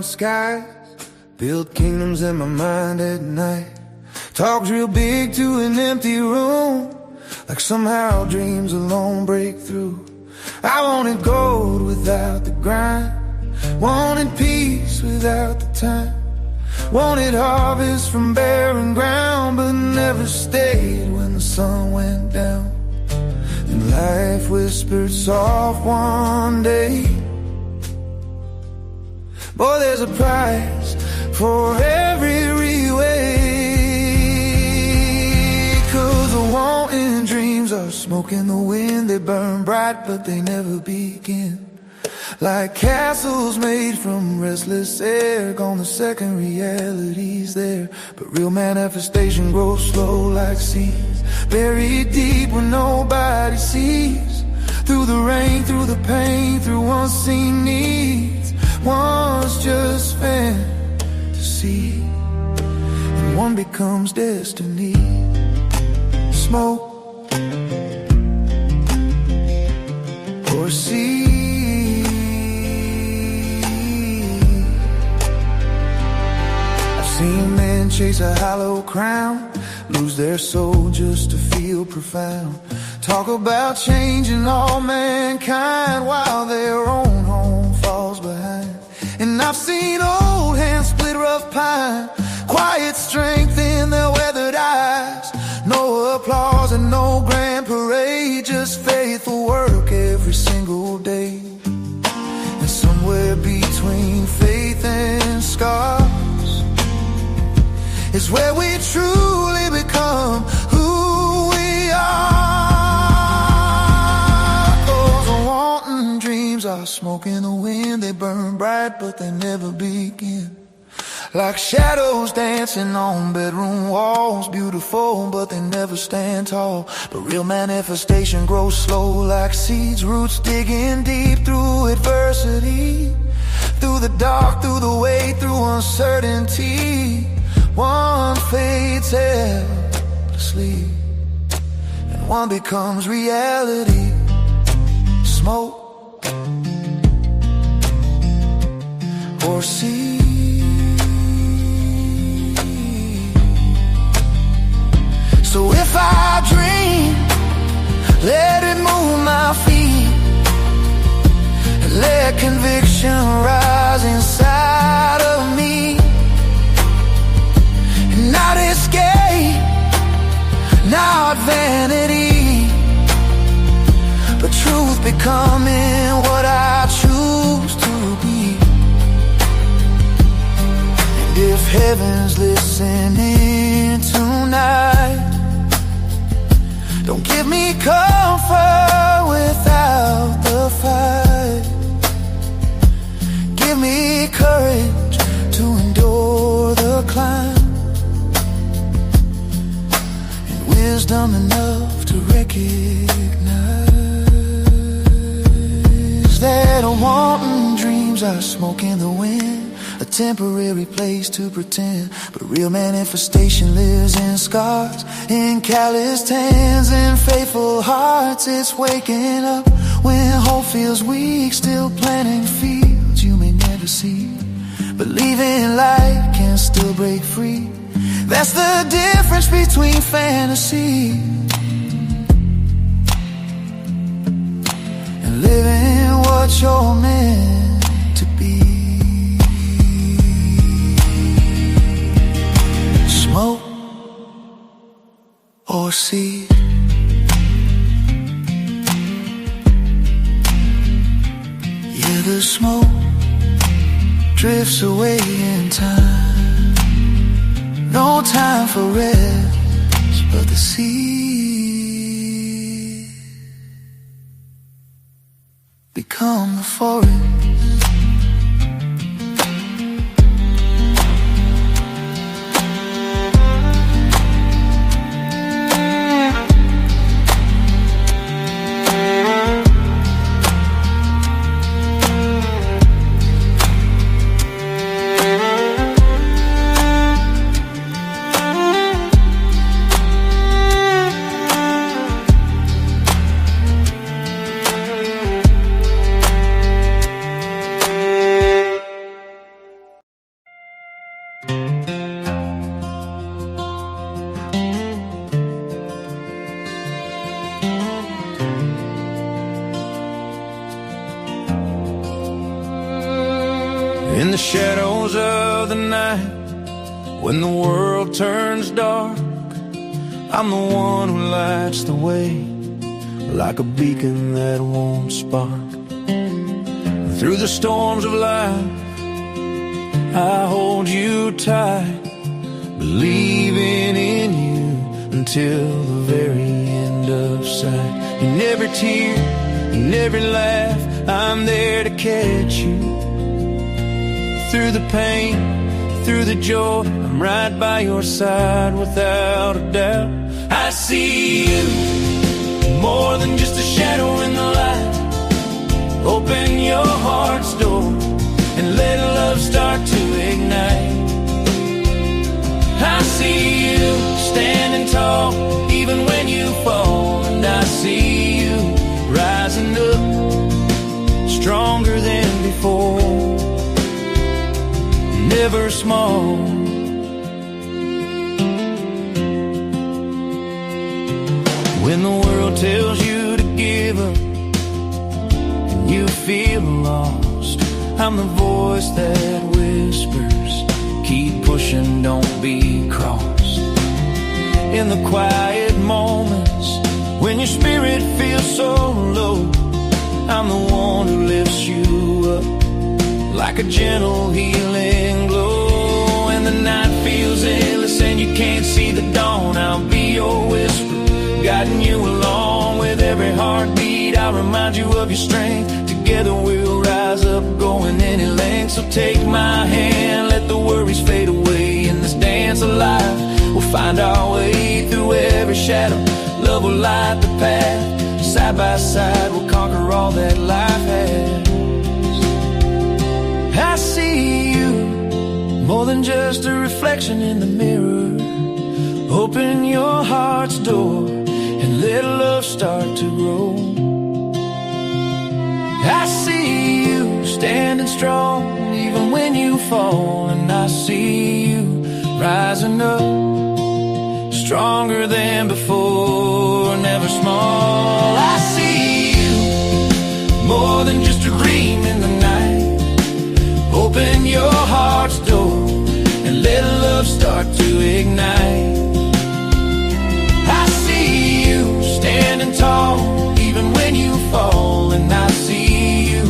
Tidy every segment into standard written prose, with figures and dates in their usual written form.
skies, build kingdoms in my mind at night. Talks real big to an empty room, like somehow dreams alone break through. I wanted gold without the grind, wanted peace without the time, wanted harvest from barren ground, but never stayed when the sun went down. And life whispered soft one day, boy, there's a price for every way. 'Cause the wanting dreams are smoke in the wind. They burn bright but they never begin. Like castles made from restless air, gone the second reality's there. But real manifestation grows slow like seeds, buried deep where nobody sees. Through the rain, through the pain, through unseen needs. One's just fantasy, and one becomes destiny. Smoke or seed. I've seen men chase a hollow crown, lose their soul just to feel profound. Talk about changing all mankind while their own home falls behind. And I've seen old hands split rough pine, quiet strength in their weathered eyes. No applause and no grand parade, just faithful work every single day. And somewhere between faith and scars is where we truly become who we are. 'Cause the wanting dreams are smoke in the wind. They burn bright but they never begin. Like shadows dancing on bedroom walls, beautiful but they never stand tall. But real manifestation grows slow like seeds, roots digging deep through adversity. Through the dark, through the way, through uncertainty. One fades helplessly, and one becomes reality. Smoke or seed. So if I dream, let it move my feet, and let conviction rise inside of me, and not escape, not vanity, but truth becoming what I choose to be. And if heaven's listening tonight, don't give me comfort without the fight. Give me courage to endure the climb, and wisdom enough to recognize that a wanting dreams are smoke in the wind, a temporary place to pretend. But real manifestation lives in scars, in calloused hands and faithful hearts. It's waking up when hope feels weak, still planting fields you may never see. Believing light can still break free. That's the difference between fantasy and living what you're meant to be. Smoke or seed. Yeah, the smoke drifts away in time. No time for rest, but the seed become the forest. shadows of the night, when the world turns dark, I'm the one who lights the way, like a beacon that won't spark. Through the storms of life, I hold you tight, believing in you until the very end of sight. In every tear, in every laugh, I'm there to catch you. Through the pain, through the joy, I'm right by your side without a doubt. I see you, more than just a shadow in the light. Open your heart's door and let love start to ignite. I see you standing tall, even when you fall. And I see you rising up, stronger than before, never small. When the world tells you to give up and you feel lost, I'm the voice that whispers, keep pushing, don't be crossed. In the quiet moments, when your spirit feels so low, I'm the one who lifts you up, like a gentle healing glow. And the night feels endless and you can't see the dawn, I'll be your whisper, guiding you along. With every heartbeat, I'll remind you of your strength. Together we'll rise up, going any length. So take my hand, let the worries fade away. In this dance of life, we'll find our way through every shadow. Love will light the path. Side by side, we'll conquer all that life has. I see you, more than just a reflection in the mirror. Open your heart's door and let love start to grow. I see you standing strong, even when you fall. And I see you rising up, stronger than before, never small. I see you, more than just a dream in the night. Open your heart's door and let love start to ignite. I see you standing tall, even when you fall. And I see you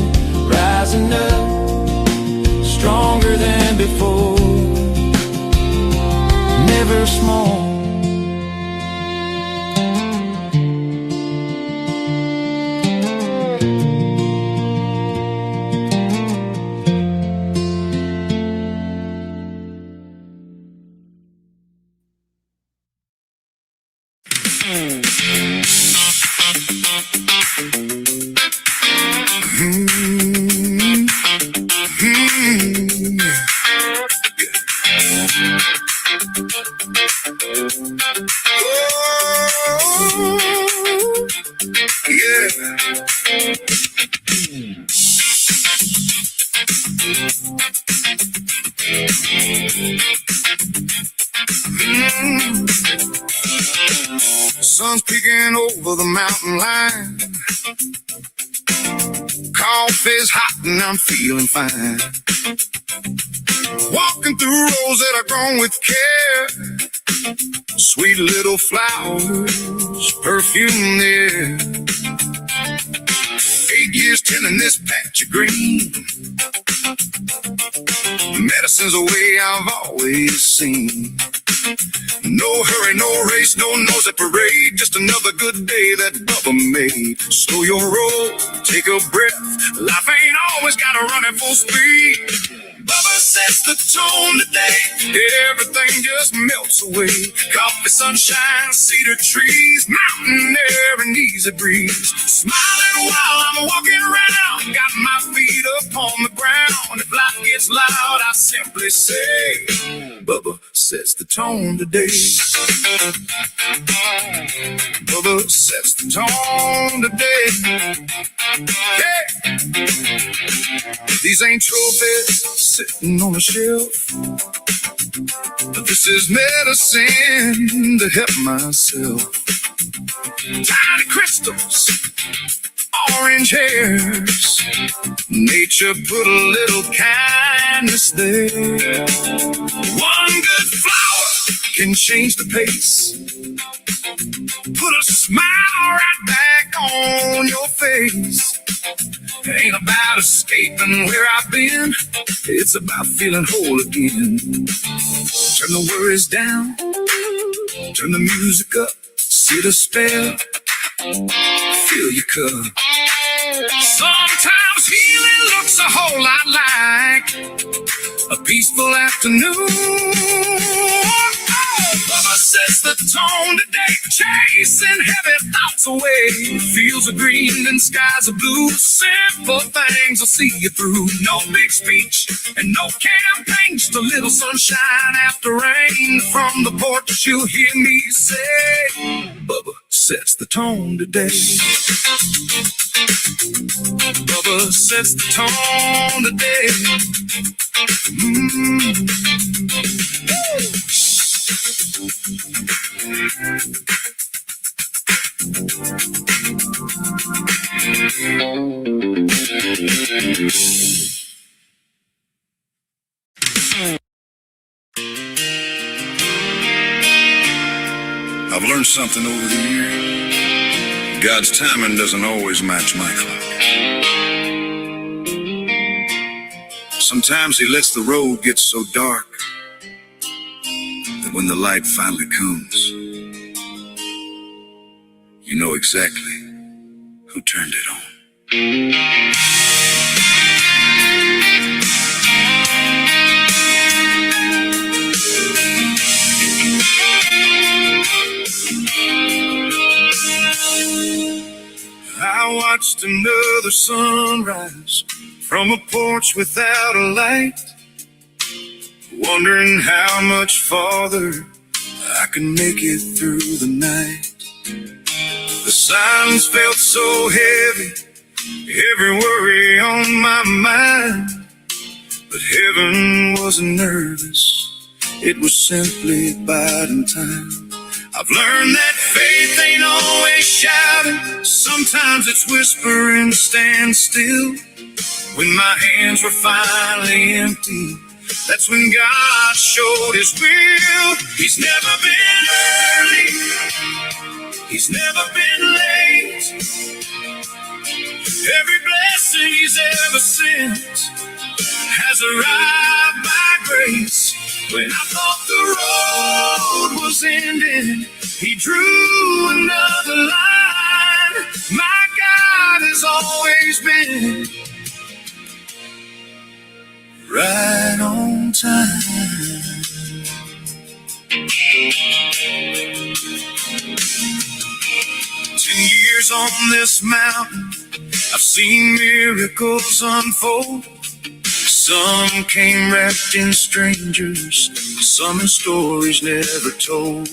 rising up, stronger than before, never small. Sun's peeking over the mountain line. Coffee's hot and I'm feeling fine. Walking through rows that are grown with care. Sweet little flowers, perfume there. 8 years tending this patch of green. Medicine's a way I've always seen. No hurry, no race, no nose at parade. Just another good day that Bubba made. Slow your roll, take a breath. Life ain't always gotta run at full speed. Bubba sets the tone today. Everything just melts away. Coffee, sunshine, cedar trees, mountain air and easy breeze. Smiling while I'm walking around. Got my feet up on the ground. If life gets loud, I simply say, Bubba sets the tone today. Bubba sets the tone today. Yeah. These ain't trophies sitting on a shelf, but this is medicine to help myself. Tiny crystals orange hairs. Nature put a little kindness there. One good flower can change the pace, put a smile right back on your face. It ain't about escaping where I've been, it's about feeling whole again. Turn the worries down, turn the music up, see the spell, fill your cup. Sometimes healing looks a whole lot like a peaceful afternoon. Bubba sets the tone today, chasing heavy thoughts away. Fields are green and skies are blue. Simple things will see you through. No big speech and no campaign, just a little sunshine after rain. From the porch you'll hear me say, Bubba sets the tone today. Bubba sets the tone today. I've learned something over the years. God's timing doesn't always match my clock. Sometimes he lets the road get so dark that when the light finally comes, you know exactly who turned it on. I watched another sunrise from a porch without a light, wondering how much farther I could make it through the night. The silence felt so heavy, every worry on my mind, but heaven wasn't nervous, it was simply biding time. I've learned that faith ain't always shouting, sometimes it's whispering, stand still. When my hands were finally empty, that's when God showed his will. He's never been early, he's never been late. Every blessing he's ever sent has arrived by grace. When I thought the road was ending, he drew another line. My God has always been right on time. 10 years on this mountain, I've seen miracles unfold. Some came wrapped in strangers, some in stories never told.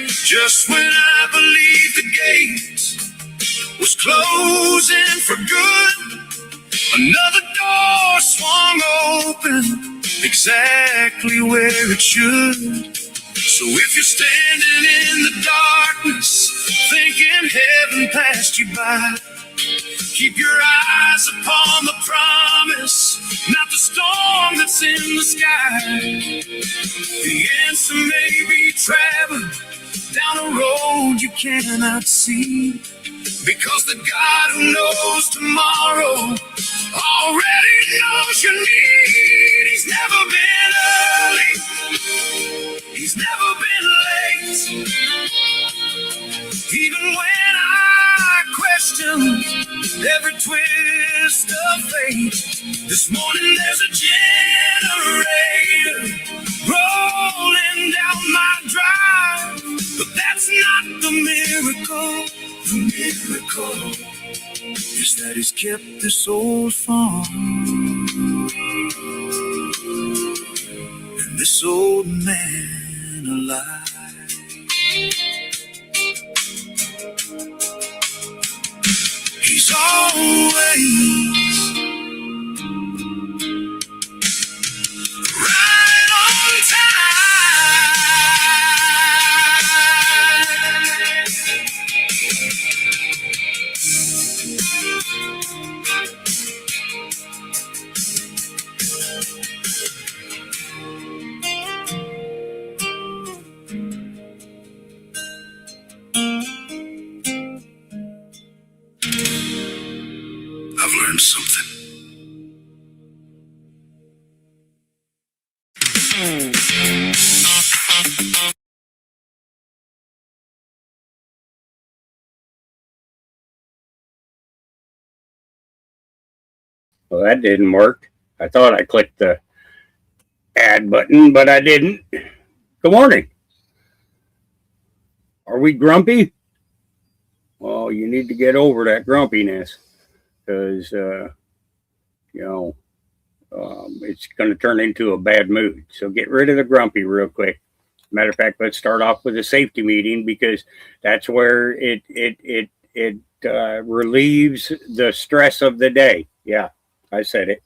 Just when I believed the gate was closing for good, another door swung open exactly where it should. So if you're standing in the darkness, thinking heaven passed you by, keep your eyes upon the promise, not the storm that's in the sky. The answer may be traveling down a road you cannot see, because the God who knows tomorrow already knows your need. He's never been early, he's never been late. Even when I question every twist of fate, this morning there's a generator rolling down my drive. But that's not the miracle. The miracle is that he's kept this old farm and this old man alive. He's always right on time. learn something. Well, that didn't work. I thought I clicked the add button, but I didn't. Good morning. Are we grumpy? Well, you need to get over that grumpiness because, you know, it's going to turn into a bad mood. So get rid of the grumpy real quick. Matter of fact, let's start off with a safety meeting because that's where it relieves the stress of the day. Yeah, I said it.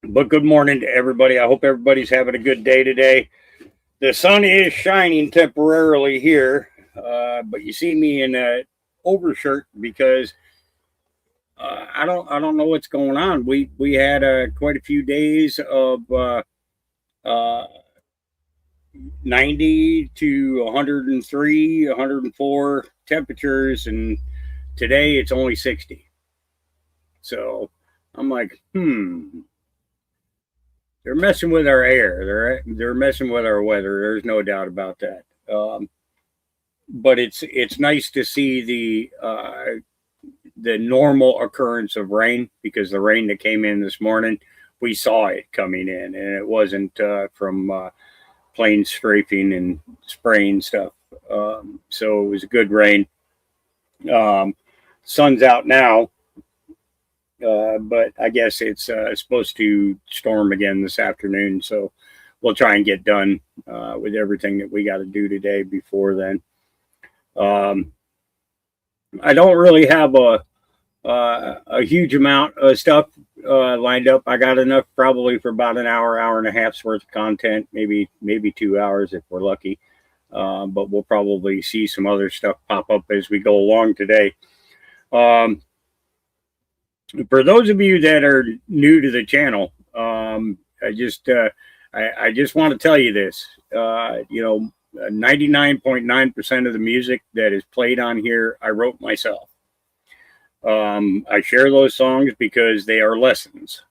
But good morning to everybody. I hope everybody's having a good day today. The sun is shining temporarily here, but you see me in a overshirt because I don't know what's going on. We had quite a few days of uh, 90 to 103, 104 temperatures, and today it's only 60. So I'm like, they're messing with our air. They're messing with our weather. There's no doubt about that. But it's nice to see the normal occurrence of rain because the rain that came in this morning, we saw it coming in, and it wasn't from planes strafing and spraying stuff. So it was a good rain. Sun's out now, but I guess it's supposed to storm again this afternoon. So we'll try and get done with everything that we got to do today before then. I don't really have a huge amount of stuff lined up. I got enough probably for about an hour, hour and a half's worth of content, maybe 2 hours if we're lucky. But we'll probably see some other stuff pop up as we go along today. For those of you that are new to the channel, I just want to tell you this. 99.9% of the music that is played on here, I wrote myself. I share those songs because they are lessons.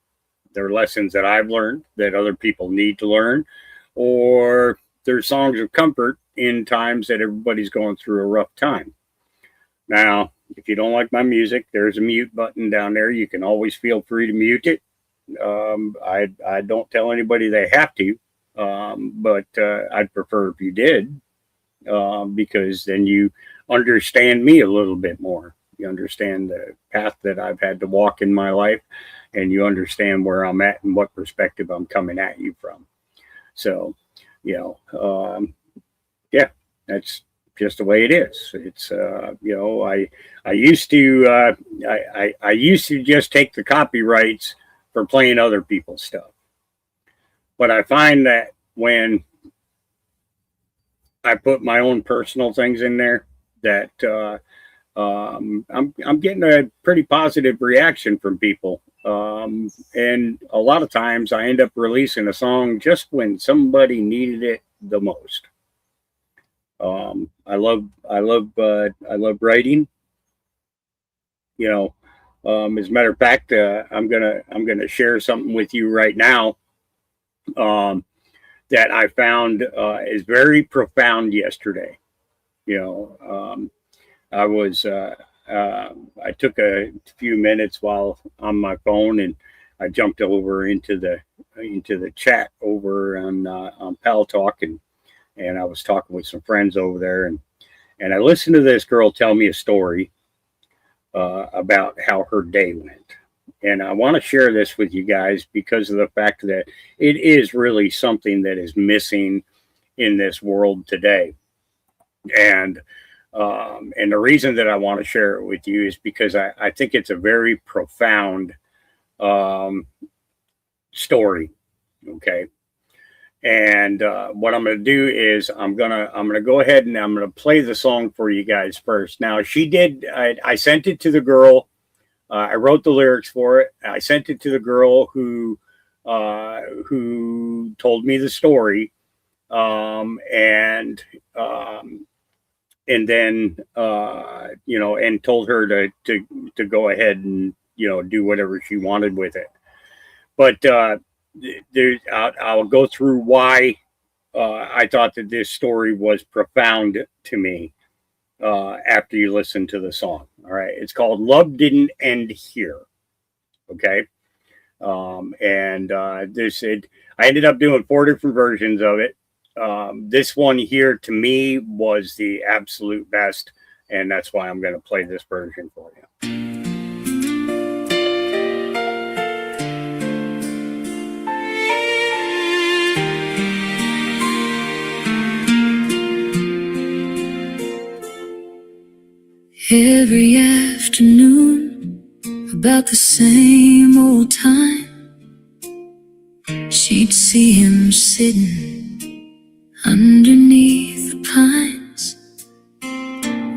They're lessons that I've learned that other people need to learn, or they're songs of comfort in times that everybody's going through a rough time. Now, if you don't like my music, there's a mute button down there. You can always feel free to mute it. I don't tell anybody they have to, but I'd prefer if you did, because then you understand me a little bit more. You understand the path that I've had to walk in my life, and you understand where I'm at and what perspective I'm coming at you from. So, yeah, that's just the way it is. It's I used to I used to just take the copyrights for playing other people's stuff, but I find that when I put my own personal things in there, that I'm getting a pretty positive reaction from people, and a lot of times I end up releasing a song just when somebody needed it the most. I love writing. As a matter of fact, I'm gonna share something with you right now that I found is very profound yesterday. I was I took a few minutes while on my phone, and I jumped over into the chat over on Pal Talk, and I was talking with some friends over there, and I listened to this girl tell me a story about how her day went. And I want to share this with you guys because of the fact that it is really something that is missing in this world today. And the reason that I want to share it with you is because I think it's a very profound story. Okay. And what I'm going to do is I'm gonna go ahead and I'm gonna play the song for you guys first. Now she did. I sent it to the girl. I wrote the lyrics for it. I sent it to the girl who told me the story, and and then and told her to go ahead and do whatever she wanted with it. But I'll go through why I thought that this story was profound to me after you listen to the song. All right, it's called "Love Didn't End Here." Okay, and I ended up doing 4 different versions of it. This one here to me was the absolute best, and that's why I'm going to play this version for you. Every afternoon, about the same old time, she'd see him sitting underneath the pines.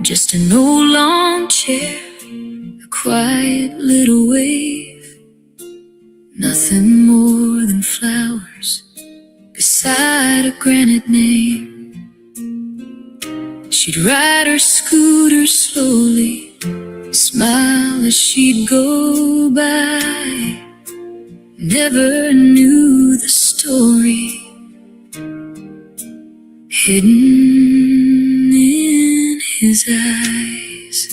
Just an old lawn chair, a quiet little wave, nothing more than flowers beside a granite name. She'd ride her scooter slowly, smile as she'd go by. Never knew the story hidden in his eyes.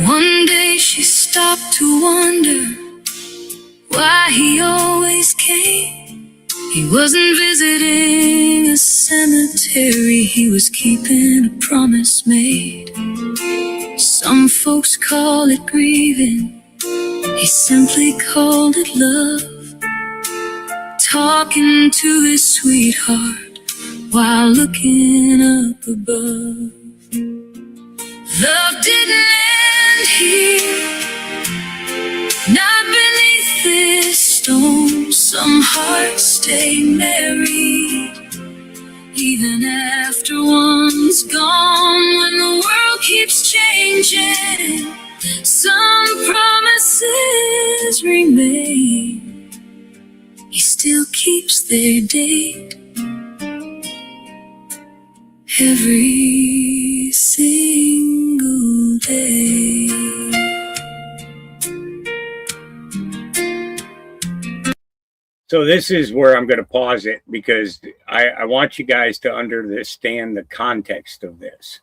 One day she stopped to wonder why he always came. He wasn't visiting a cemetery, he was keeping a promise made. Some folks call it grieving, he simply called it love. Talking to his sweetheart while looking up above. Love didn't end here, not beneath this stone. Some hearts stay married even after one's gone. When the world keeps changing, some promises remain. He still keeps their date every single day. So this is where I'm going to pause it, because I want you guys to understand the context of this.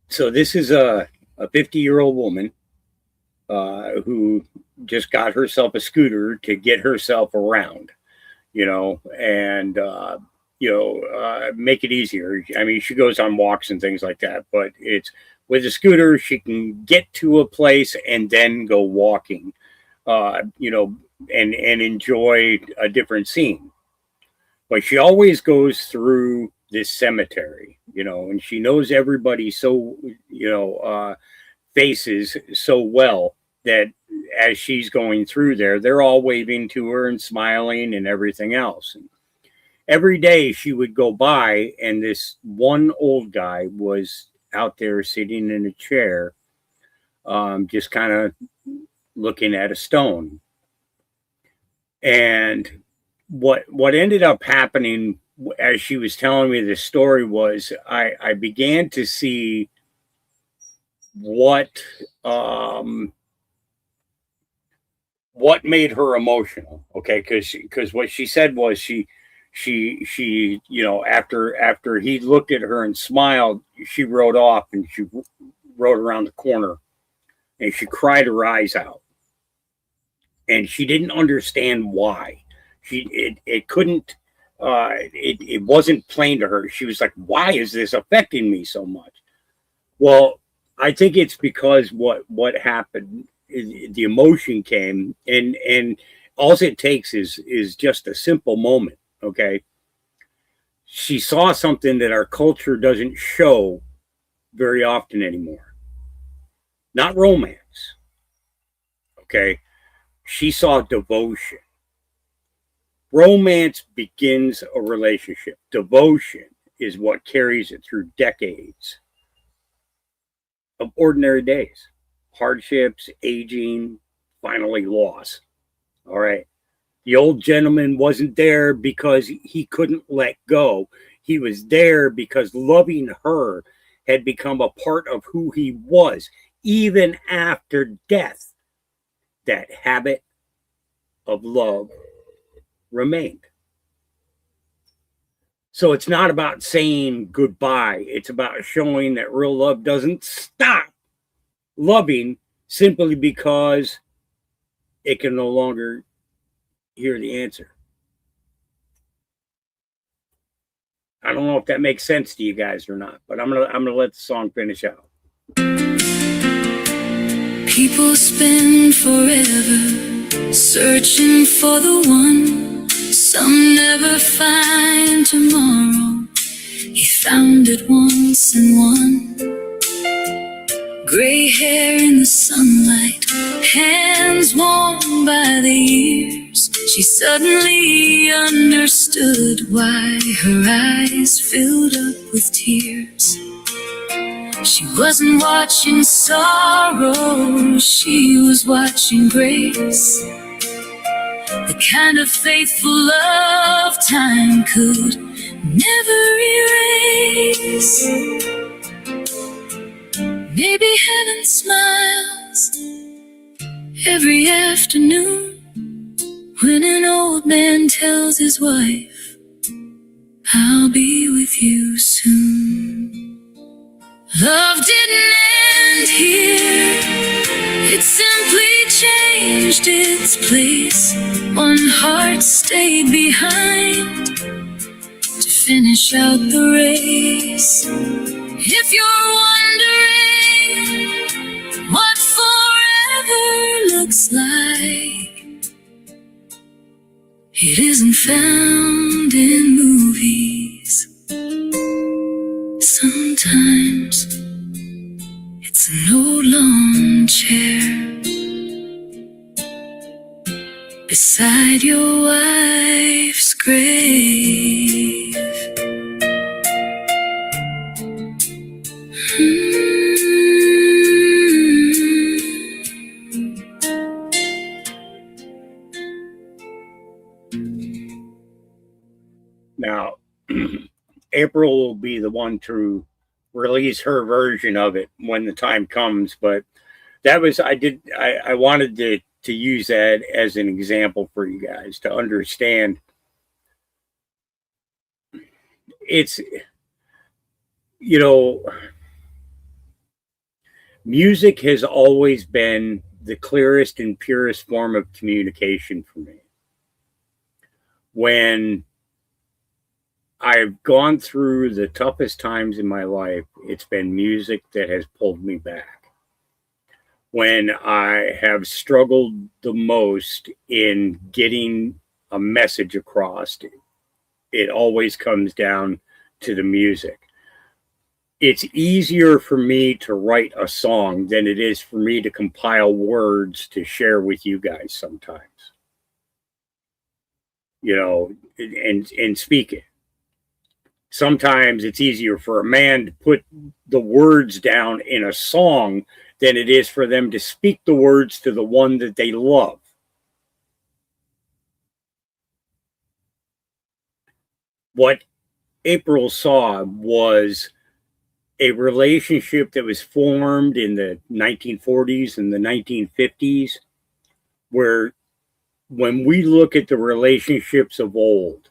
So this is a 50-year-old woman who just got herself a scooter to get herself around, and make it easier. I mean, she goes on walks and things like that, but it's with a scooter, she can get to a place and then go walking, and enjoy a different scene. But she always goes through this cemetery, and she knows everybody so, faces so well that as she's going through there, they're all waving to her and smiling and everything else. And every day she would go by, and this one old guy was out there sitting in a chair, just kind of looking at a stone. And what ended up happening as she was telling me this story was I began to see what made her emotional. Okay, because what she said was she after he looked at her and smiled, she rode off and she rode around the corner and she cried her eyes out. And she didn't understand why. It wasn't plain to her. She was like, why is this affecting me so much? Well, I think it's because what happened, the emotion came, and all it takes is just a simple moment. Okay. She saw something that our culture doesn't show very often anymore. Not romance. Okay. She saw devotion. Romance begins a relationship. Devotion is what carries it through decades of ordinary days, hardships, aging, finally loss. All right. The old gentleman wasn't there because he couldn't let go. He was there because loving her had become a part of who he was. Even after death, that habit of love remained. So it's not about saying goodbye. It's about showing that real love doesn't stop loving simply because it can no longer hear the answer. I don't know if that makes sense to you guys or not, but I'm gonna let the song finish out. People spend forever searching for the one. Some never find tomorrow. He found it once and won. Gray hair in the sunlight, hands warmed by the years. She suddenly understood why her eyes filled up with tears. She wasn't watching sorrow, she was watching grace. The kind of faithful love time could never erase. Maybe heaven smiles every afternoon when an old man tells his wife, I'll be with you soon. Love didn't end here, it simply changed its place. One heart stayed behind to finish out the race. If you're wondering what forever looks like, it isn't found in movies. Sometimes it's an old lawn chair beside your wife's grave. Now, April will be the one to release her version of it when the time comes. But that was, I wanted to use that as an example for you guys to understand. It's, you know, music has always been the clearest and purest form of communication for me. When I've gone through the toughest times in my life, it's been music that has pulled me back. When I have struggled the most in getting a message across, it always comes down to the music. It's easier for me to write a song than it is for me to compile words to share with you guys sometimes. You know, and speak it. Sometimes it's easier for a man to put the words down in a song than it is for them to speak the words to the one that they love. What April saw was a relationship that was formed in the 1940s and the 1950s, where when we look at the relationships of old,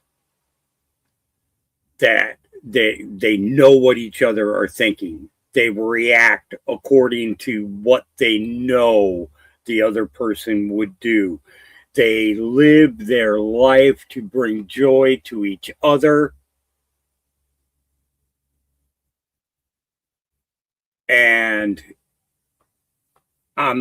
that they know what each other are thinking. They react according to what they know the other person would do. They live their life to bring joy to each other. And I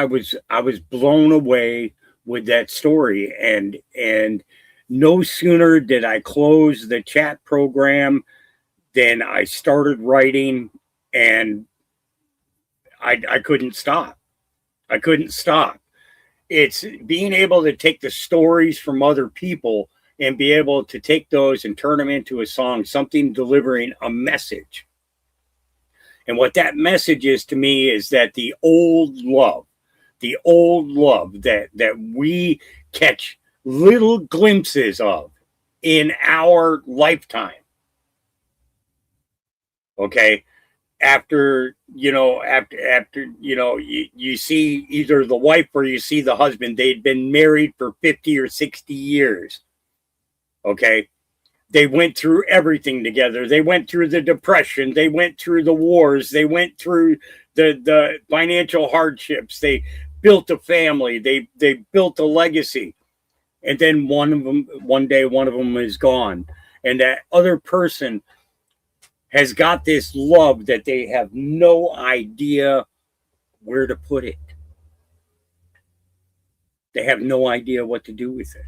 was blown away with that story, and no sooner did I close the chat program than I started writing, and I couldn't stop. I couldn't stop. It's being able to take the stories from other people and be able to take those and turn them into a song, something delivering a message. And what that message is to me is that the old love, the old love that we catch little glimpses of in our lifetime. Okay, after you see either the wife or you see the husband, they'd been married for 50 or 60 years. Okay, they went through everything together. They went through the depression, they went through the wars, they went through the financial hardships, they built a family, they built a legacy, and then one day one of them is gone, and that other person has got this love that they have no idea where to put it. They have no idea what to do with it.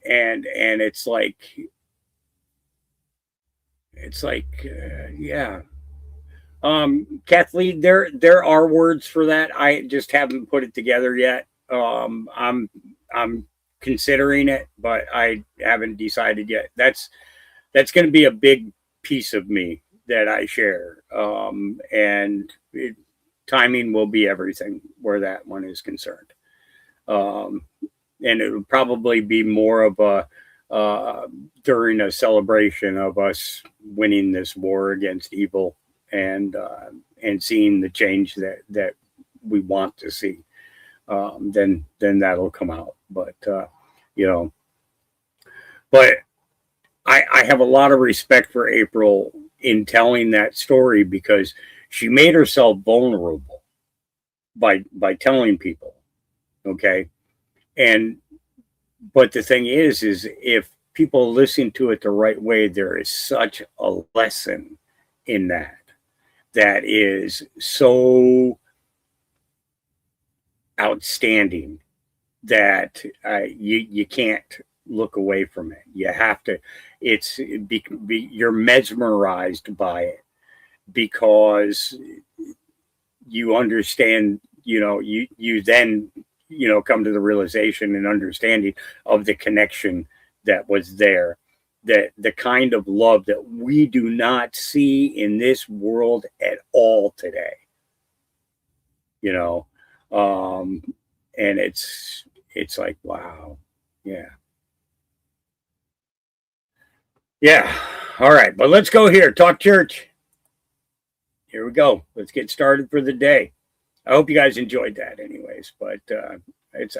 And it's like yeah. Kathleen, there are words for that. I just haven't put it together yet. I'm considering it, but I haven't decided yet. That's going to be a big piece of me that I share. Timing will be everything where that one is concerned. And it would probably be more of a during a celebration of us winning this war against evil and seeing the change that we want to see. Then that'll come out. But but I have a lot of respect for April in telling that story, because she made herself vulnerable by telling people. Okay. But the thing is if people listen to it the right way, there is such a lesson in that is so outstanding that you can't look away from it. You have to. You're mesmerized by it because you understand. You then come to the realization and understanding of the connection that was there, that the kind of love that we do not see in this world at all today. And it's like, wow. Yeah. All right, but let's go here. Talk church. Here we go. Let's get started for the day. I hope you guys enjoyed that anyways, but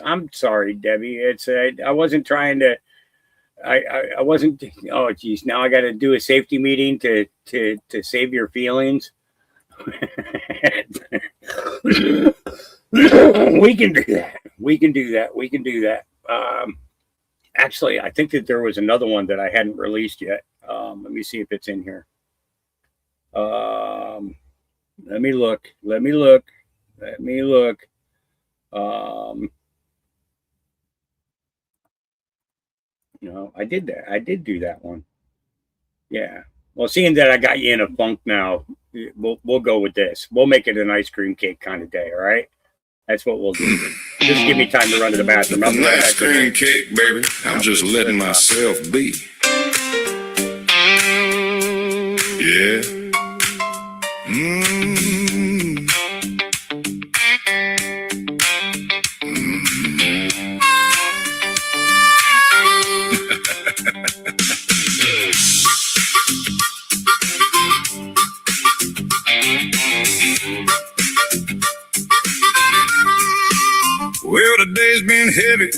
I'm sorry, Debbie. I wasn't trying to, I wasn't, oh geez, now I got to do a safety meeting to save your feelings. We can do that. Actually, I think that there was another one that I hadn't released yet. Let me see if it's in here. Let me look. I did that. I did do that one. Yeah. Well, seeing that I got you in a funk now, we'll go with this. We'll make it an ice cream cake kind of day. All right. That's what we'll do. Just give me time to run to the bathroom. An ice cream cake, baby. I'm just letting myself be. Yeah. Well, the day's been heavy,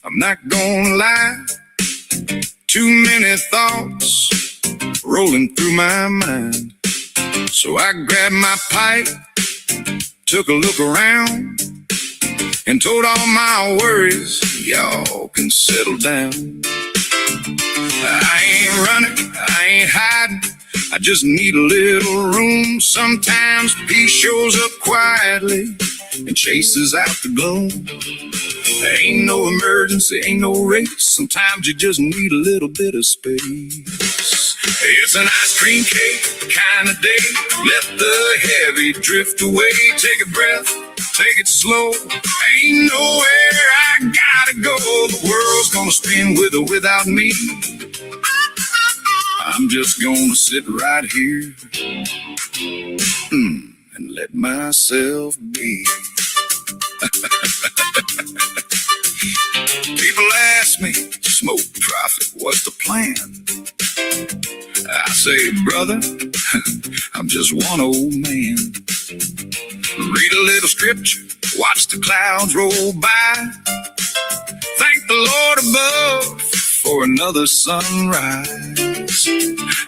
I'm not gonna lie. Too many thoughts rolling through my mind. So I grabbed my pipe, took a look around, and told all my worries, y'all can settle down. I ain't running, I ain't hiding, I just need a little room. Sometimes peace shows up quietly and chases out the gloom. There ain't no emergency, ain't no race. Sometimes you just need a little bit of space. It's an ice cream cake kind of day. Let the heavy drift away. Take a breath, take it slow. Ain't nowhere I gotta go. The world's gonna spin with or without me. I'm just gonna sit right here and let myself be. People ask me, smoke, profit, what's the plan? I say, brother, I'm just one old man. Read a little scripture, watch the clouds roll by. Thank the Lord above for another sunrise.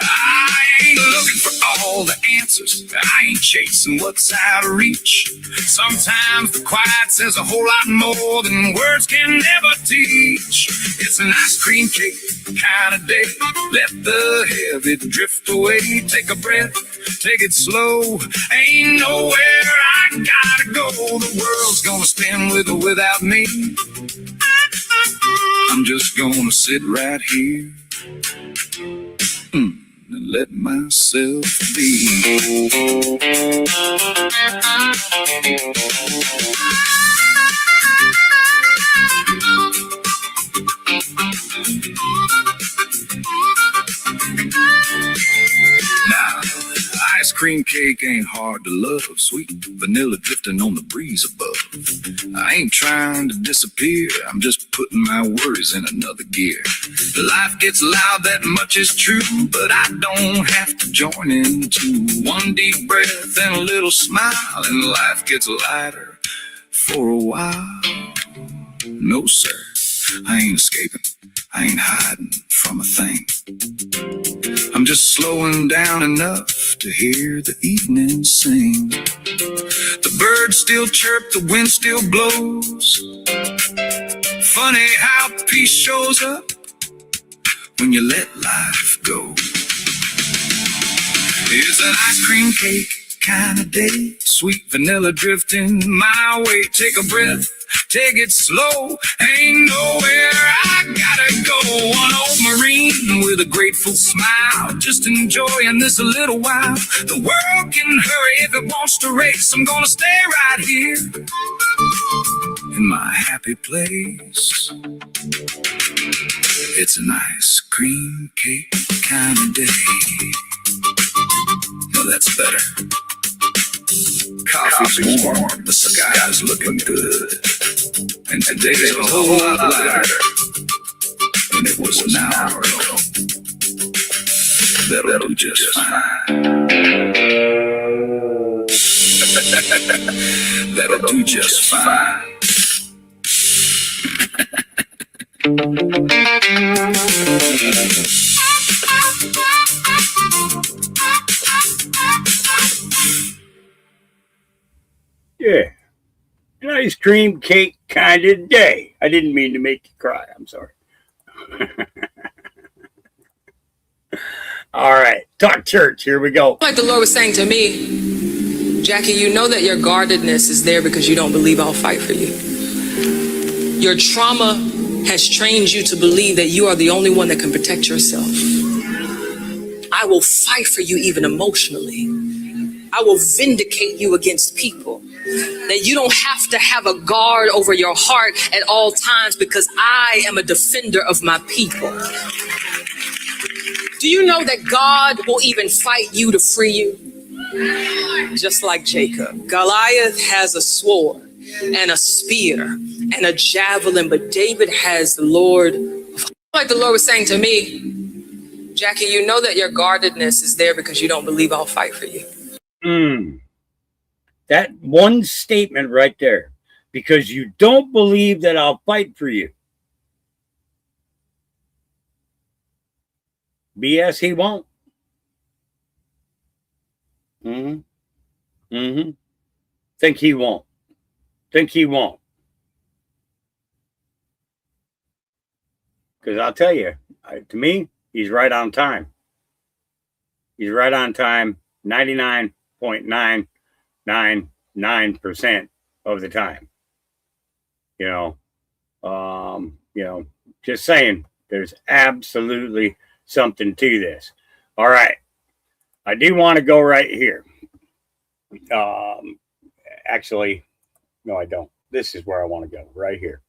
I ain't looking for all the answers. I ain't chasing what's out of reach. Sometimes the quiet says a whole lot more than words can never teach. It's an ice cream cake kind of day. Let the heavy drift away. Take a breath, take it slow. Ain't nowhere I gotta go. The world's gonna spin with or without me. I'm just gonna sit right here and let myself be. Now, ice cream cake ain't hard to love. Sweet vanilla drifting on the breeze above. I ain't trying to disappear. I'm just putting my worries in another gear. Life gets loud, that much is true, but I don't have to join in too. One deep breath and a little smile, and life gets lighter for a while. No, sir, I ain't escaping. I ain't hiding from a thing. I'm just slowing down enough to hear the evening sing. The birds still chirp, the wind still blows. Funny how peace shows up when you let life go. It's an ice cream cake kind of day. Sweet vanilla drifting my way. Take a breath, take it slow. Ain't nowhere I gotta go. One old Marine with a grateful smile, just enjoying this a little while. The world can hurry if it wants to race. I'm gonna stay right here in my happy place. It's an ice cream cake kind of day. No, that's better. Coffee's warm, the sky's looking good, and today's a whole lot lighter than it was an hour ago. That'll do just fine. That'll do just fine. Yeah. An ice cream cake kind of day. I didn't mean to make you cry. I'm sorry. All right. Talk church. Here we go. Like the Lord was saying to me, Jackie, you know that your guardedness is there because you don't believe I'll fight for you. Your trauma has trained you to believe that you are the only one that can protect yourself. I will fight for you even emotionally. I will vindicate you against people. That you don't have to have a guard over your heart at all times because I am a defender of my people. Do you know that God will even fight you to free you? Just like Jacob. Goliath has a sword and a spear and a javelin, but David has the Lord. Like the Lord was saying to me, Jackie, you know that your guardedness is there because you don't believe I'll fight for you. That one statement right there, because you don't believe that I'll fight for you. BS, he won't. Think he won't. Think he won't. Because I'll tell you, to me, he's right on time. He's right on time 99.999% of the time. Just saying, there's absolutely something to this. All right. I do want to go right here. Actually, no, I don't. This is where I want to go, right here.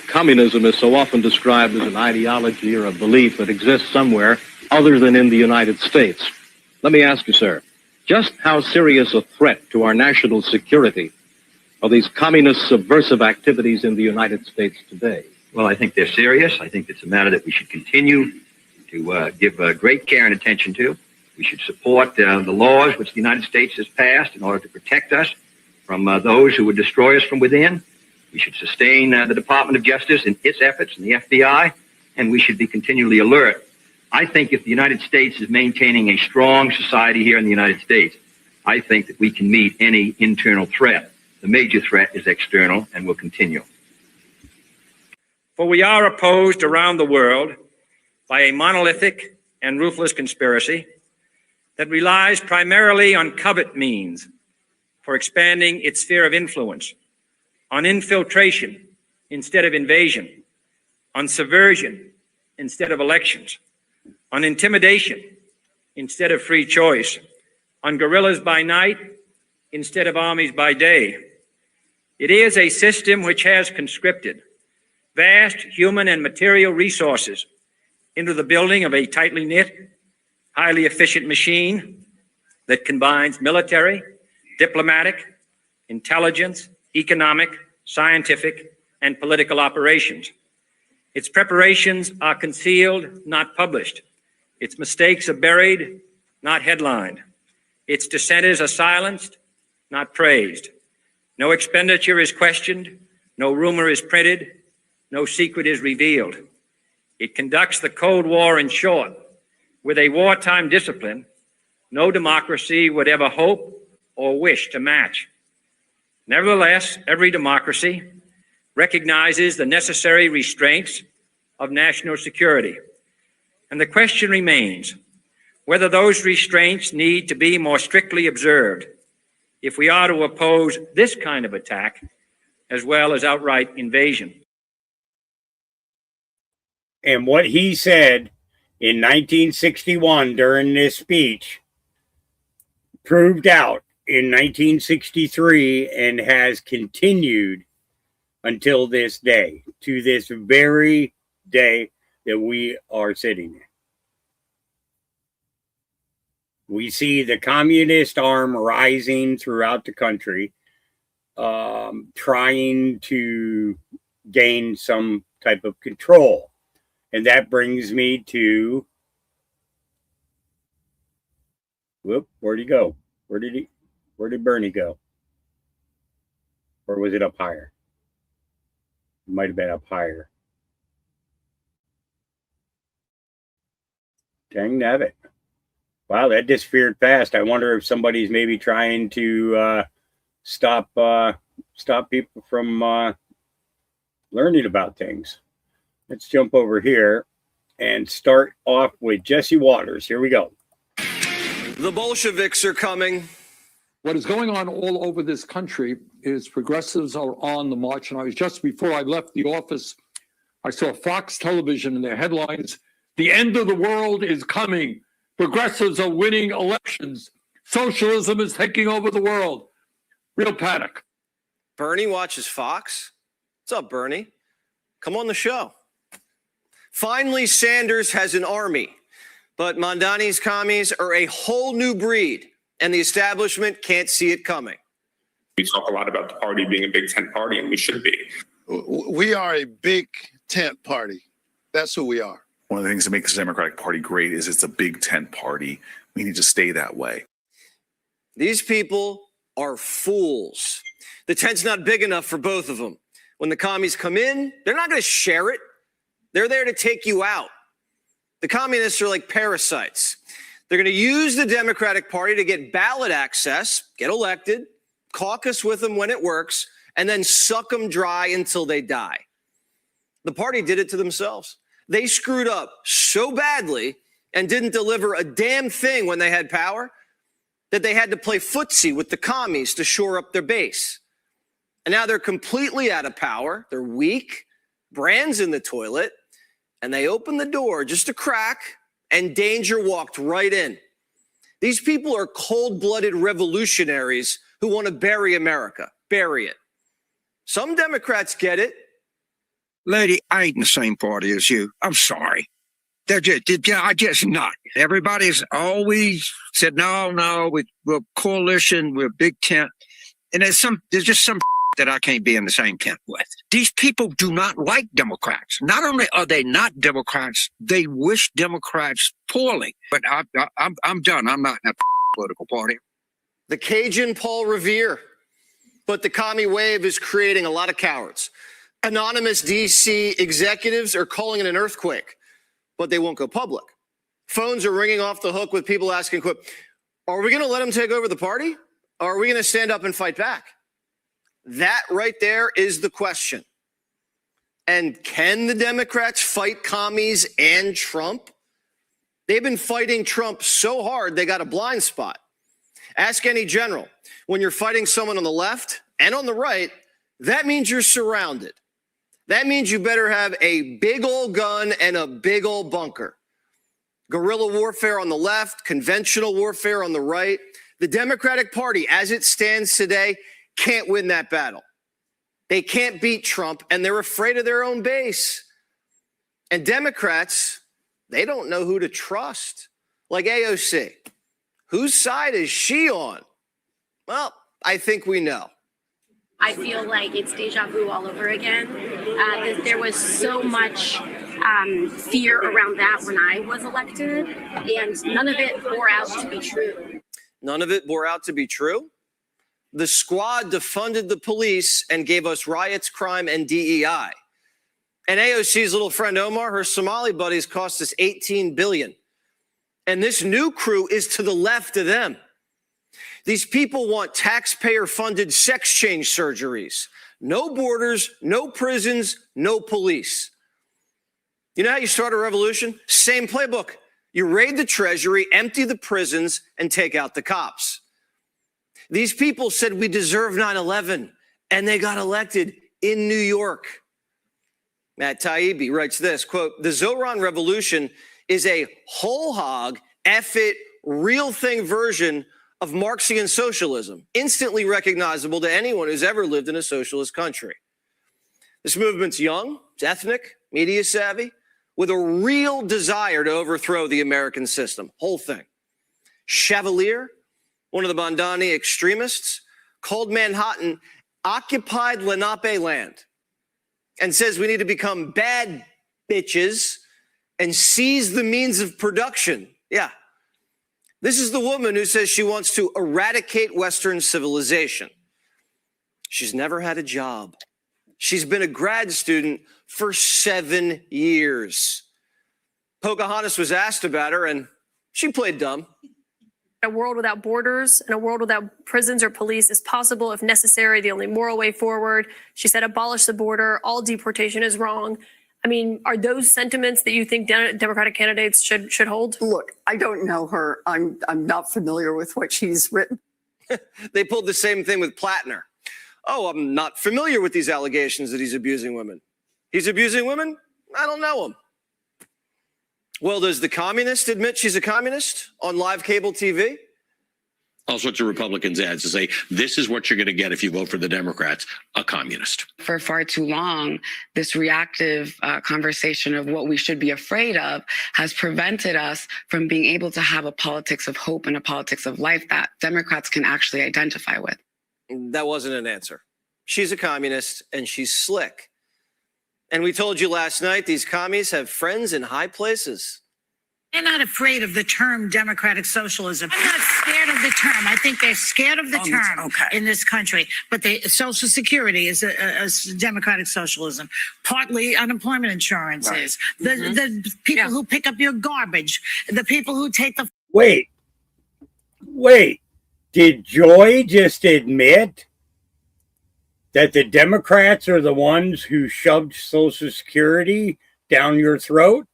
Communism is so often described as an ideology or a belief that exists somewhere other than in the United States. Let me ask you, sir, just how serious a threat to our national security are these communist subversive activities in the United States today? Well, I think they're serious. I think it's a matter that we should continue to give great care and attention to. We should support the laws which the United States has passed in order to protect us from those who would destroy us from within. We should sustain the Department of Justice in its efforts and the FBI, and we should be continually alert. I think if the United States is maintaining a strong society here in the United States, I think that we can meet any internal threat. The major threat is external and will continue. For we are opposed around the world by a monolithic and ruthless conspiracy that relies primarily on covert means for expanding its sphere of influence, on infiltration instead of invasion, on subversion instead of elections, on intimidation instead of free choice, on guerrillas by night instead of armies by day. It is a system which has conscripted vast human and material resources into the building of a tightly knit, highly efficient machine that combines military, diplomatic, intelligence, economic, scientific, and political operations. Its preparations are concealed, not published. Its mistakes are buried, not headlined. Its dissenters are silenced, not praised. No expenditure is questioned, no rumor is printed, no secret is revealed. It conducts the Cold War, in short, with a wartime discipline no democracy would ever hope or wish to match. Nevertheless, every democracy recognizes the necessary restraints of national security. And the question remains whether those restraints need to be more strictly observed if we are to oppose this kind of attack as well as outright invasion. And what he said in 1961 during this speech proved out in 1963 and has continued until this day, to this very day that we are sitting in. We see the communist arm rising throughout the country, trying to gain some type of control. And that brings me to, where'd he go? Where did Bernie go? Or was it up higher? It might have been up higher. Dang nabbit. Wow, that disappeared fast. I wonder if somebody's maybe trying to stop people from learning about things. Let's jump over here and start off with Jesse Waters. Here we go. The Bolsheviks are coming. What is going on all over this country is progressives are on the march. And just before I left the office, I saw Fox Television in their headlines, "The end of the world is coming. Progressives are winning elections. Socialism is taking over the world." Real panic. Bernie watches Fox. What's up, Bernie? Come on the show. Finally, Sanders has an army, but Mondani's commies are a whole new breed, and the establishment can't see it coming. We talk a lot about the party being a big tent party, and we should be. We are a big tent party. That's who we are. One of the things that makes the Democratic Party great is it's a big tent party. We need to stay that way. These people are fools. The tent's not big enough for both of them. When the commies come in, they're not going to share it. They're there to take you out. The communists are like parasites. They're going to use the Democratic Party to get ballot access, get elected, caucus with them when it works, and then suck them dry until they die. The party did it to themselves. They screwed up so badly and didn't deliver a damn thing when they had power that they had to play footsie with the commies to shore up their base. And now they're completely out of power. They're weak, brands in the toilet, and they opened the door just a crack and danger walked right in. These people are cold-blooded revolutionaries who want to bury America. Bury it. Some Democrats get it. Lady, I ain't in the same party as you. I'm sorry. I just not. Everybody's always said, no, we're coalition, we're big tent. And there's just some that I can't be in the same tent with. These people do not like Democrats. Not only are they not Democrats, they wish Democrats poorly. But I'm done. I'm not in a political party. The Cajun Paul Revere. But the commie wave is creating a lot of cowards. Anonymous DC executives are calling it an earthquake, but they won't go public. Phones are ringing off the hook with people asking, quote, are we going to let them take over the party? Or are we going to stand up and fight back? That right there is the question. And can the Democrats fight commies and Trump? They've been fighting Trump so hard, they got a blind spot. Ask any general. When you're fighting someone on the left and on the right, that means you're surrounded. That means you better have a big old gun and a big old bunker. Guerrilla warfare on the left, conventional warfare on the right. The Democratic Party, as it stands today, can't win that battle. They can't beat Trump, and they're afraid of their own base. And Democrats, they don't know who to trust. Like AOC. Whose side is she on? Well, I think we know. I feel like it's deja vu all over again. There was so much fear around that when I was elected, and none of it bore out to be true. None of it bore out to be true? The squad defunded the police and gave us riots, crime, and DEI. And AOC's little friend Omar, her Somali buddies, cost us $18 billion. And this new crew is to the left of them. These people want taxpayer-funded sex change surgeries. No borders, no prisons, no police. You know how you start a revolution? Same playbook. You raid the treasury, empty the prisons, and take out the cops. These people said we deserve 9/11, and they got elected in New York. Matt Taibbi writes this, quote, the Zoran Revolution is a whole hog, F-it, real thing version of Marxian socialism, instantly recognizable to anyone who's ever lived in a socialist country. This movement's young, it's ethnic, media savvy, with a real desire to overthrow the American system, whole thing. Chevalier, one of the Bandani extremists, called Manhattan occupied Lenape land and says we need to become bad bitches and seize the means of production. Yeah. This is the woman who says she wants to eradicate Western civilization. She's never had a job. She's been a grad student for 7 years. Pocahontas was asked about her, and she played dumb. A world without borders and a world without prisons or police is possible if necessary, the only moral way forward. She said, abolish the border. All deportation is wrong. I mean, are those sentiments that you think Democratic candidates should hold? Look, I don't know her. I'm not familiar with what she's written. They pulled the same thing with Plattner. Oh, I'm not familiar with these allegations that he's abusing women. He's abusing women? I don't know him. Well, does the communist admit she's a communist on live cable TV? All sorts of Republicans ads to say, this is what you're going to get if you vote for the Democrats, a communist. For far too long, this reactive conversation of what we should be afraid of has prevented us from being able to have a politics of hope and a politics of life that Democrats can actually identify with. That wasn't an answer. She's a communist and she's slick. And we told you last night, these commies have friends in high places. They're not afraid of the term democratic socialism. I'm not scared of the term. I think they're scared of the term in this country. But Social Security is a democratic socialism. Partly unemployment insurance is. The people who pick up your garbage, the people who take the... Wait. Did Joy just admit that the Democrats are the ones who shoved Social Security down your throat?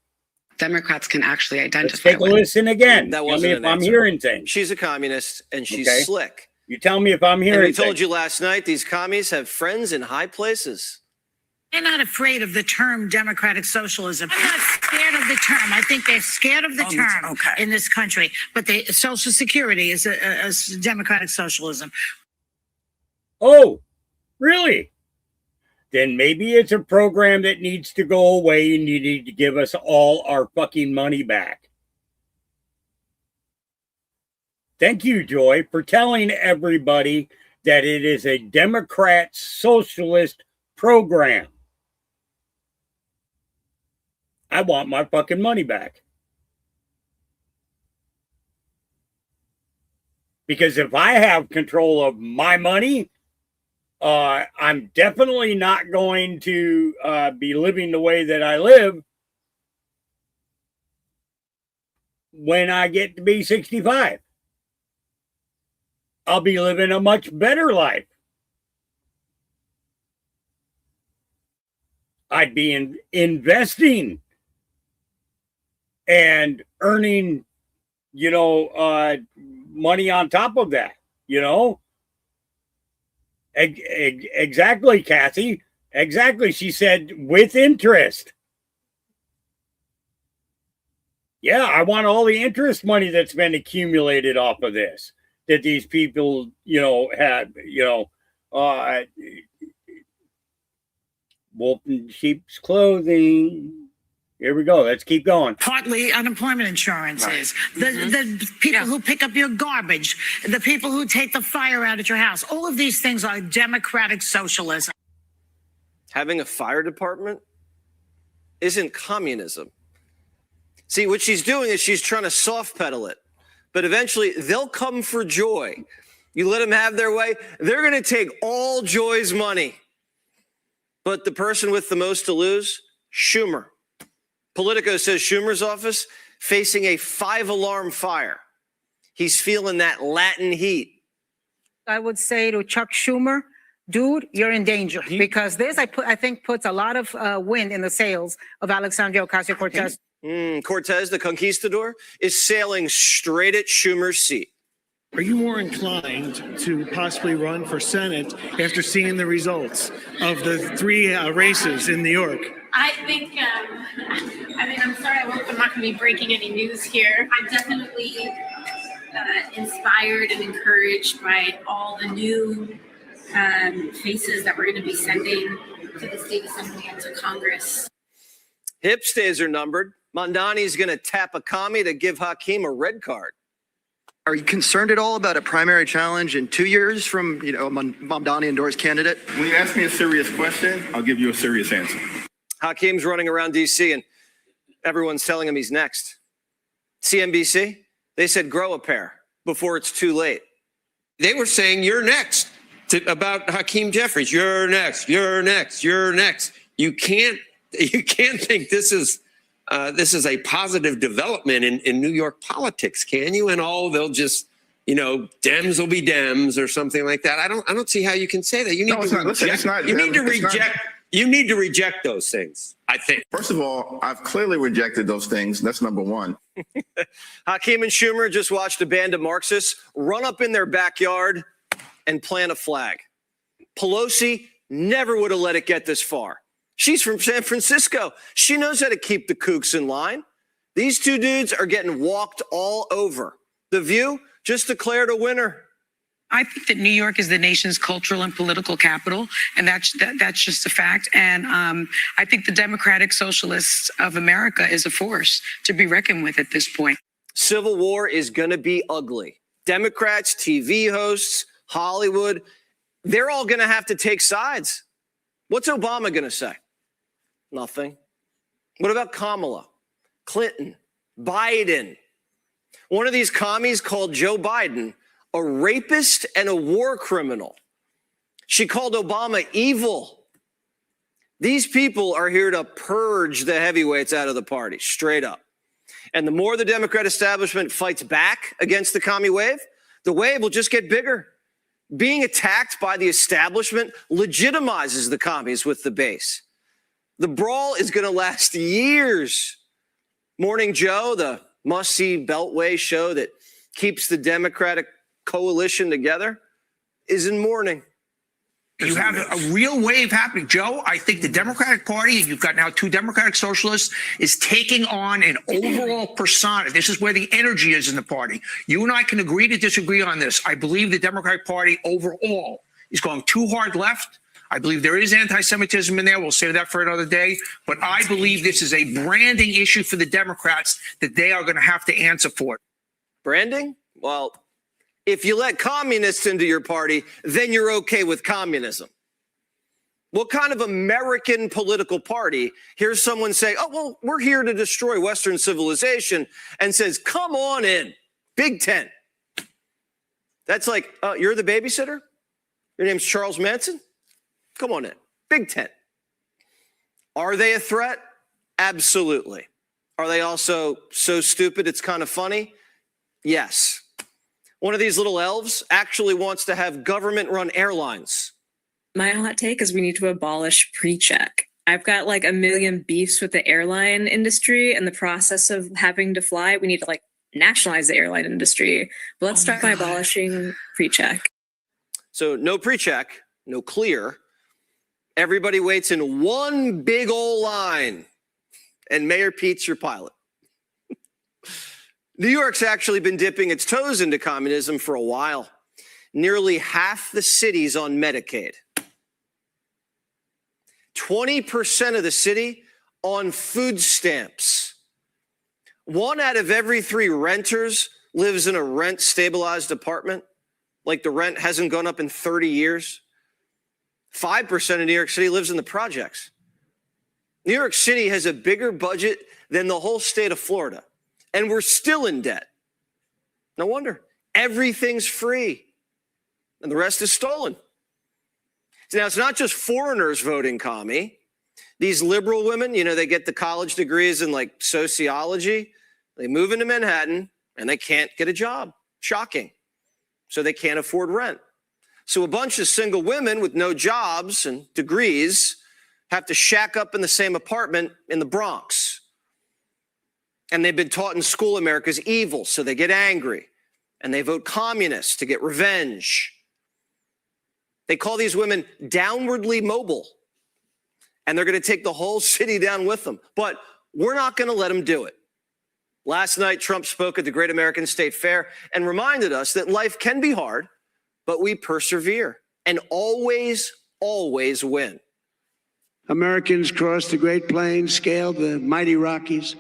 Democrats can actually identify. Let's take a listen again. That wasn't if I'm hearing things. She's a communist and she's slick. You tell me if I'm hearing things. We told you last night, these commies have friends in high places. They're not afraid of the term democratic socialism. I'm not scared of the term. I think they're scared of the term in this country. But Social Security is a democratic socialism. Oh, really? then maybe it's a program that needs to go away and you need to give us all our fucking money back. Thank you, Joy, for telling everybody that it is a Democrat socialist program. I want my fucking money back. Because if I have control of my money, I'm definitely not going to be living the way that I live when I get to be 65. I'll be living a much better life. I'd be investing and earning, money on top of that, Exactly, Kathy. Exactly. She said with interest. Yeah, I want all the interest money that's been accumulated off of this, that these people, had, wolf in sheep's clothing. Here we go. Let's keep going. Partly unemployment insurance is. The people who pick up your garbage, the people who take the fire out at your house. All of these things are democratic socialism. Having a fire department isn't communism. See, what she's doing is she's trying to soft pedal it. But eventually they'll come for Joy. You let them have their way, they're going to take all Joy's money. But the person with the most to lose, Schumer. Politico says Schumer's office facing a 5-alarm fire. He's feeling that Latin heat. I would say to Chuck Schumer, dude, you're in danger because this, I think, puts a lot of wind in the sails of Alexandria Ocasio-Cortez. Cortez, the conquistador, is sailing straight at Schumer's seat. Are you more inclined to possibly run for Senate after seeing the results of the 3 races in New York? I think, I'm sorry, I'm not going to be breaking any news here. I'm definitely inspired and encouraged by all the new faces that we're going to be sending to the state assembly and to Congress. Hip's days are numbered. Mondani's going to tap a commie to give Hakeem a red card. Are you concerned at all about a primary challenge in 2 years from, Mamdani endorsed candidate? When you ask me a serious question, I'll give you a serious answer. Hakeem's running around D.C. and everyone's telling him he's next. CNBC, they said grow a pair before it's too late. They were saying you're next about Hakeem Jeffries. You're next. You're next. You're next. You can't think this is a positive development in New York politics, can you? And they'll just, Dems will be Dems or something like that. I don't see how you can say that. You need to reject those things, I think. First of all, I've clearly rejected those things. That's number one. Hakeem and Schumer just watched a band of Marxists run up in their backyard and plant a flag. Pelosi never would have let it get this far. She's from San Francisco. She knows how to keep the kooks in line. These two dudes are getting walked all over. The View just declared a winner. I think that New York is the nation's cultural and political capital, and that's just a fact. And I think the Democratic Socialists of America is a force to be reckoned with at this point. Civil war is going to be ugly. Democrats, TV hosts, Hollywood, they're all going to have to take sides. What's Obama going to say? Nothing. What about Kamala, Clinton, Biden? One of these commies called Joe Biden a rapist and a war criminal. She called Obama evil. These people are here to purge the heavyweights out of the party, straight up. And the more the Democrat establishment fights back against the commie wave, the wave will just get bigger. Being attacked by the establishment legitimizes the commies with the base. The brawl is going to last years. Morning Joe, the must-see Beltway show that keeps the Democratic coalition together, is in mourning. You have a real wave happening. Joe, I think the Democratic Party, and you've got now 2 Democratic Socialists, is taking on an overall persona. This is where the energy is in the party. You and I can agree to disagree on this. I believe the Democratic Party overall is going too hard left. I believe there is anti-Semitism in there. We'll save that for another day. But I believe this is a branding issue for the Democrats that they are going to have to answer for. Branding? Well, if you let communists into your party, then you're okay with communism. What kind of American political party hears someone say, oh, well, we're here to destroy Western civilization, and says, come on in, Big Tent. That's like, you're the babysitter? Your name's Charles Manson? Come on in, Big Tent. Are they a threat? Absolutely. Are they also so stupid it's kind of funny? Yes. One of these little elves actually wants to have government-run airlines. My hot take is we need to abolish pre-check. I've got like a million beefs with the airline industry and the process of having to fly. We need to like nationalize the airline industry. But let's start by abolishing pre-check. So no pre-check, no clear. Everybody waits in one big old line. And Mayor Pete's your pilot. New York's actually been dipping its toes into communism for a while. Nearly half the city's on Medicaid. 20% of the city on food stamps. 1 out of every 3 renters lives in a rent-stabilized apartment, like the rent hasn't gone up in 30 years. 5% of New York City lives in the projects. New York City has a bigger budget than the whole state of Florida, and we're still in debt. No wonder. Everything's free, and the rest is stolen. Now, it's not just foreigners voting commie. These liberal women, you know, they get the college degrees in like sociology. They move into Manhattan and they can't get a job. Shocking. So they can't afford rent. So a bunch of single women with no jobs and degrees have to shack up in the same apartment in the Bronx. And they've been taught in school America's evil, so they get angry and they vote communist to get revenge. They call these women downwardly mobile, and they're going to take the whole city down with them. But we're not going to let them do it. Last night, Trump spoke at the Great American State Fair and reminded us that life can be hard, but we persevere and always, always win. Americans crossed the Great Plains, scaled the mighty Rockies,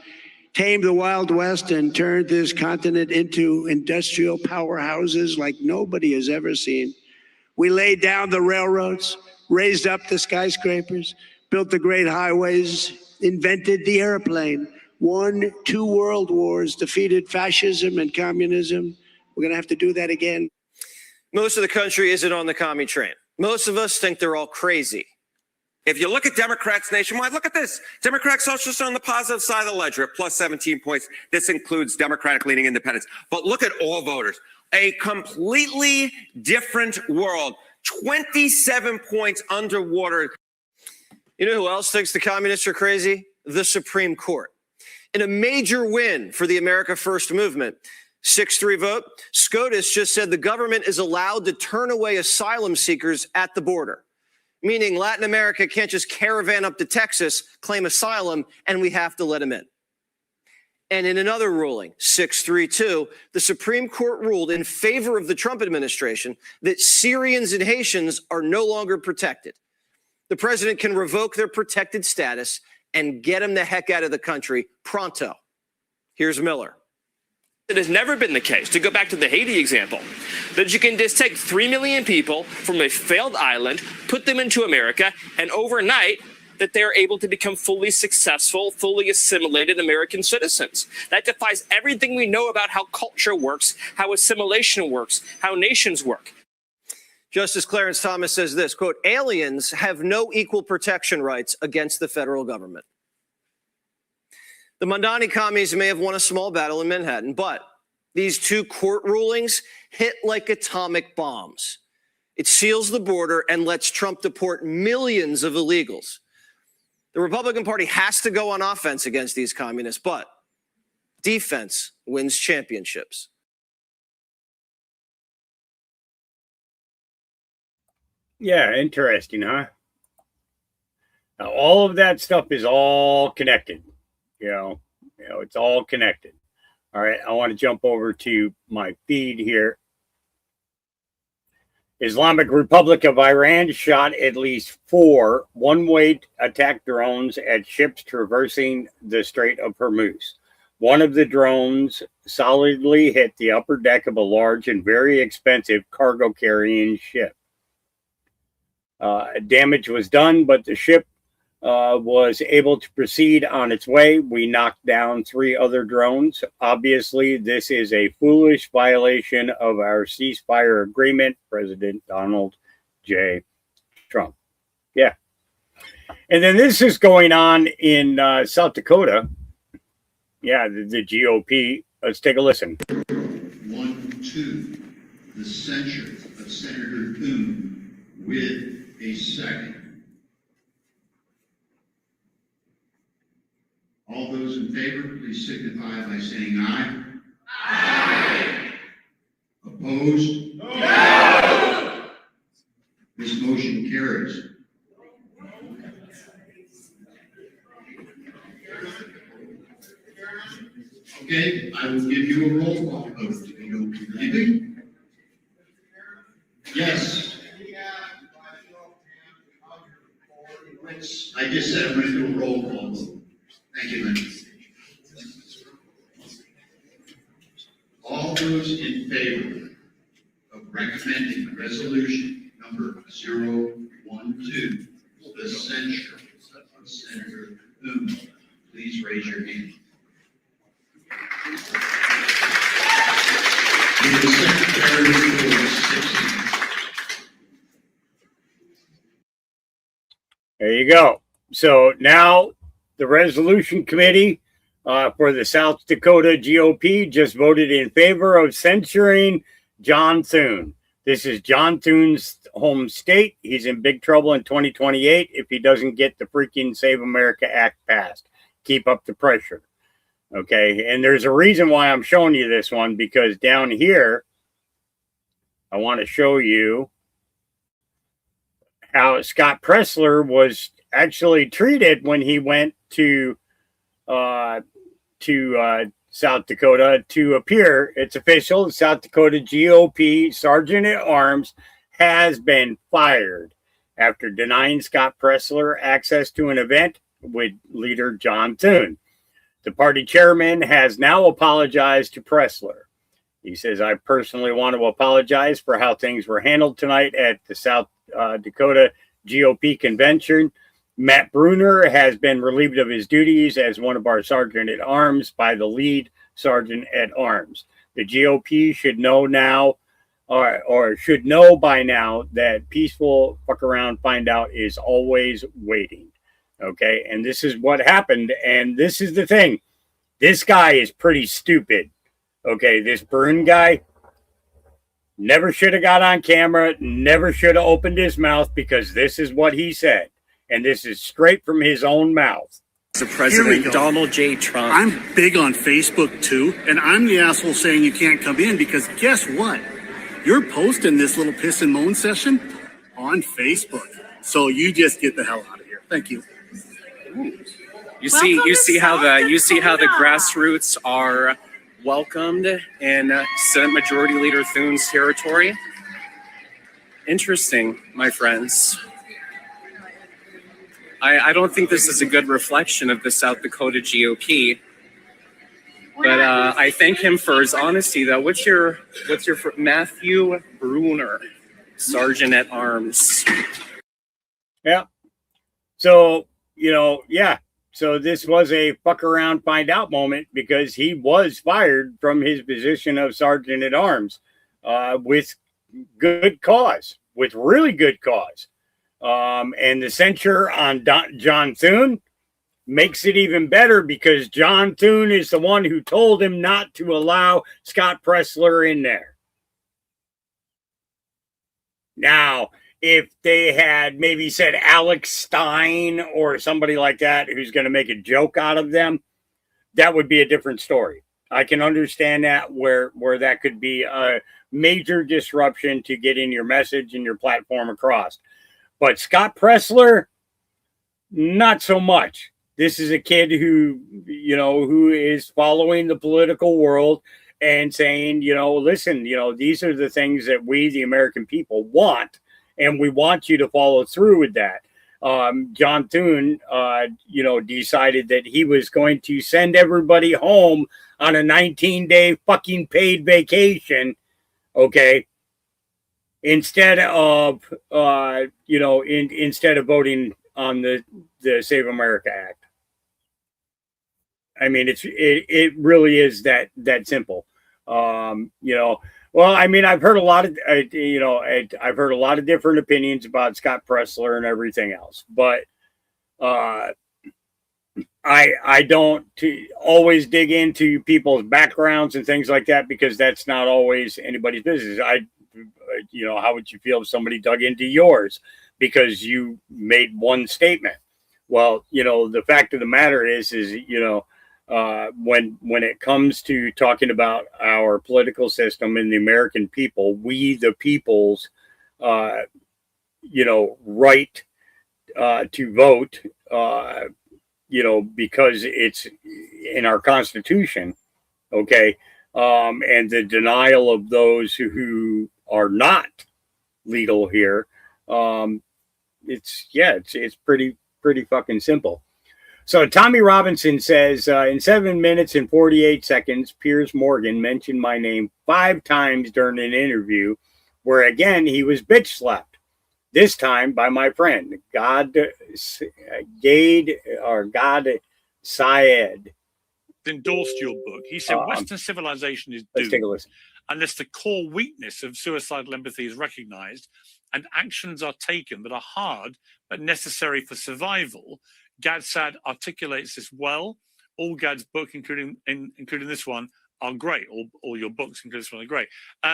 tamed the Wild West, and turned this continent into industrial powerhouses like nobody has ever seen. We laid down the railroads, raised up the skyscrapers, built the great highways, invented the airplane, won 2 world wars, defeated fascism and communism. We're going to have to do that again. Most of the country isn't on the commie train. Most of us think they're all crazy. If you look at Democrats nationwide, look at this. Democrat socialists are on the positive side of the ledger at plus 17 points. This includes Democratic-leaning independents. But look at all voters. A completely different world. 27 points underwater. You know who else thinks the communists are crazy? The Supreme Court. In a major win for the America First movement, 6-3 vote, SCOTUS just said the government is allowed to turn away asylum seekers at the border, meaning Latin America can't just caravan up to Texas, claim asylum, and we have to let them in. And in another ruling, 6-3-2, the Supreme Court ruled in favor of the Trump administration that Syrians and Haitians are no longer protected. The president can revoke their protected status and get them the heck out of the country pronto. Here's Miller. It has never been the case, to go back to the Haiti example, that you can just take 3 million people from a failed island, put them into America, and overnight that they're able to become fully successful, fully assimilated American citizens. That defies everything we know about how culture works, how assimilation works, how nations work. Justice Clarence Thomas says this, quote, aliens have no equal protection rights against the federal government. The Mondani commies may have won a small battle in Manhattan, but these 2 court rulings hit like atomic bombs. It seals the border and lets Trump deport millions of illegals. The Republican Party has to go on offense against these communists, but defense wins championships. Yeah, interesting, huh? Now, all of that stuff is all connected. You know, it's all connected. All right, I want to jump over to my feed here. Islamic Republic of Iran shot at least 4 one-way attack drones at ships traversing the Strait of Hormuz. One of the drones solidly hit the upper deck of a large and very expensive cargo-carrying ship. Damage was done, but the ship was able to proceed on its way. We knocked down 3 other drones. Obviously, this is a foolish violation of our ceasefire agreement, President Donald J. Trump. Yeah. And then this is going on in South Dakota. Yeah, the GOP. Let's take a listen. 1, 2, the censure of Senator Thune with a second. All those in favor, please signify by saying aye. Aye. Opposed? No. This motion carries. Okay, I will give you a roll call vote if you don't believe me. Yes. I just said I'm going to do a roll call vote. Thank you, Linda. All those in favor of recommending resolution number 012, the censure of Senator Thune, please raise your hand. Will the secretary report 6? There you go. So now the resolution committee for the South Dakota GOP just voted in favor of censuring John Thune. This is John Thune's home state. He's in big trouble in 2028 if he doesn't get the freaking Save America Act passed. Keep up the pressure. Okay, and there's a reason why I'm showing you this one, because down here, I want to show you how Scott Pressler was actually treated when he went to South Dakota to appear. It's official. The South Dakota GOP Sergeant at Arms has been fired after denying Scott Pressler access to an event with leader John Thune. The party chairman has now apologized to Pressler. He says, I personally want to apologize for how things were handled tonight at the South Dakota GOP convention. Matt Bruner has been relieved of his duties as one of our Sergeant at Arms by the lead Sergeant at Arms. The GOP should know now, or should know by now, that peaceful fuck around find out is always waiting. Okay, and this is what happened, and this is the thing. This guy is pretty stupid. Okay, this Byrne guy never should have got on camera, never should have opened his mouth, because this is what he said. And this is straight from his own mouth. Mr. President Donald J. Trump. I'm big on Facebook too, and I'm the asshole saying you can't come in because guess what? You're posting this little piss and moan session on Facebook. So you just get the hell out of here. Thank you. You see how the grassroots are welcomed in Senate Majority Leader Thune's territory. Interesting, my friends. I don't think this is a good reflection of the South Dakota GOP, but I thank him for his honesty. Though, what's your Matthew Bruner, Sergeant at Arms? Yeah. So yeah. So this was a fuck around, find out moment, because he was fired from his position of Sergeant at Arms with good cause, with really good cause. And the censure on John Thune makes it even better, because John Thune is the one who told him not to allow Scott Pressler in there. Now, if they had maybe said Alex Stein or somebody like that who's going to make a joke out of them, that would be a different story. I can understand that where that could be a major disruption to getting your message and your platform across. But Scott Pressler, not so much. This is a kid who is following the political world and saying, listen, these are the things that we, the American people, want, and we want you to follow through with that. John Thune, decided that he was going to send everybody home on a 19-day fucking paid vacation, okay, instead of, instead of voting on the Save America Act. I mean, it really is that simple. Well, I mean, I've heard a lot of, I've heard a lot of different opinions about Scott Pressler and everything else, but I don't always dig into people's backgrounds and things like that, because that's not always anybody's business. How would you feel if somebody dug into yours because you made one statement? Well, the fact of the matter is, when it comes to talking about our political system and the American people, we the people's, right to vote, because it's in our Constitution, okay, and the denial of those who are not legal here, it's pretty fucking simple. So Tommy Robinson says, in 7 minutes and 48 seconds, Piers Morgan mentioned my name 5 times during an interview where, again, he was bitch slapped. This time by my friend, God Syed. Endorsed your book. He said, Western civilization is Let's doomed take a listen. unless the core weakness of suicidal empathy is recognized and actions are taken that are hard but necessary for survival. Gad Saad articulates this well. All Gad's book, including this one, are great. All your books, including this one, are great.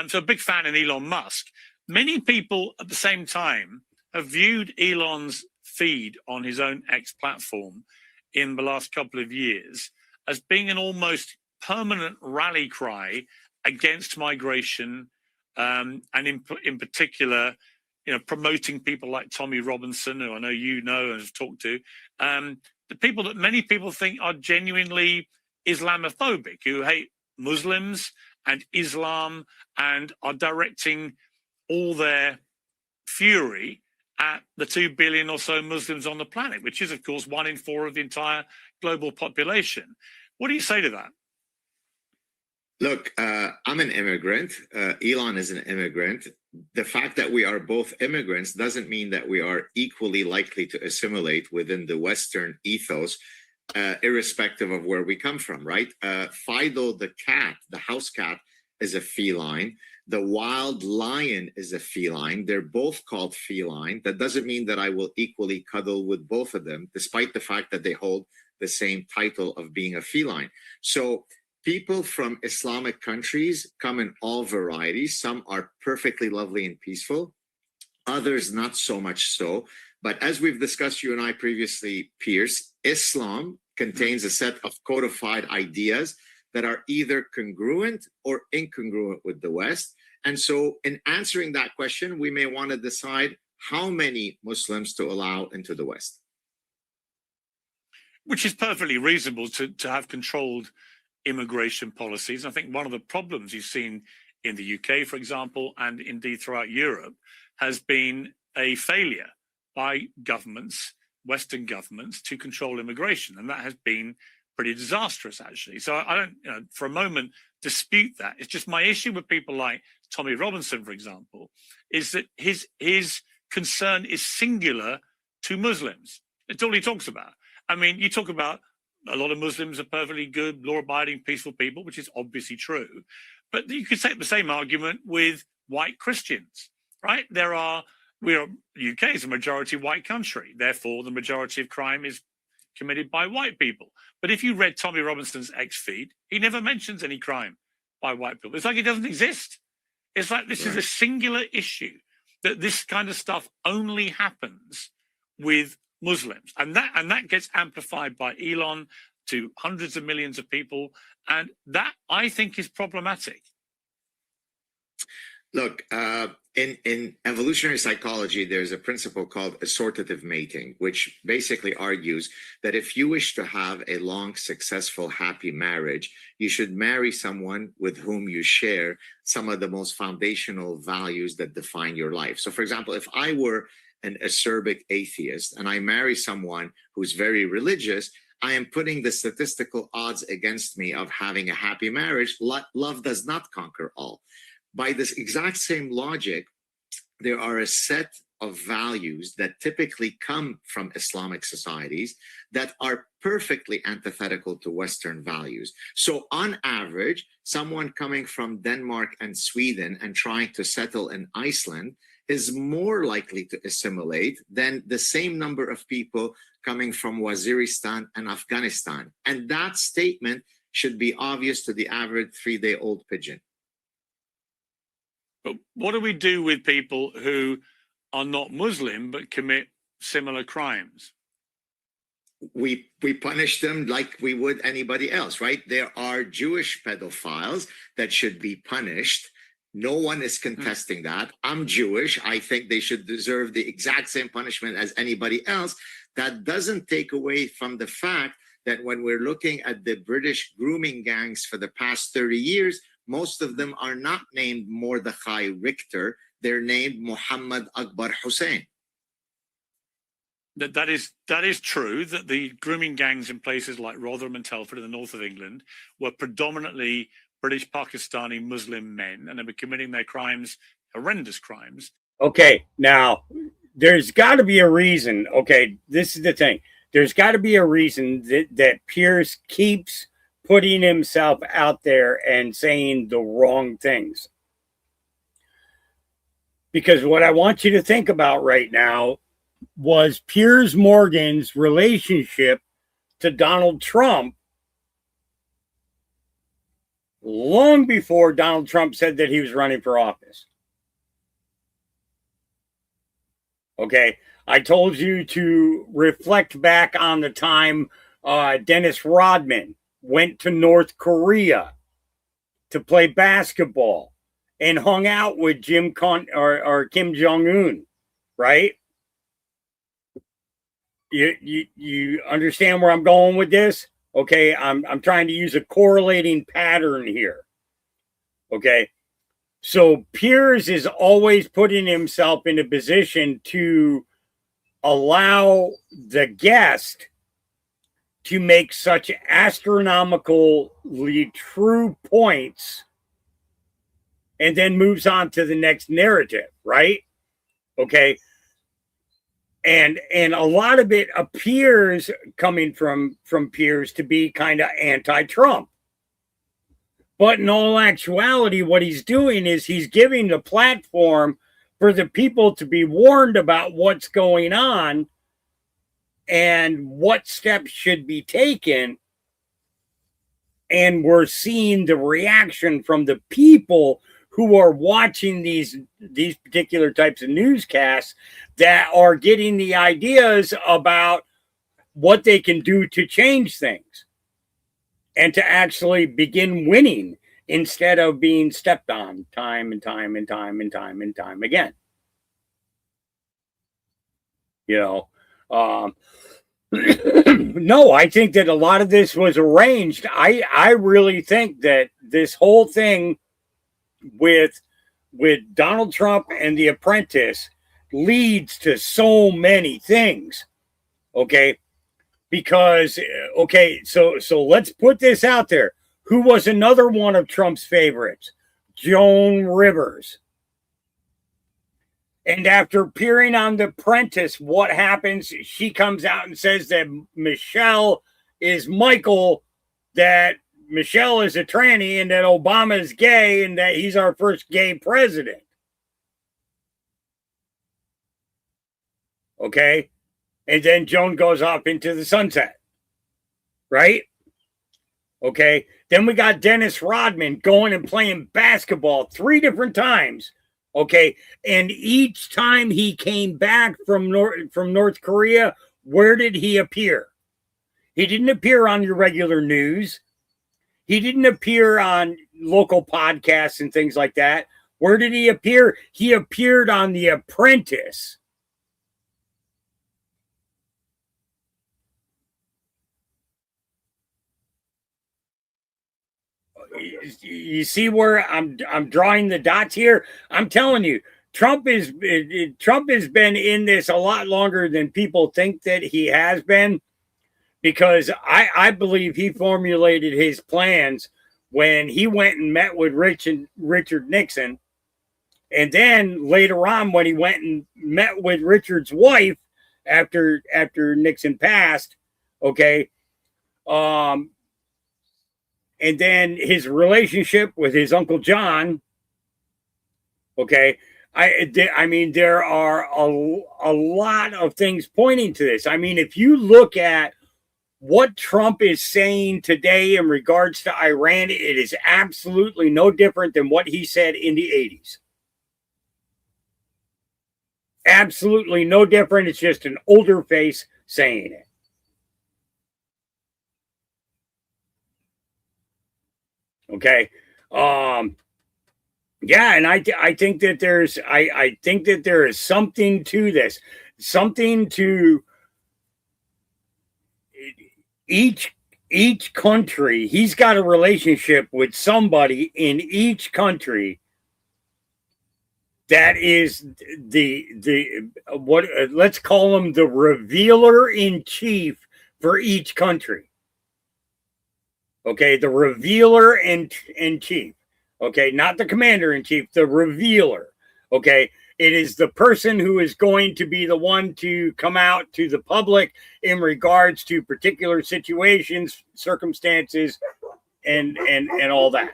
So a big fan of Elon Musk. Many people at the same time have viewed Elon's feed on his own X platform in the last couple of years as being an almost permanent rally cry against migration, and in particular, promoting people like Tommy Robinson, who I know you know and have talked to, the people that many people think are genuinely Islamophobic, who hate Muslims and Islam and are directing all their fury at the 2 billion or so Muslims on the planet, which is, of course, 1 in 4 of the entire global population. What do you say to that? Look, I'm an immigrant. Elon is an immigrant. The fact that we are both immigrants doesn't mean that we are equally likely to assimilate within the Western ethos, irrespective of where we come from, right? Fido the cat, the house cat, is a feline. The wild lion is a feline. They're both called feline. That doesn't mean that I will equally cuddle with both of them, despite the fact that they hold the same title of being a feline. So people from Islamic countries come in all varieties. Some are perfectly lovely and peaceful, others not so much so. But as we've discussed, you and I previously, Piers, Islam contains a set of codified ideas that are either congruent or incongruent with the West. And so in answering that question, we may want to decide how many Muslims to allow into the West. Which is perfectly reasonable to have controlled immigration policies. I think one of the problems you've seen in the UK, for example, and indeed throughout Europe, has been a failure by governments, Western governments, to control immigration. And that has been pretty disastrous, actually. So I don't, for a moment, dispute that. It's just my issue with people like Tommy Robinson, for example, is that his concern is singular to Muslims. It's all he talks about. I mean, you talk about a lot of Muslims are perfectly good, law-abiding, peaceful people, which is obviously true. But you could take the same argument with white Christians, right? UK is a majority white country. Therefore, the majority of crime is committed by white people. But if you read Tommy Robinson's X feed, he never mentions any crime by white people. It's like it doesn't exist. It's like this is a singular issue, that this kind of stuff only happens with Muslims. And that gets amplified by Elon to hundreds of millions of people. And that, I think, is problematic. Look, In evolutionary psychology, there's a principle called assortative mating, which basically argues that if you wish to have a long, successful, happy marriage, you should marry someone with whom you share some of the most foundational values that define your life. So, for example, if I were an acerbic atheist and I marry someone who's very religious, I am putting the statistical odds against me of having a happy marriage. Love does not conquer all. By this exact same logic, there are a set of values that typically come from Islamic societies that are perfectly antithetical to Western values. So on average, someone coming from Denmark and Sweden and trying to settle in Iceland is more likely to assimilate than the same number of people coming from Waziristan and Afghanistan. And that statement should be obvious to the average 3-day-old pigeon. But what do we do with people who are not Muslim but commit similar crimes? We punish them like we would anybody else, right? There are Jewish pedophiles that should be punished. No one is contesting that. I'm Jewish. I think they should deserve the exact same punishment as anybody else. That doesn't take away from the fact that when we're looking at the British grooming gangs for the past 30 years, most of them are not named Mordechai Richter. They're named Muhammad Akbar Hussein. That is true, that the grooming gangs in places like Rotherham and Telford in the north of England were predominantly British Pakistani Muslim men, and they were committing their crimes, horrendous crimes. Okay, now there's got to be a reason. Okay, this is the thing. There's got to be a reason that Piers keeps putting himself out there and saying the wrong things. Because what I want you to think about right now was Piers Morgan's relationship to Donald Trump long before Donald Trump said that he was running for office. Okay, I told you to reflect back on the time Dennis Rodman went to North Korea to play basketball and hung out with Kim Jong-un, right? You understand where I'm going with this? Okay, I'm trying to use a correlating pattern here. Okay, so Piers is always putting himself in a position to allow the guest to make such astronomically true points and then moves on to the next narrative, right? Okay. And a lot of it appears coming from Piers to be kind of anti-Trump. But in all actuality, what he's doing is he's giving the platform for the people to be warned about what's going on and what steps should be taken. And we're seeing the reaction from the people who are watching these particular types of newscasts that are getting the ideas about what they can do to change things and to actually begin winning instead of being stepped on time and time and time and time and time again. You know, no, I think that a lot of this was arranged. I really think that this whole thing with Donald Trump and The Apprentice leads to so many things. Okay, because so let's put this out there. Who was another one of Trump's favorites? Joan Rivers. And after appearing on The Apprentice, what happens? She comes out and says that Michelle is Michael, that Michelle is a tranny, and that Obama is gay, and that he's our first gay president. Okay? And then Joan goes off into the sunset. Right? Okay? Then we got Dennis Rodman going and playing basketball 3 different times. Okay, and each time he came back from North Korea, where did he appear? He didn't appear on your regular news. He didn't appear on local podcasts and things like that. Where did he appear? He appeared on The Apprentice. You see where I'm drawing the dots here? I'm telling you, Trump has been in this a lot longer than people think that he has been, because I believe he formulated his plans when he went and met with Richard Nixon. And then later on, when he went and met with Richard's wife after Nixon passed, okay, and then his relationship with his Uncle John, okay, I mean, there are a lot of things pointing to this. I mean, if you look at what Trump is saying today in regards to Iran, it is absolutely no different than what he said in the 80s. Absolutely no different. It's just an older face saying it. Okay. Yeah, and I think that I think that there is something to this. Something to each country. He's got a relationship with somebody in each country that is the what let's call him the revealer in chief for each country. Okay, the revealer in chief. Okay, not the commander in chief, the revealer. Okay, it is the person who is going to be the one to come out to the public in regards to particular situations, circumstances, and all that.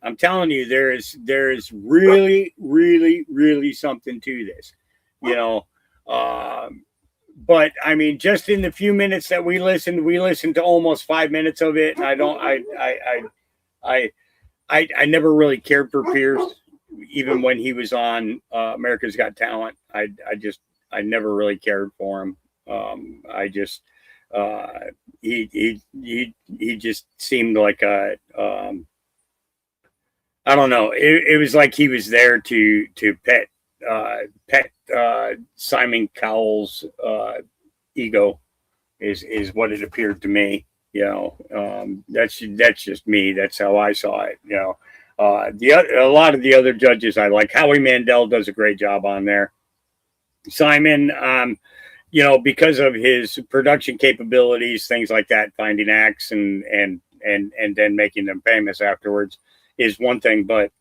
I'm telling you, there is really, really, really something to this, you know. But I mean, just in the few minutes that we listened to almost 5 minutes of it. And I never really cared for Pierce, even when he was on America's Got Talent. I never really cared for him. He just seemed like a I don't know. It was like he was there to pet Simon Cowell's ego, is what it appeared to me. You know, that's just me. That's how I saw it. You know, a lot of the other judges I like. Howie Mandel does a great job on there. Simon, you know, because of his production capabilities, things like that, finding acts and then making them famous afterwards is one thing. But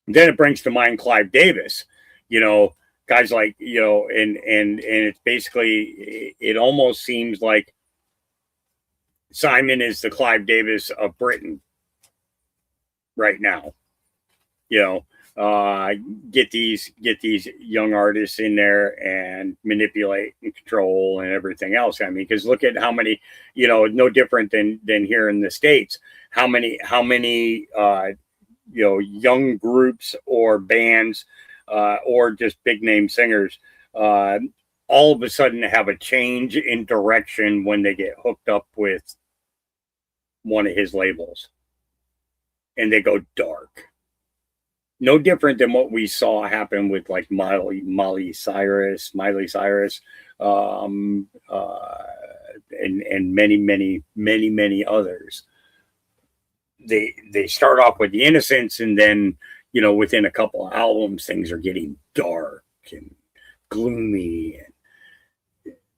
then it brings to mind Clive Davis, you know, guys like, you know, and it's basically, it almost seems like Simon is the Clive Davis of Britain right now. You know, get these young artists in there and manipulate and control and everything else. I mean, because look at how many, you know, no different than here in the States, how many you know, young groups or bands or just big name singers all of a sudden have a change in direction when they get hooked up with one of his labels and they go dark. No different than what we saw happen with like Miley Cyrus, and many others. They start off with the innocence, and then, you know, within a couple of albums, things are getting dark and gloomy and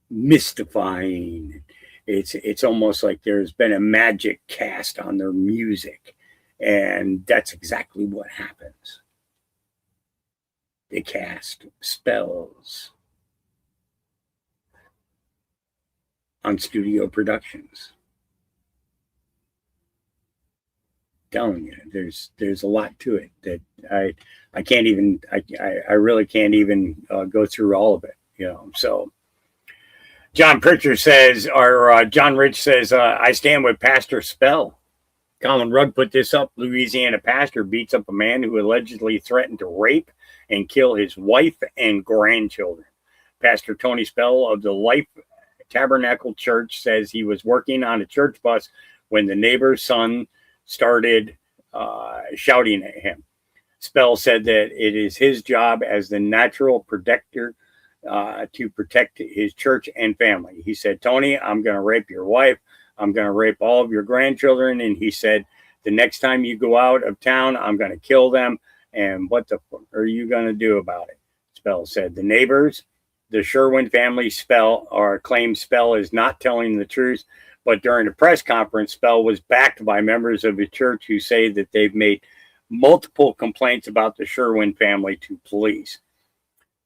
mystifying. It's almost like there's been a magic cast on their music, and that's exactly what happens. They cast spells on studio productions. Telling you, there's a lot to it that I can't even I really can't even go through all of it, you know. So John Pritchard says, or John Rich says, I stand with Pastor Spell. Colin Rugg put this up. Louisiana pastor beats up a man who allegedly threatened to rape and kill his wife and grandchildren. Pastor Tony Spell of the Life Tabernacle Church says he was working on a church bus when the neighbor's son started shouting at him. Spell said that it is his job as the natural protector to protect his church and family. He said, Tony, I'm going to rape your wife. I'm going to rape all of your grandchildren. And he said, the next time you go out of town, I'm going to kill them. And what the fuck are you going to do about it? Spell said, the neighbors, the Sherwin family claim Spell is not telling the truth. But during a press conference, Spell was backed by members of the church who say that they've made multiple complaints about the Sherwin family to police.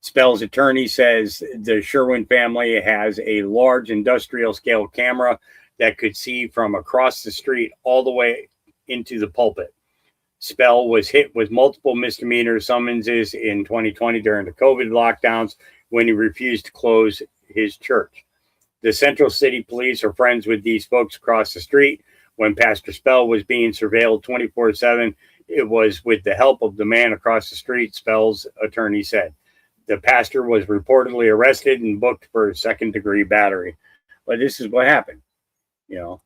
Spell's attorney says the Sherwin family has a large industrial scale camera that could see from across the street all the way into the pulpit. Spell was hit with multiple misdemeanor summonses in 2020 during the COVID lockdowns when he refused to close his church. The Central City Police are friends with these folks across the street. When Pastor Spell was being surveilled 24/7, it was with the help of the man across the street, Spell's attorney said. The pastor was reportedly arrested and booked for a second-degree battery. But this is what happened, you know.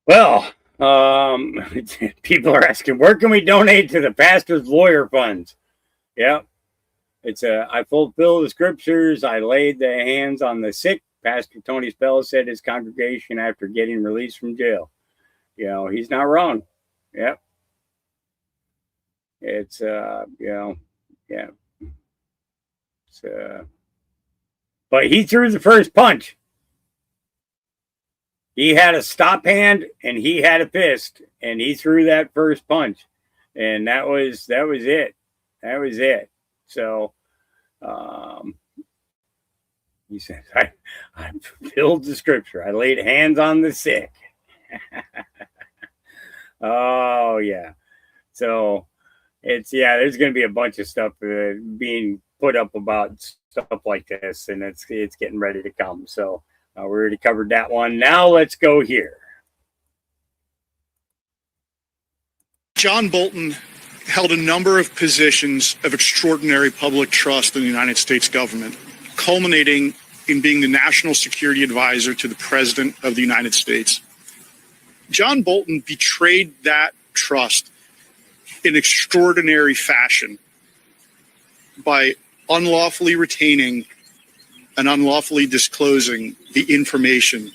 Well, people are asking, where can we donate to the pastor's lawyer funds? Yeah, I fulfill the scriptures. I laid the hands on the sick. Pastor Tony Spell said his congregation after getting released from jail. You know, he's not wrong. Yep. It's, yeah. It's, but he threw the first punch. He had a stop hand and he had a fist and he threw that first punch. And that was it. That was it. So, he says, I fulfilled the scripture. I laid hands on the sick. Oh, yeah. So there's going to be a bunch of stuff being put up about stuff like this, and it's getting ready to come. So we already covered that one. Now let's go here. John Bolton held a number of positions of extraordinary public trust in the United States government, culminating in being the national security advisor to the President of the United States. John Bolton betrayed that trust in extraordinary fashion by unlawfully retaining and unlawfully disclosing the information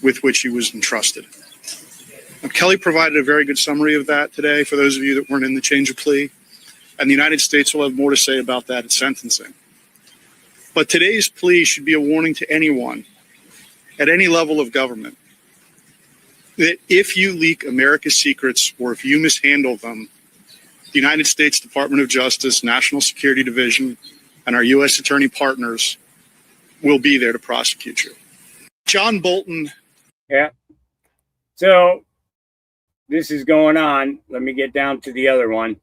with which he was entrusted. Now, Kelly provided a very good summary of that today for those of you that weren't in the change of plea, and the United States will have more to say about that at sentencing. But today's plea should be a warning to anyone at any level of government that if you leak America's secrets or if you mishandle them, the United States Department of Justice, National Security Division, and our U.S. attorney partners will be there to prosecute you. John Bolton. Yeah. So this is going on. Let me get down to the other one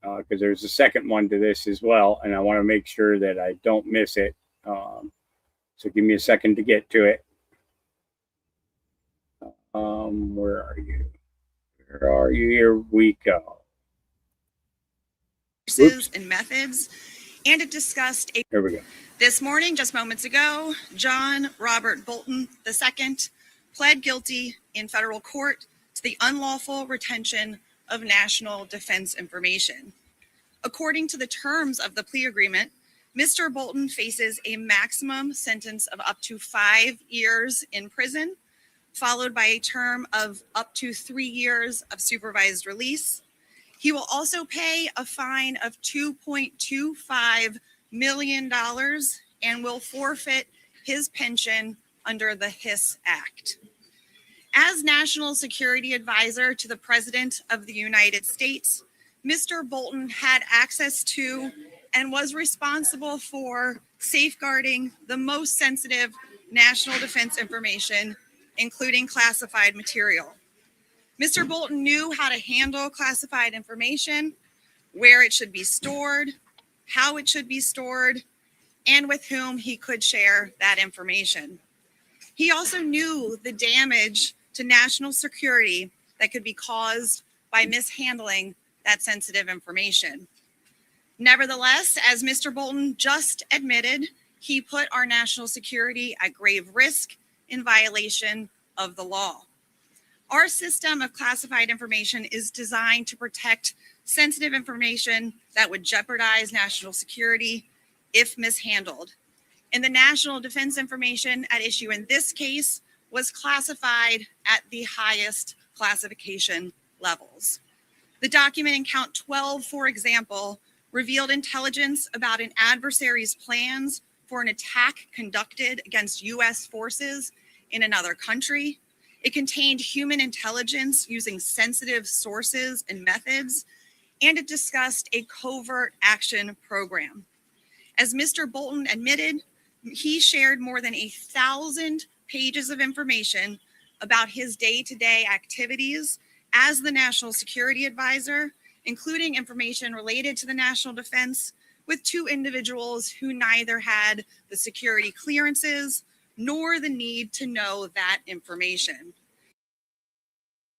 because there's a second one to this as well, and I want to make sure that I don't miss it. So give me a second to get to it. Where are you? Where are you? Here we go. And methods, and it discussed Here we go. This morning, just moments ago, John Robert Bolton II pled guilty in federal court to the unlawful retention of national defense information. According to the terms of the plea agreement, Mr. Bolton faces a maximum sentence of up to 5 years in prison followed by a term of up to 3 years of supervised release. He will also pay a fine of $2.25 million and will forfeit his pension under the HIS Act. As National Security Advisor to the President of the United States, Mr. Bolton had access to and was responsible for safeguarding the most sensitive national defense information, including classified material. Mr. Bolton knew how to handle classified information, where it should be stored, how it should be stored, and with whom he could share that information. He also knew the damage to national security that could be caused by mishandling that sensitive information. Nevertheless, as Mr. Bolton just admitted, he put our national security at grave risk in violation of the law. Our system of classified information is designed to protect sensitive information that would jeopardize national security if mishandled. And the national defense information at issue in this case was classified at the highest classification levels. The document in count 12, for example, revealed intelligence about an adversary's plans for an attack conducted against U.S. forces in another country. It contained human intelligence using sensitive sources and methods, and it discussed a covert action program. As Mr. Bolton admitted, he shared more than 1,000 pages of information about his day-to-day activities as the National Security Advisor, including information related to the national defense, with two individuals who neither had the security clearances nor the need to know that information.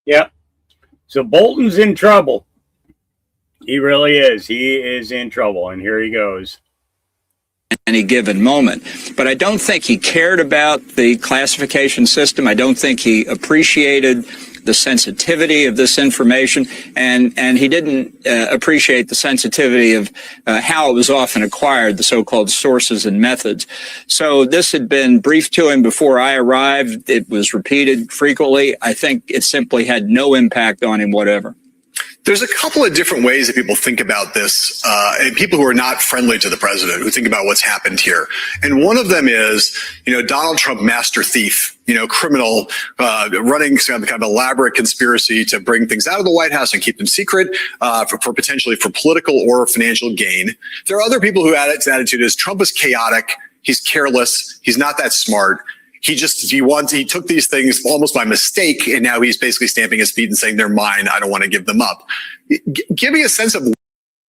Yep. So Bolton's in trouble. He really is. He is in trouble. And here he goes. Any given moment. But I don't think he cared about the classification system. I don't think he appreciated the sensitivity of this information, and he didn't appreciate the sensitivity of how it was often acquired, the so-called sources and methods. So this had been briefed to him before I arrived. It was repeated frequently. I think it simply had no impact on him whatever. There's a couple of different ways that people think about this, and people who are not friendly to the president, who think about what's happened here. And one of them is, Donald Trump, master thief, criminal, running some kind of elaborate conspiracy to bring things out of the White House and keep them secret for potentially for political or financial gain. There are other people who his attitude is Trump is chaotic. He's careless. He's not that smart. He took these things almost by mistake, and now he's basically stamping his feet and saying they're mine. I don't want to give them up. Give me a sense of.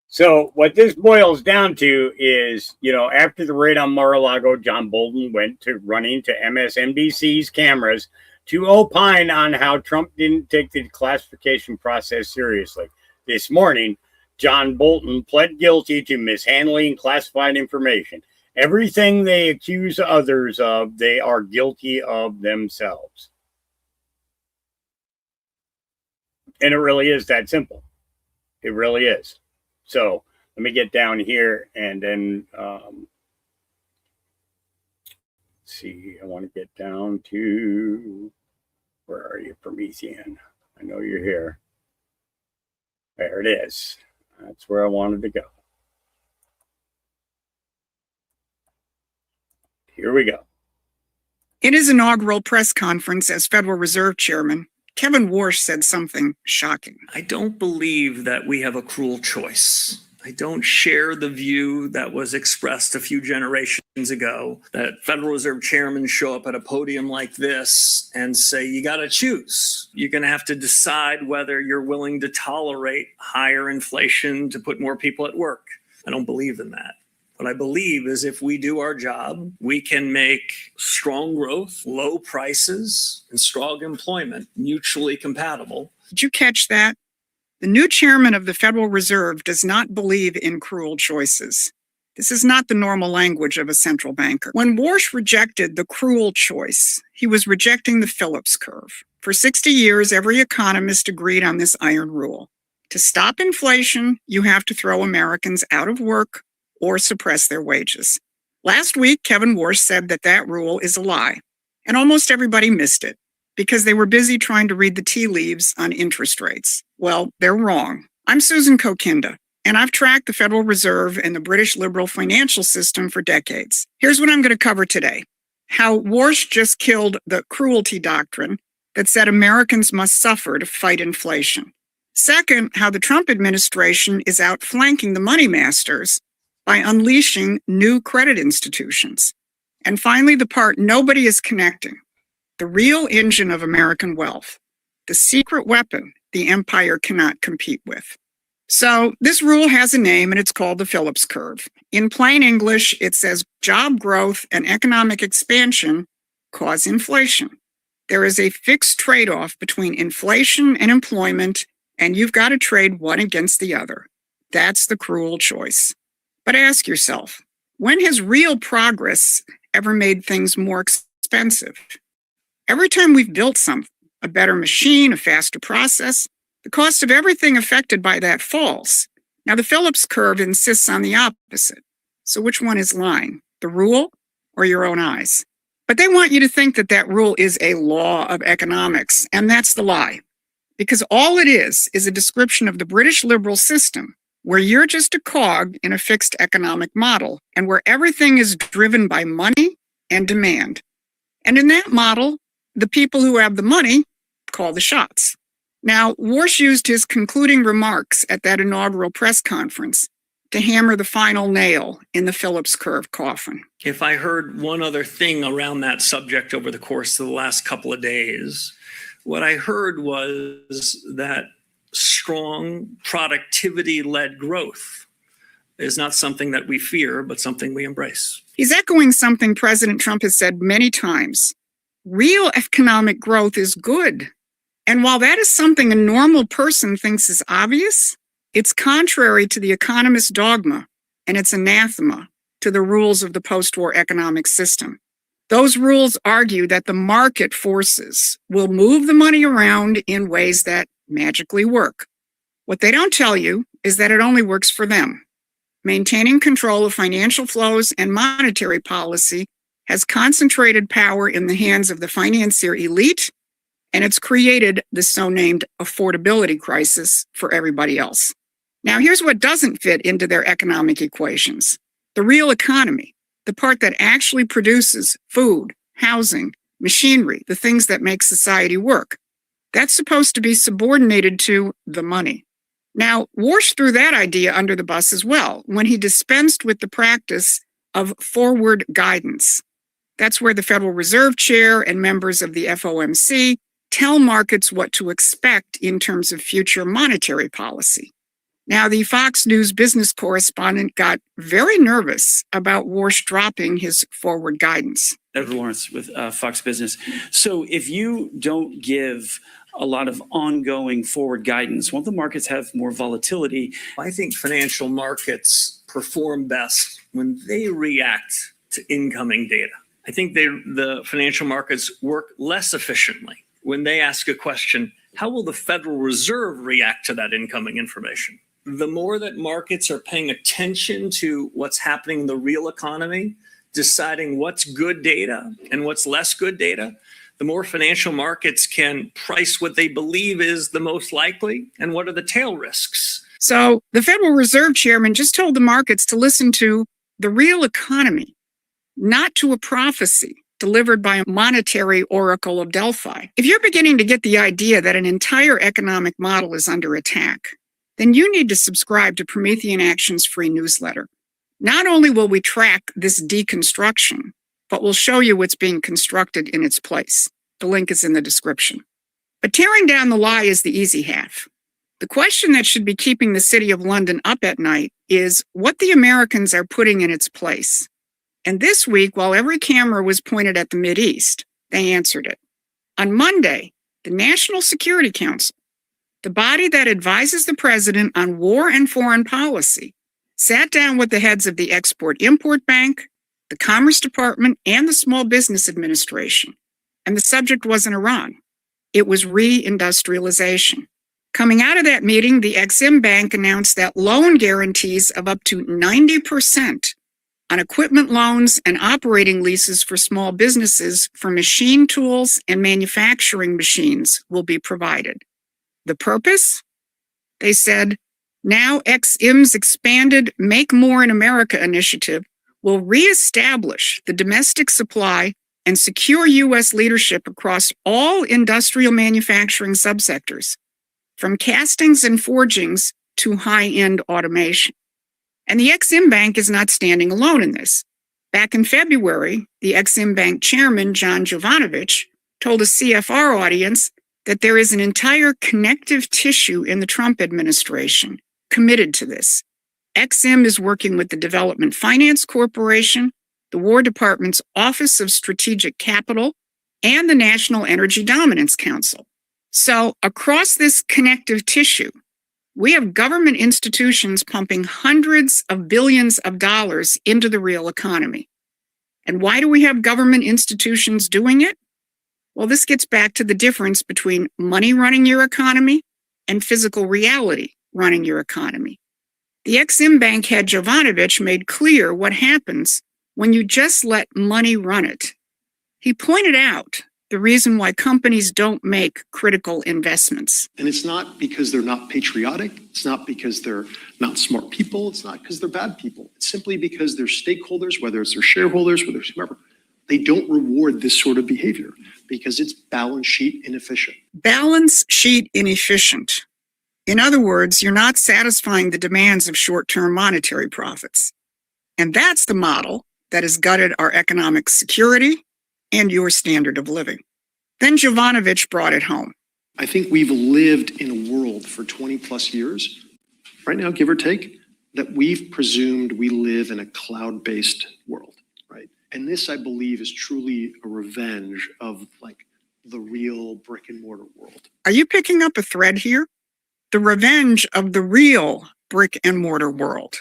So what this boils down to is, after the raid on Mar-a-Lago, John Bolton went to running to MSNBC's cameras to opine on how Trump didn't take the classification process seriously. This morning, John Bolton pled guilty to mishandling classified information. Everything they accuse others of, they are guilty of themselves. And it really is that simple. It really is. So let me get down here and then let's see. I want to get down to, where are you, Promethean? I know you're here. There it is. That's where I wanted to go. Here we go. In his inaugural press conference as Federal Reserve Chairman, Kevin Warsh said something shocking. I don't believe that we have a cruel choice. I don't share the view that was expressed a few generations ago that Federal Reserve chairmen show up at a podium like this and say, you got to choose. You're going to have to decide whether you're willing to tolerate higher inflation to put more people at work. I don't believe in that. What I believe is if we do our job, we can make strong growth, low prices, and strong employment mutually compatible. Did you catch that? The new chairman of the Federal Reserve does not believe in cruel choices. This is not the normal language of a central banker. When Warsh rejected the cruel choice, he was rejecting the Phillips curve. For 60 years, every economist agreed on this iron rule. To stop inflation, you have to throw Americans out of work or suppress their wages. Last week, Kevin Warsh said that rule is a lie, and almost everybody missed it. because they were busy trying to read the tea leaves on interest rates. Well, they're wrong. I'm Susan Kokinda, and I've tracked the Federal Reserve and the British liberal financial system for decades. Here's what I'm going to cover today. How Warsh just killed the cruelty doctrine that said Americans must suffer to fight inflation. Second, how the Trump administration is outflanking the money masters by unleashing new credit institutions. And finally, the part nobody is connecting, the real engine of American wealth, the secret weapon the empire cannot compete with. So this rule has a name, and it's called the Phillips curve. In plain English, it says job growth and economic expansion cause inflation. There is a fixed trade-off between inflation and employment, and you've got to trade one against the other. That's the cruel choice. But ask yourself, when has real progress ever made things more expensive? Every time we've built something, a better machine, a faster process, the cost of everything affected by that falls. Now, the Phillips curve insists on the opposite. So which one is lying, the rule or your own eyes? But they want you to think that that rule is a law of economics, and that's the lie. Because all it is a description of the British liberal system, where you're just a cog in a fixed economic model, and where everything is driven by money and demand. And in that model, the people who have the money call the shots. Now, Warsh used his concluding remarks at that inaugural press conference to hammer the final nail in the Phillips curve coffin. If I heard one other thing around that subject over the course of the last couple of days, what I heard was that strong productivity-led growth is not something that we fear, but something we embrace. He's echoing something President Trump has said many times. Real economic growth is good. And while that is something a normal person thinks is obvious, it's contrary to the economist dogma, and it's anathema to the rules of the post-war economic system. Those rules argue that the market forces will move the money around in ways that magically work. What they don't tell you is that it only works for them. Maintaining control of financial flows and monetary policy has concentrated power in the hands of the financier elite, and it's created the so-named affordability crisis for everybody else. Now, here's what doesn't fit into their economic equations. The real economy, the part that actually produces food, housing, machinery, the things that make society work. That's supposed to be subordinated to the money. Now, Warsh threw that idea under the bus as well when he dispensed with the practice of forward guidance. That's where the Federal Reserve Chair and members of the FOMC tell markets what to expect in terms of future monetary policy. Now, the Fox News business correspondent got very nervous about Warsh dropping his forward guidance. Edward Lawrence with Fox Business. So if you don't give a lot of ongoing forward guidance, won't the markets have more volatility? I think financial markets perform best when they react to incoming data. I think the financial markets work less efficiently when they ask a question, how will the Federal Reserve react to that incoming information? The more that markets are paying attention to what's happening in the real economy, deciding what's good data and what's less good data, the more financial markets can price what they believe is the most likely and what are the tail risks. So the Federal Reserve Chairman just told the markets to listen to the real economy, not to a prophecy delivered by a monetary oracle of Delphi. If you're beginning to get the idea that an entire economic model is under attack, then you need to subscribe to Promethean Action's free newsletter. Not only will we track this deconstruction, but we'll show you what's being constructed in its place. The link is in the description. But tearing down the lie is the easy half. The question that should be keeping the City of London up at night is what the Americans are putting in its place. And this week, while every camera was pointed at the Mideast, they answered it. On Monday, the National Security Council, the body that advises the president on war and foreign policy, sat down with the heads of the Export-Import Bank, the Commerce Department, and the Small Business Administration. And the subject wasn't Iran. It was reindustrialization. Coming out of that meeting, the Exim Bank announced that loan guarantees of up to 90% on equipment loans and operating leases for small businesses for machine tools and manufacturing machines will be provided. The purpose? They said, now Ex-Im's expanded Make More in America initiative will reestablish the domestic supply and secure U.S. leadership across all industrial manufacturing subsectors, from castings and forgings to high-end automation. And the Ex-Im Bank is not standing alone in this. Back in February, the Ex-Im Bank chairman, John Jovanovich, told a CFR audience that there is an entire connective tissue in the Trump administration committed to this. Ex-Im is working with the Development Finance Corporation, the War Department's Office of Strategic Capital, and the National Energy Dominance Council. So across this connective tissue, we have government institutions pumping hundreds of billions of dollars into the real economy. And why do we have government institutions doing it? Well, this gets back to the difference between money running your economy and physical reality running your economy. The Ex-Im Bank head Jovanovich made clear what happens when you just let money run it. He pointed out the reason why companies don't make critical investments. And it's not because they're not patriotic. It's not because they're not smart people. It's not because they're bad people. It's simply because their stakeholders, whether it's their shareholders, whether it's whoever, they don't reward this sort of behavior because it's balance sheet inefficient. Balance sheet inefficient. In other words, you're not satisfying the demands of short-term monetary profits. And that's the model that has gutted our economic security and your standard of living. Then Jovanovich brought it home. I think we've lived in a world for 20 plus years, right now, give or take, that we've presumed we live in a cloud-based world, right? And this, I believe, is truly a revenge of like the real brick and mortar world. Are you picking up a thread here? The revenge of the real brick and mortar world.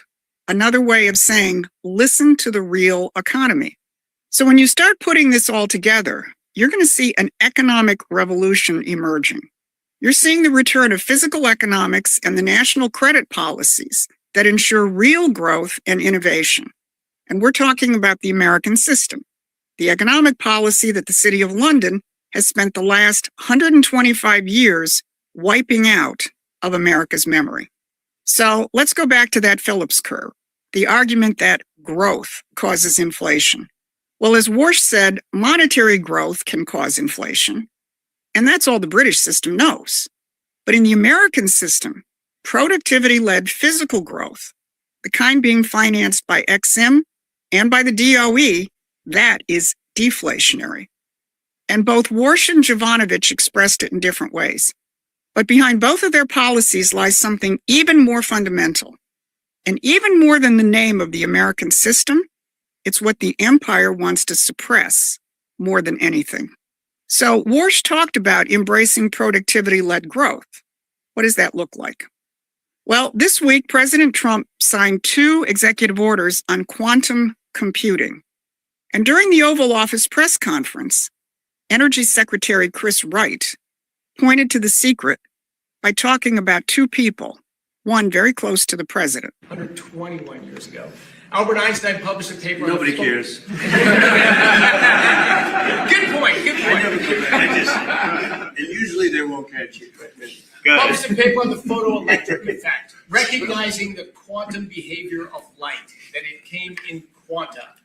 Another way of saying, listen to the real economy. So when you start putting this all together, you're going to see an economic revolution emerging. You're seeing the return of physical economics and the national credit policies that ensure real growth and innovation. And we're talking about the American system, the economic policy that the City of London has spent the last 125 years wiping out of America's memory. So let's go back to that Phillips curve, the argument that growth causes inflation. Well, as Warsh said, monetary growth can cause inflation, and that's all the British system knows. But in the American system, productivity-led physical growth, the kind being financed by Ex-Im and by the DOE, that is deflationary. And both Warsh and Jovanovich expressed it in different ways. But behind both of their policies lies something even more fundamental. And even more than the name of the American system, it's what the empire wants to suppress more than anything. So Warsh talked about embracing productivity-led growth. What does that look like? Well, this week, President Trump signed 2 executive orders on quantum computing. And during the Oval Office press conference, Energy Secretary Chris Wright pointed to the secret by talking about 2 people, one very close to the president. 121 years ago, Albert Einstein published a paper. Nobody cares. Good point. And usually they won't catch you. Published a paper on the photoelectric effect, recognizing the quantum behavior of light, that it came in quanta.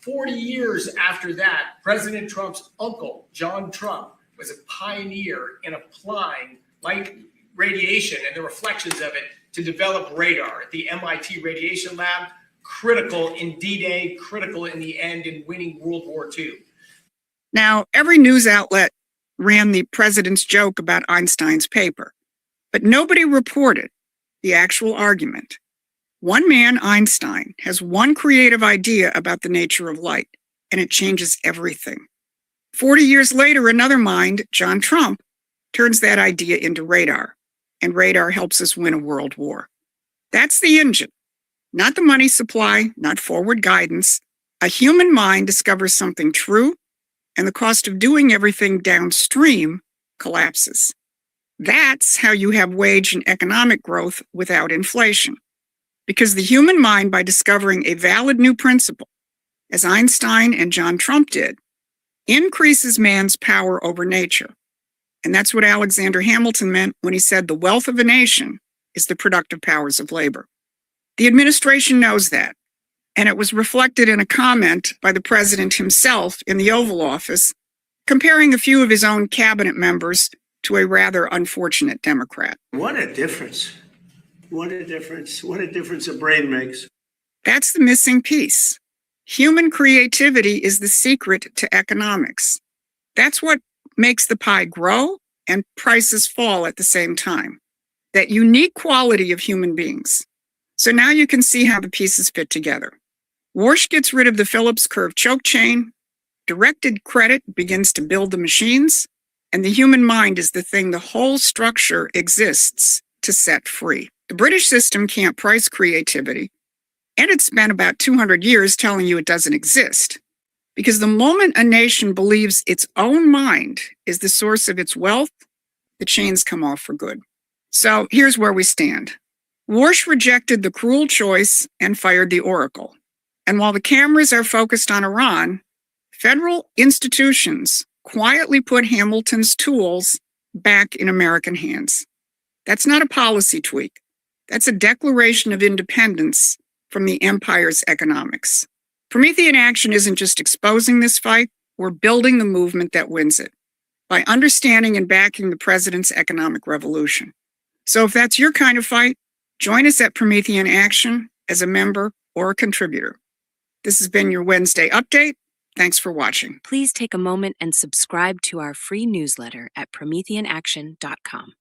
40 years after that, President Trump's uncle, John Trump, was a pioneer in applying light radiation and the reflections of it to develop radar at the MIT Radiation Lab, critical in D-Day, critical in the end in winning World War II. Now, every news outlet ran the president's joke about Einstein's paper, but nobody reported the actual argument. One man, Einstein, has one creative idea about the nature of light, and it changes everything. 40 years later, another mind, John Trump, turns that idea into radar, and radar helps us win a world war. That's the engine, not the money supply, not forward guidance. A human mind discovers something true, and the cost of doing everything downstream collapses. That's how you have wage and economic growth without inflation. Because the human mind, by discovering a valid new principle, as Einstein and John Trump did, increases man's power over nature. And that's what Alexander Hamilton meant when he said the wealth of a nation is the productive powers of labor. The administration knows that, and it was reflected in a comment by the president himself in the Oval Office, comparing a few of his own cabinet members to a rather unfortunate Democrat. What a difference. What a difference. What a difference a brain makes. That's the missing piece. Human creativity is the secret to economics. That's what makes the pie grow and prices fall at the same time. That unique quality of human beings. So now you can see how the pieces fit together. Warsh gets rid of the Phillips curve choke chain, directed credit begins to build the machines, and the human mind is the thing the whole structure exists to set free. The British system can't price creativity, and it's spent about 200 years telling you it doesn't exist. Because the moment a nation believes its own mind is the source of its wealth, the chains come off for good. So here's where we stand. Warsh rejected the cruel choice and fired the oracle. And while the cameras are focused on Iran, federal institutions quietly put Hamilton's tools back in American hands. That's not a policy tweak. That's a declaration of independence from the empire's economics. Promethean Action isn't just exposing this fight, we're building the movement that wins it by understanding and backing the president's economic revolution. So if that's your kind of fight, join us at Promethean Action as a member or a contributor. This has been your Wednesday update. Thanks for watching. Please take a moment and subscribe to our free newsletter at prometheanaction.com.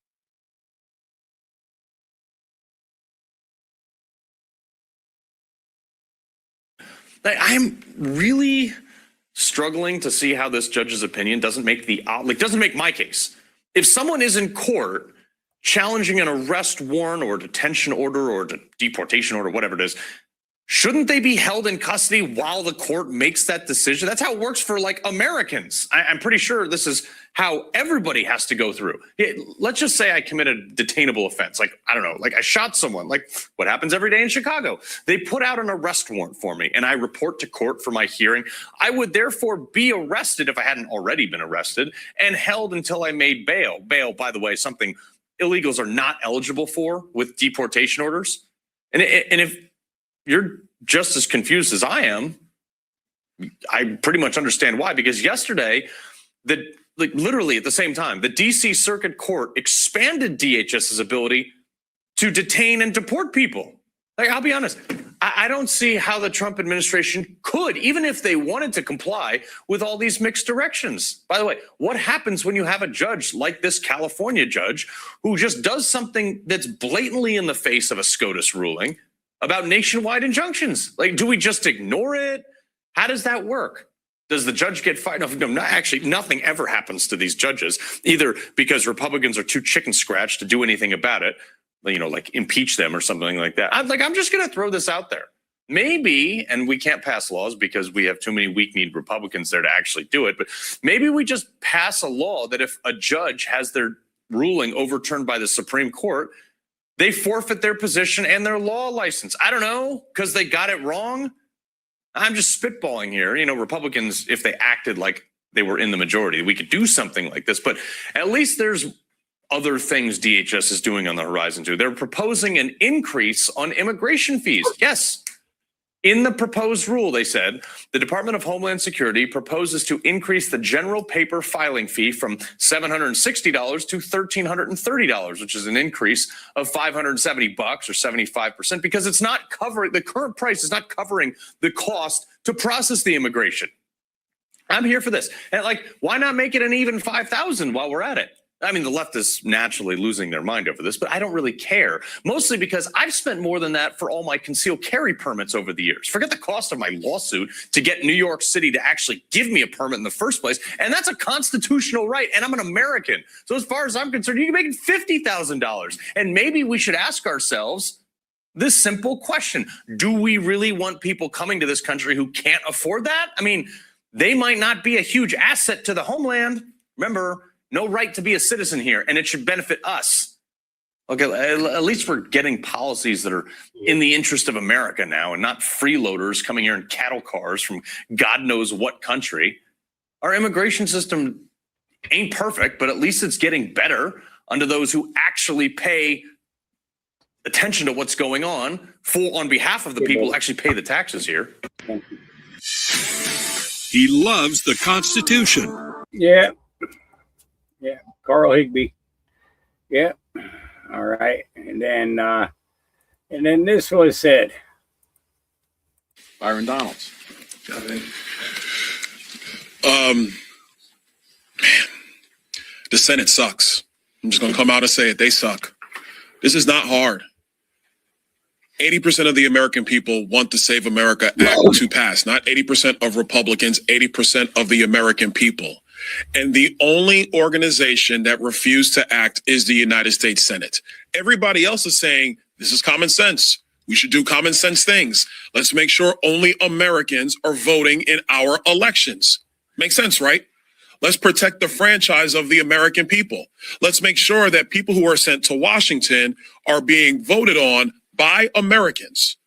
I'm really struggling to see how this judge's opinion doesn't make doesn't make my case. If someone is in court challenging an arrest warrant or detention order or deportation order, whatever it is, shouldn't they be held in custody while the court makes that decision? That's how it works for Americans. I'm pretty sure this is how everybody has to go through. Let's just say I committed a detainable offense. I shot someone, what happens every day in Chicago. They put out an arrest warrant for me and I report to court for my hearing. I would therefore be arrested if I hadn't already been arrested and held until I made bail. Bail, by the way, something illegals are not eligible for with deportation orders. And if you're just as confused as I am, I pretty much understand why, because yesterday, literally at the same time, the DC Circuit Court expanded DHS's ability to detain and deport people. I'll be honest, I don't see how the Trump administration could, even if they wanted to comply with all these mixed directions. By the way, what happens when you have a judge like this California judge who just does something that's blatantly in the face of a SCOTUS ruling about nationwide injunctions? Do we just ignore it? How does that work? Does the judge get fired? No, actually, nothing ever happens to these judges, either because Republicans are too chicken scratch to do anything about it, impeach them or something like that. I'm just going to throw this out there. Maybe, and we can't pass laws because we have too many weak-kneed Republicans there to actually do it, but maybe we just pass a law that if a judge has their ruling overturned by the Supreme Court, they forfeit their position and their law license. I don't know, because they got it wrong. I'm just spitballing here. Republicans, if they acted like they were in the majority, we could do something like this. But at least there's other things DHS is doing on the horizon too. They're proposing an increase on immigration fees. Yes. In the proposed rule, they said, the Department of Homeland Security proposes to increase the general paper filing fee from $760 to $1,330, which is an increase of $570 or 75%, because it's not covering, the current price is not covering the cost to process the immigration. I'm here for this. And why not make it an even $5,000 while we're at it? I mean, the left is naturally losing their mind over this, but I don't really care. Mostly because I've spent more than that for all my concealed carry permits over the years. Forget the cost of my lawsuit to get New York City to actually give me a permit in the first place. And that's a constitutional right. And I'm an American. So as far as I'm concerned, you can make it $50,000. And maybe we should ask ourselves this simple question. Do we really want people coming to this country who can't afford that? I mean, they might not be a huge asset to the homeland. Remember, no right to be a citizen here, and it should benefit us. Okay, at least we're getting policies that are in the interest of America now and not freeloaders coming here in cattle cars from God knows what country. Our immigration system ain't perfect, but at least it's getting better under those who actually pay attention to what's going on on behalf of the people who actually pay the taxes here. He loves the Constitution. Yeah. Yeah. Carl Higbee. Yeah. All right. And then this was said. Byron Donalds. Man, the Senate sucks. I'm just going to come out and say it. They suck. This is not hard. 80% of the American people want the Save America Act to pass. Not 80% of Republicans, 80% of the American people. And the only organization that refused to act is the United States Senate. Everybody else is saying, this is common sense. We should do common sense things. Let's make sure only Americans are voting in our elections. Makes sense, right? Let's protect the franchise of the American people. Let's make sure that people who are sent to Washington are being voted on by Americans.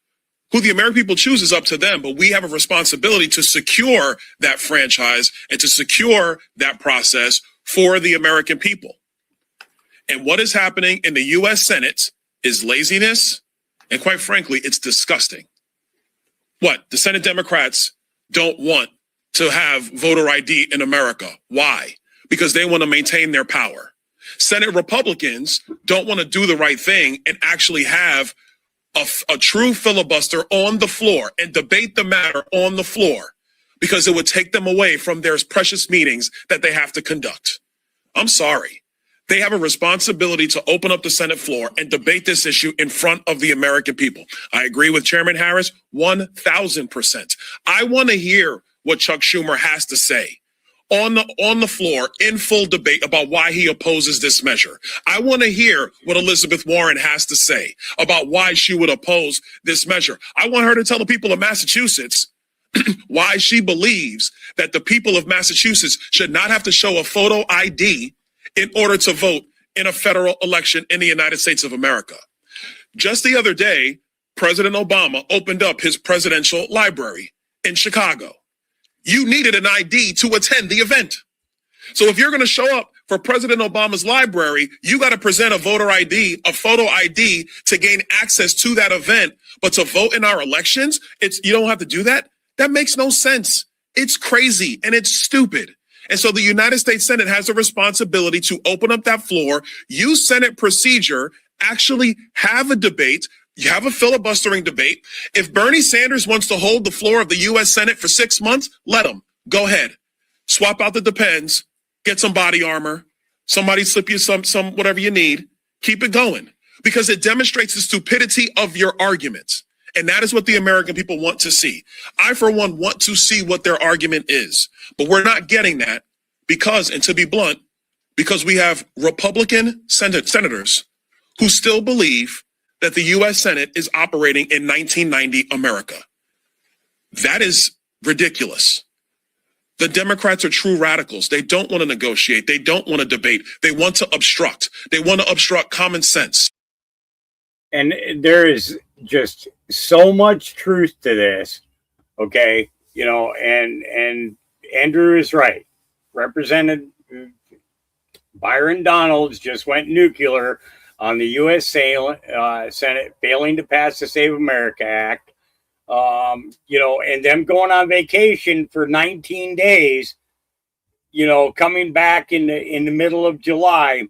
Who the American people choose is up to them, but we have a responsibility to secure that franchise and to secure that process for the American people. And what is happening in the U.S. Senate is laziness, and quite frankly, it's disgusting. What? The Senate Democrats don't want to have voter ID in America. Why? Because they want to maintain their power. Senate Republicans don't want to do the right thing and actually have a true filibuster on the floor and debate the matter on the floor, because it would take them away from their precious meetings that they have to conduct. I'm sorry. They have a responsibility to open up the Senate floor and debate this issue in front of the American people. I agree with Chairman Harris 1,000%. I want to hear what Chuck Schumer has to say on the floor in full debate about why he opposes this measure. I want to hear what Elizabeth Warren has to say about why she would oppose this measure. I want her to tell the people of Massachusetts why she believes that the people of Massachusetts should not have to show a photo ID in order to vote in a federal election in the United States of America. Just the other day, President Obama opened up his presidential library in Chicago. You needed an ID to attend the event. So if you're going to show up for President Obama's library, you got to present a voter ID, a photo ID to gain access to that event. But to vote in our elections, you don't have to do that. That makes no sense. It's crazy and it's stupid. And so the United States Senate has a responsibility to open up that floor, use Senate procedure, actually have a debate. You have a filibustering debate. If Bernie Sanders wants to hold the floor of the U.S. Senate for 6 months, let him. Go ahead. Swap out the Depends. Get some body armor. Somebody slip you some whatever you need. Keep it going. Because it demonstrates the stupidity of your arguments. And that is what the American people want to see. I, for one, want to see what their argument is. But we're not getting that because, and to be blunt, because we have Republican senators who still believe that the U.S. Senate is operating in 1990 America. That is ridiculous. The Democrats are true radicals. They don't want to negotiate. They don't want to debate. They want to obstruct. They want to obstruct common sense. And there is just so much truth to this, okay? You know, and Andrew is right. Representative Byron Donalds just went nuclear on the U.S. Senate failing to pass the Save America Act, you know, and them going on vacation for 19 days, you know, coming back in the middle of July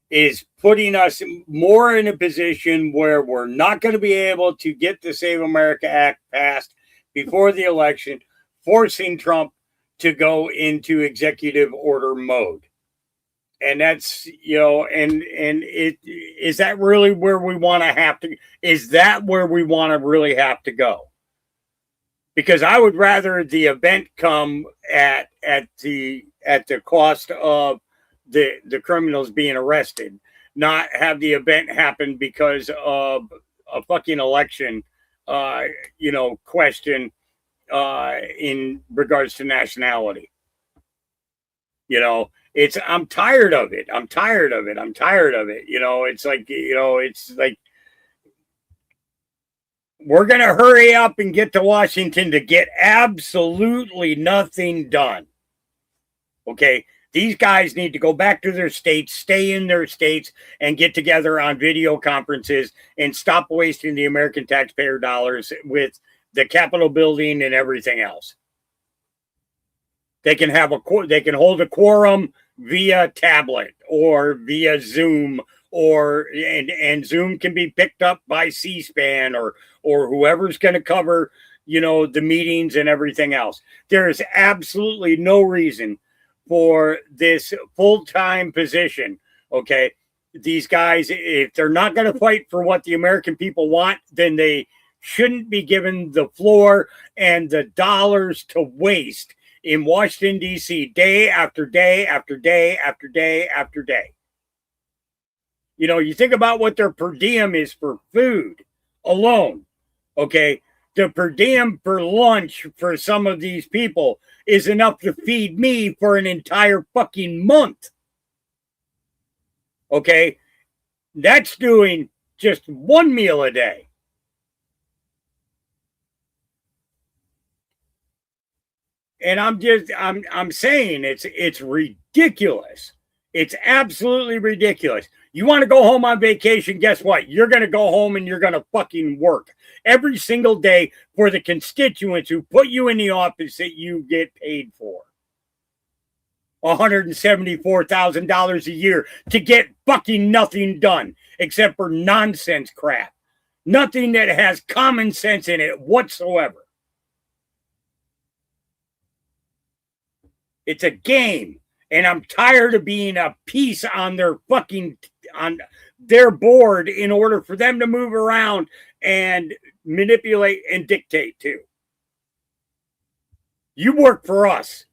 is putting us more in a position where we're not going to be able to get the Save America Act passed before the election, forcing Trump to go into executive order mode. And that's, you know, and it is that really where we want to have to, is that where we want to really have to go? Because I would rather the event come at the cost of the criminals being arrested, not have the event happen because of a fucking election, you know, question in regards to nationality. You know, I'm tired of it. I'm tired of it. I'm tired of it. You know, it's like we're going to hurry up and get to Washington to get absolutely nothing done. Okay. These guys need to go back to their states, stay in their states, and get together on video conferences and stop wasting the American taxpayer dollars with the Capitol building and everything else. They can hold a quorum via tablet or via Zoom, and Zoom can be picked up by C-SPAN or whoever's going to cover, the meetings and everything else. There is absolutely no reason for this full-time position. Okay. These guys, if they're not going to fight for what the American people want, then they shouldn't be given the floor and the dollars to waste in Washington, D.C. day after day after day after day after day. You think about what their per diem is for food alone. Okay. The per diem for lunch for some of these people is enough to feed me for an entire fucking month. Okay. That's doing just one meal a day. And I'm saying it's ridiculous. It's absolutely ridiculous. You want to go home on vacation? Guess what? You're going to go home and you're going to fucking work every single day for the constituents who put you in the office that you get paid for. $174,000 a year to get fucking nothing done except for nonsense crap. Nothing that has common sense in it whatsoever. It's a game. And I'm tired of being a piece on their board in order for them to move around and manipulate and dictate to. You work for us.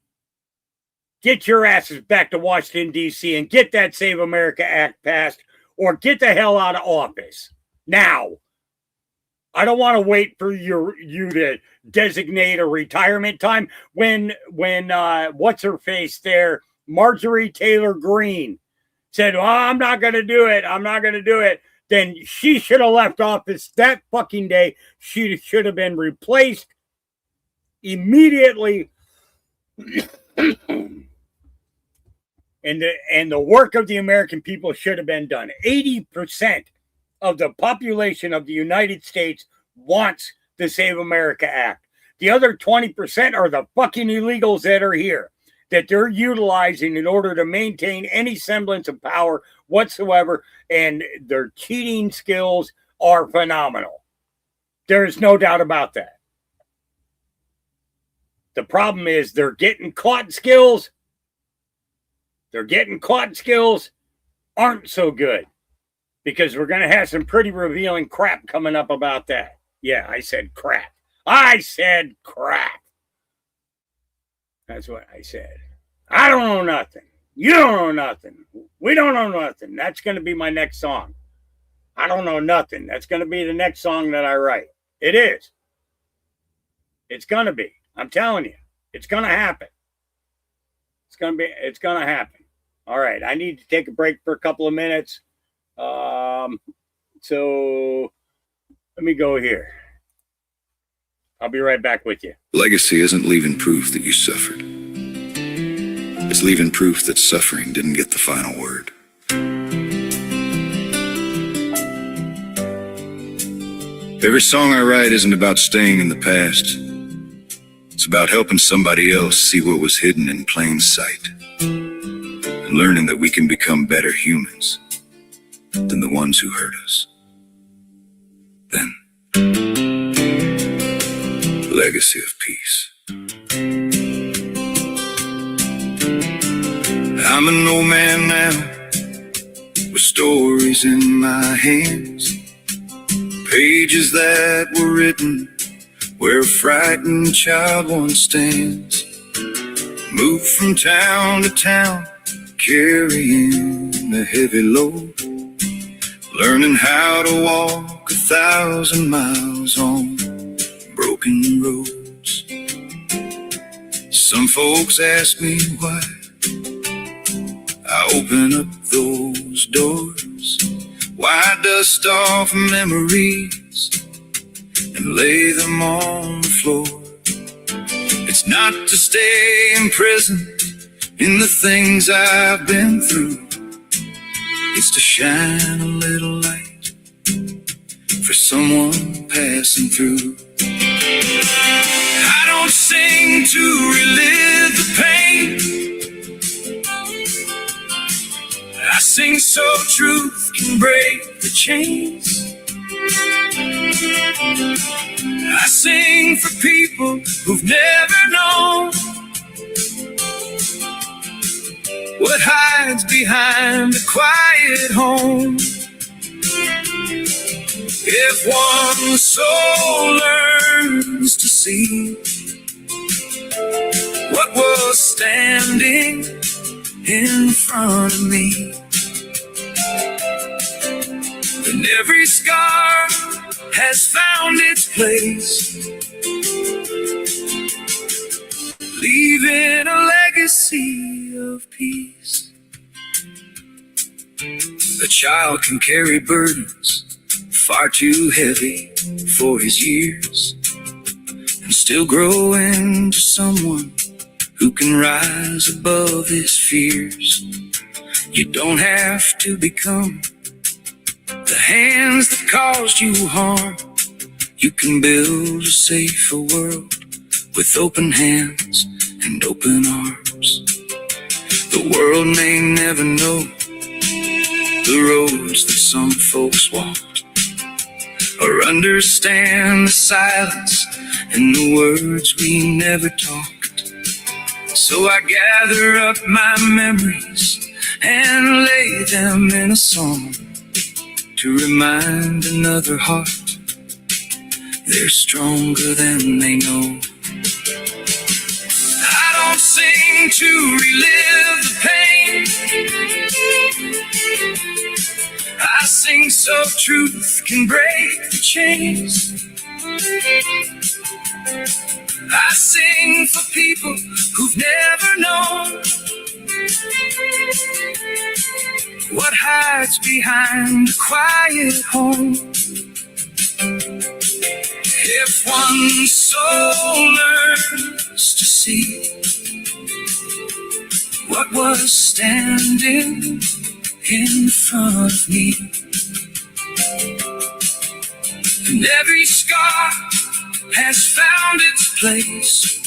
Get your asses back to Washington, D.C. and get that Save America Act passed or get the hell out of office now. I don't want to wait for you to designate a retirement time when what's her face there, Marjorie Taylor Greene, said, "Oh, I'm not going to do it. I'm not going to do it." Then she should have left office that fucking day. She should have been replaced immediately. And the work of the American people should have been done. 80% of the population of the United States wants the Save America Act. The other 20% are the fucking illegals that are here, that they're utilizing in order to maintain any semblance of power whatsoever, and their cheating skills are phenomenal. There's no doubt about that. The problem is they're getting caught skills. Their getting caught skills aren't so good, because we're going to have some pretty revealing crap coming up about that. Yeah, I said crap. I said crap. That's what I said. I don't know nothing. You don't know nothing. We don't know nothing. That's going to be my next song. I don't know nothing. That's going to be the next song that I write. It is. It's going to be. I'm telling you. It's going to happen. It's going to happen. All right. I need to take a break for a couple of minutes. So let me go here. I'll be right back with you. Legacy isn't leaving proof that you suffered. It's leaving proof that suffering didn't get the final word. Every song I write isn't about staying in the past. It's about helping somebody else see what was hidden in plain sight, and learning that we can become better humans than the ones who hurt us. Then, legacy of peace. I'm an old man now, with stories in my hands, pages that were written where a frightened child once stands. Moved from town to town, carrying a heavy load, learning how to walk 1,000 miles on broken roads. Some folks ask me why I open up those doors, why dust off memories and lay them on the floor. It's not to stay imprisoned in the things I've been through. It's to shine a little light for someone passing through. I don't sing to relive the pain, I sing so truth can break the chains. I sing for people who've never known what hides behind a quiet home. If one soul learns to see what was standing in front of me, then every scar has found its place, leaving a legacy of peace. A child can carry burdens far too heavy for his years and still grow into someone who can rise above his fears. You don't have to become the hands that caused you harm. You can build a safer world with open hands and open arms. The world may never know the roads that some folks walked, or understand the silence and the words we never talked. So I gather up my memories and lay them in a song to remind another heart they're stronger than they know. I don't sing to relive the pain, I sing so truth can break the chains. I sing for people who've never known what hides behind a quiet home. If one soul learns to see what was standing in front of me, and every scar has found its place,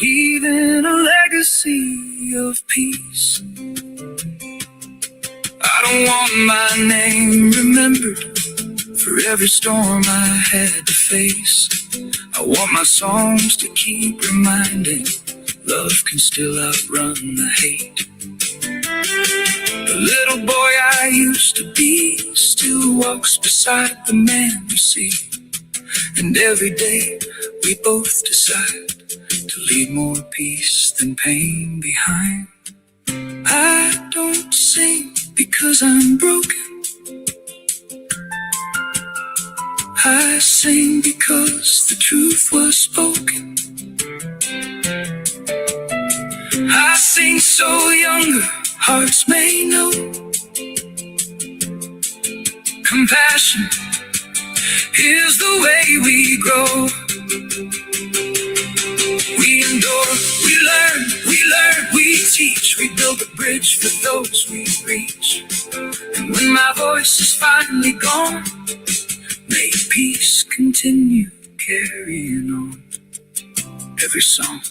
leaving a legacy of peace. I don't want my name remembered for every storm I had to face. I want my songs to keep reminding love can still outrun the hate. The little boy I used to be still walks beside the man you see, and every day we both decide to leave more peace than pain behind. I don't sing because I'm broken, I sing because the truth was spoken. I sing so younger hearts may know compassion is the way we grow. We endure, we learn, we teach, we build a bridge for those we reach. And when my voice is finally gone, may peace continue carrying on. Every song,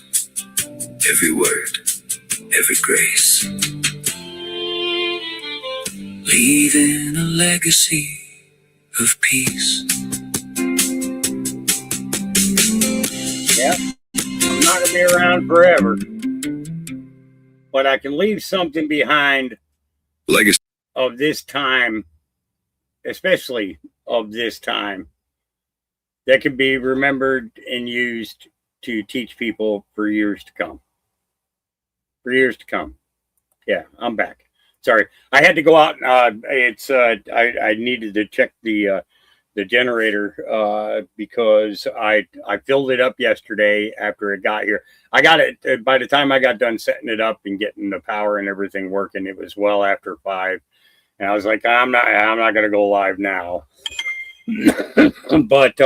every word, every grace, leaving a legacy of peace. Yep, I'm not going to be around forever, but I can leave something behind. Legacy of this time, especially of this time, that can be remembered and used to teach people for years to come. For years to come. Yeah, I'm back. Sorry, I had to go out. I needed to check the the generator, because I filled it up yesterday after it got here. I got it by the time I got done setting it up and getting the power and everything working. It was well after 5, and I was like, I'm not going to go live now. But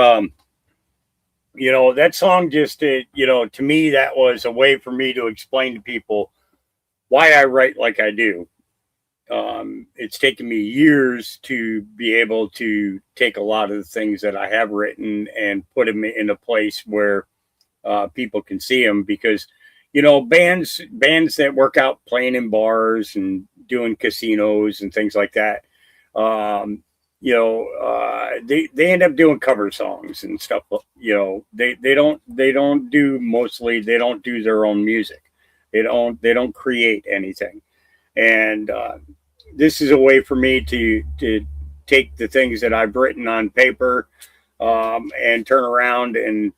you know, that song just, you know, to me, that was a way for me to explain to people why I write like I do. It's taken me years to be able to take a lot of the things that I have written and put them in a place where people can see them, because, you know, bands that work out playing in bars and doing casinos and things like that, you know, they end up doing cover songs and stuff. You know, they don't do their own music. They don't create anything. And this is a way for me to take the things that I've written on paper and turn around and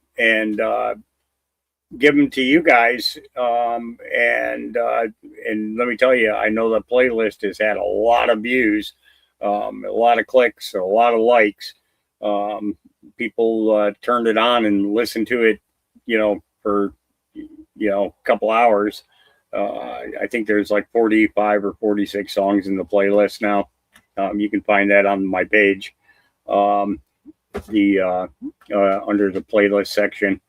give them to you guys. And let me tell you, I know the playlist has had a lot of views, a lot of clicks, a lot of likes. People turned it on and listened to it, you know, for, you know, a couple hours. I think there's like 45 or 46 songs in the playlist now. You can find that on my page, under the playlist section.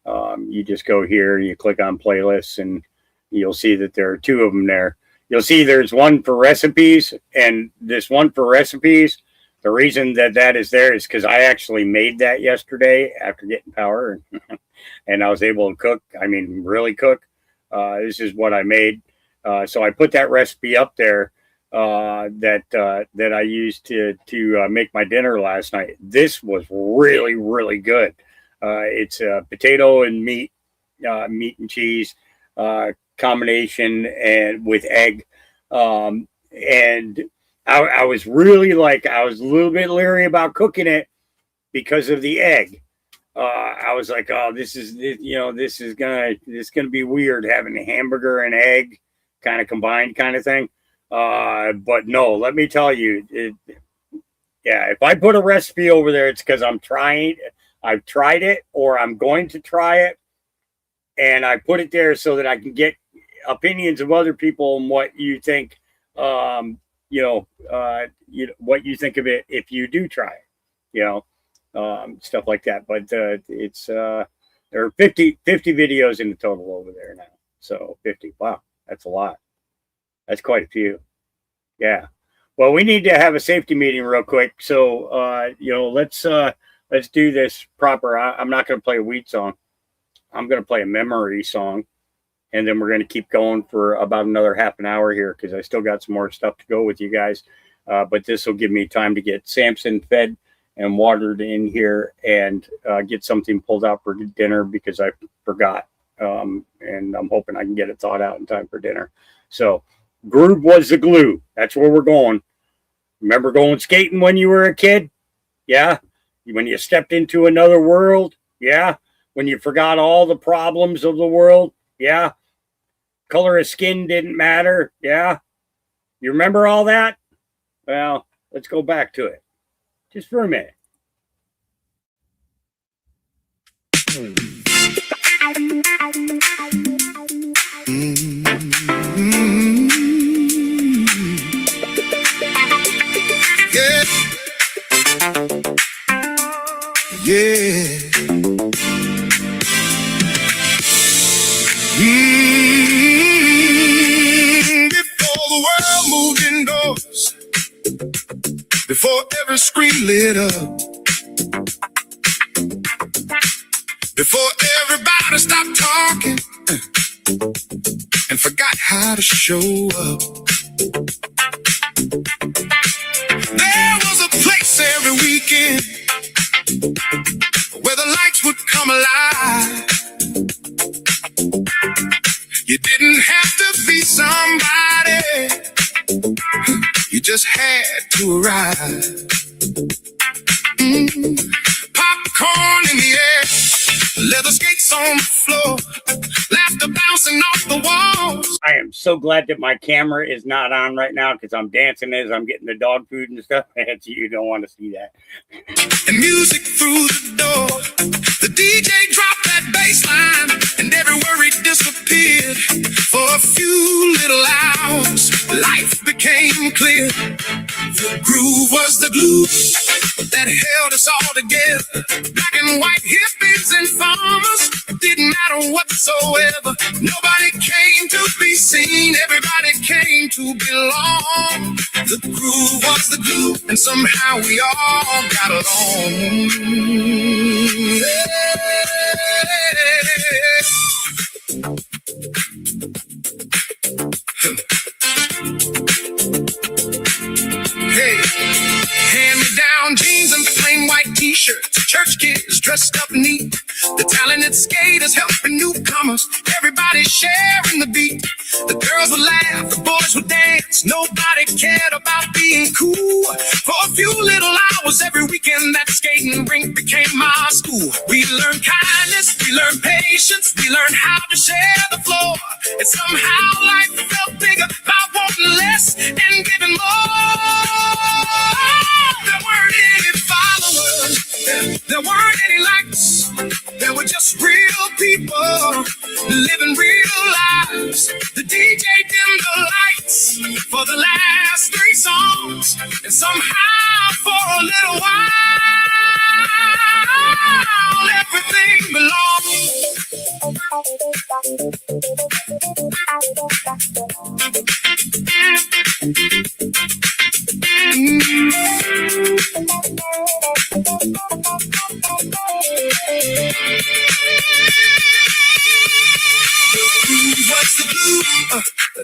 You just go here and you click on playlists, and you'll see that there are 2 of them there. You'll see there's one for recipes, and this one for recipes, the reason that is there is because I actually made that yesterday after getting power, and I was able to cook. I mean, really cook. This is what I made. So I put that recipe up there that I used to make my dinner last night. This was really, really good. It's a potato and meat and cheese combination, and with egg. And I was really I was a little bit leery about cooking it because of the egg. I was like, oh, this is gonna be weird having a hamburger and egg kind of combined kind of thing. But no, let me tell you, if I put a recipe over there, it's because I've tried it, or I'm going to try it, and I put it there so that I can get opinions of other people and what you think, what you think of it if you do try it, stuff like that. But it's there are 50 videos in the total over there now. So 50. Wow, that's a lot. That's quite a few. Yeah. Well, we need to have a safety meeting real quick. So let's do this proper. I'm not going to play a weed song. I'm going to play a memory song, and then we're going to keep going for about another half an hour here, because I still got some more stuff to go with you guys. But this will give me time to get Samson fed and watered in here, and get something pulled out for dinner, because I forgot. And I'm hoping I can get it thawed out in time for dinner. So groove was the glue. That's where we're going. Remember going skating when you were a kid? Yeah. When you stepped into another world? Yeah. When you forgot all the problems of the world? Yeah. Color of skin didn't matter? Yeah. You remember all that? Well, let's go back to it just for a minute. Yeah. Before the world moved indoors, before every screen lit up, before everybody stopped talking and forgot how to show up, there was a place every weekend where the lights would come alive. You didn't have to be somebody, you just had to arrive. Popcorn in the air, leather skates on the floor, laughter bouncing off the walls. I am so glad that my camera is not on right now because I'm dancing as I'm getting the dog food and stuff. And you don't want to see that. And music through the door. The DJ dropped that bass line, and every worry disappeared. For a few little hours, life became clear. The groove was the glue that held us all together. Black and white hippies and farmers, it didn't matter whatsoever. Nobody came to be seen, everybody came to belong. The groove was the glue, and somehow we all got along. Hey, hand-me-down jeans and plain white t-shirts, church kids dressed up neat, the talented skaters helping newcomers, everybody sharing the beat. The girls would laugh, the boys would dance, nobody cared about being cool. For a few little hours every weekend, that skating rink became my school. We learned kindness, we learned patience, we learned how to share the floor. And somehow life felt bigger by wanting less and giving more. There weren't any followers, there weren't any likes, there were just real people living real lives. The DJ dimmed the lights for the last 3 songs, and somehow for a little while everything belonged. What's the glue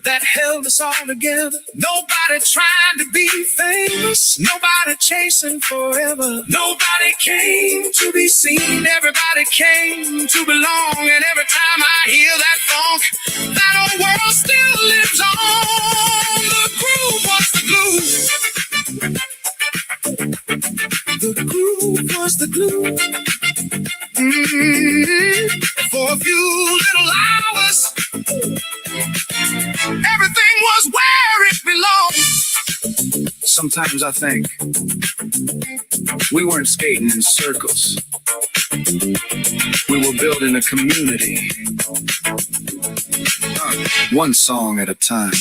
that held us all together? Nobody trying to be famous, nobody chasing forever. Nobody came to be seen, everybody came to belong. And every time I hear that funk, that old world still lives on. The groove was the glue. The groove was the glue. For a few little hours, everything was where it belonged. Sometimes I think we weren't skating in circles. We were building a community, one song at a time.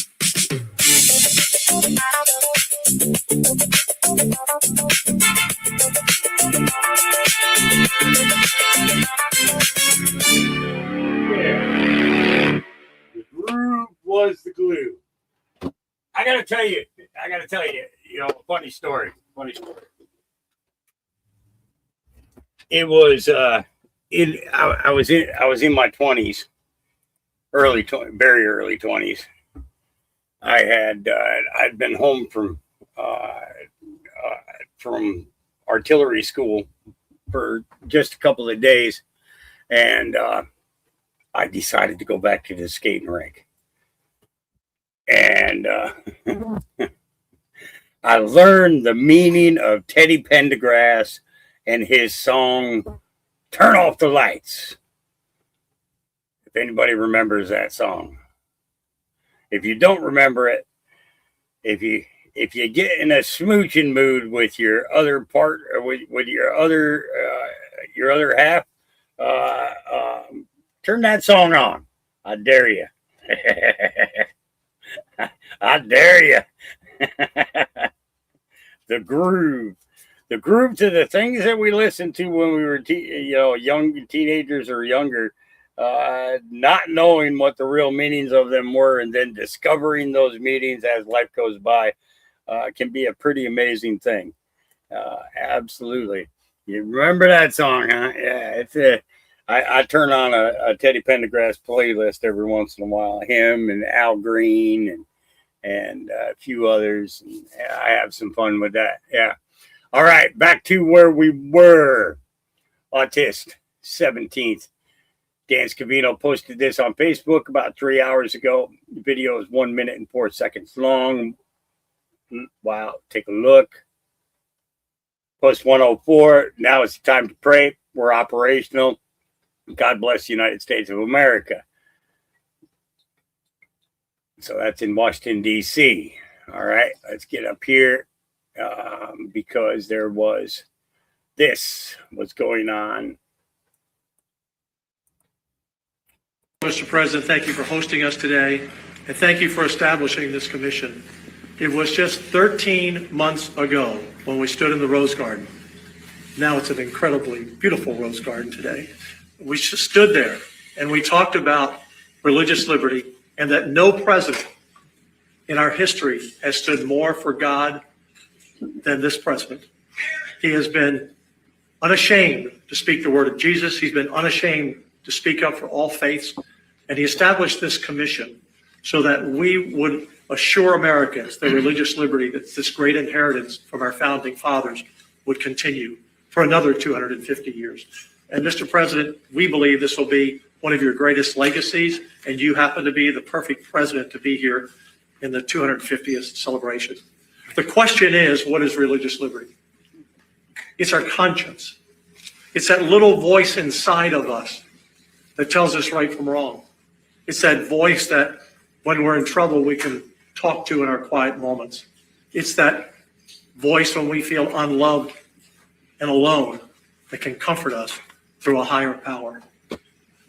The groove was the glue. I gotta tell you, a funny story. It was I was in my 20s, very early 20s. I'd been home from artillery school for just a couple of days, and I decided to go back to the skating rink. And I learned the meaning of Teddy Pendergrass and his song, Turn Off the Lights. If anybody remembers that song. If you don't remember it, if you get in a smooching mood with your other part, or with your other half, turn that song on. I dare you. I dare you. The groove to the things that we listened to when we were young teenagers or younger, not knowing what the real meanings of them were, and then discovering those meanings as life goes by, can be a pretty amazing thing. Absolutely. You remember that song, huh? Yeah, I turn on a Teddy Pendergrass playlist every once in a while. Him and Al Green and a few others. And I have some fun with that. Yeah. All right, back to where we were. Autist 17th. Dan Scavino posted this on Facebook about 3 hours ago. The video is 1 minute and 4 seconds long. Wow, take a look. Post 104. Now it's time to pray. We're operational. God bless the United States of America. So that's in Washington, D.C. All right, let's get up here because there was this what's going on. Mr. President, thank you for hosting us today, and thank you for establishing this commission. It was just 13 months ago when we stood in the Rose Garden. Now it's an incredibly beautiful Rose Garden today. We stood there and we talked about religious liberty and that no president in our history has stood more for God than this president. He has been unashamed to speak the word of Jesus. He's been unashamed to speak up for all faiths. And he established this commission so that we would assure Americans that religious liberty, that this great inheritance from our founding fathers, would continue for another 250 years. And Mr. President, we believe this will be one of your greatest legacies, and you happen to be the perfect president to be here in the 250th celebration. The question is, what is religious liberty? It's our conscience. It's that little voice inside of us that tells us right from wrong. It's that voice that when we're in trouble, we can talk to in our quiet moments. It's that voice when we feel unloved and alone that can comfort us through a higher power.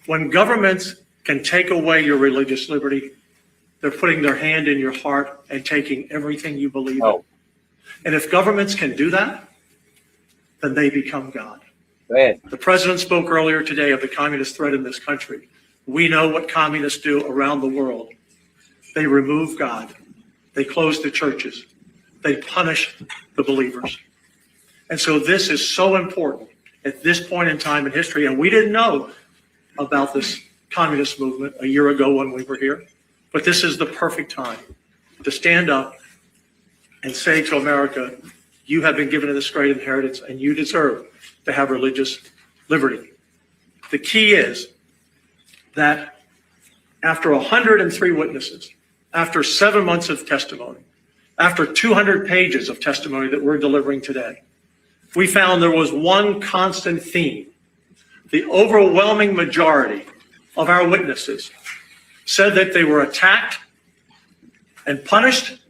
When governments can take away your religious liberty, they're putting their hand in your heart and taking everything you believe in. And if governments can do that, then they become God. The president spoke earlier today of the communist threat in this country. We know what communists do around the world. They remove God. They close the churches. They punish the believers. And so this is so important at this point in time in history. And we didn't know about this communist movement a year ago when we were here. But this is the perfect time to stand up and say to America, you have been given this great inheritance and you deserve to have religious liberty. The key is that after 103 witnesses, after 7 months of testimony, after 200 pages of testimony that we're delivering today, we found there was one constant theme. The overwhelming majority of our witnesses said that they were attacked and punished,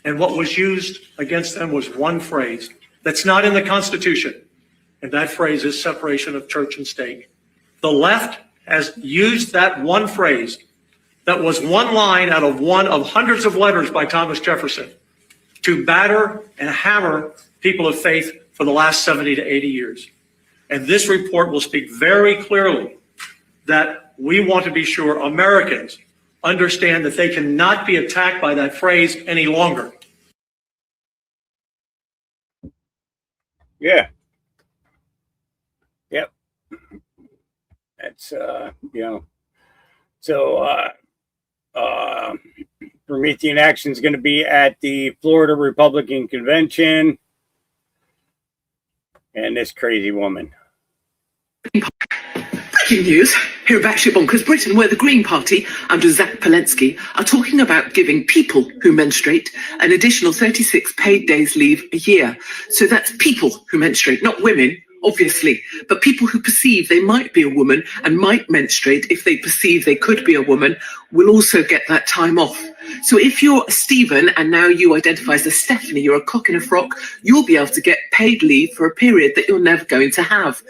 and what was used against them was one phrase that's not in the Constitution, and that phrase is separation of church and state. The left has used that one phrase that was one line out of one of hundreds of letters by Thomas Jefferson to batter and hammer people of faith for the last 70 to 80 years. And this report will speak very clearly that we want to be sure Americans understand that they cannot be attacked by that phrase any longer. Yeah. Yep. That's, so Promethean Action is going to be at the Florida Republican Convention. And this crazy woman. Breaking news here at Batshit Bonkers Britain, where the Green Party under Zach Palensky are talking about giving people who menstruate an additional 36 paid days leave a year. So that's people who menstruate, not women, obviously, but people who perceive they might be a woman and might menstruate if they perceive they could be a woman will also get that time off. So if you're Stephen and now you identify as a Stephanie, you're a cock in a frock, you'll be able to get paid leave for a period that you're never going to have.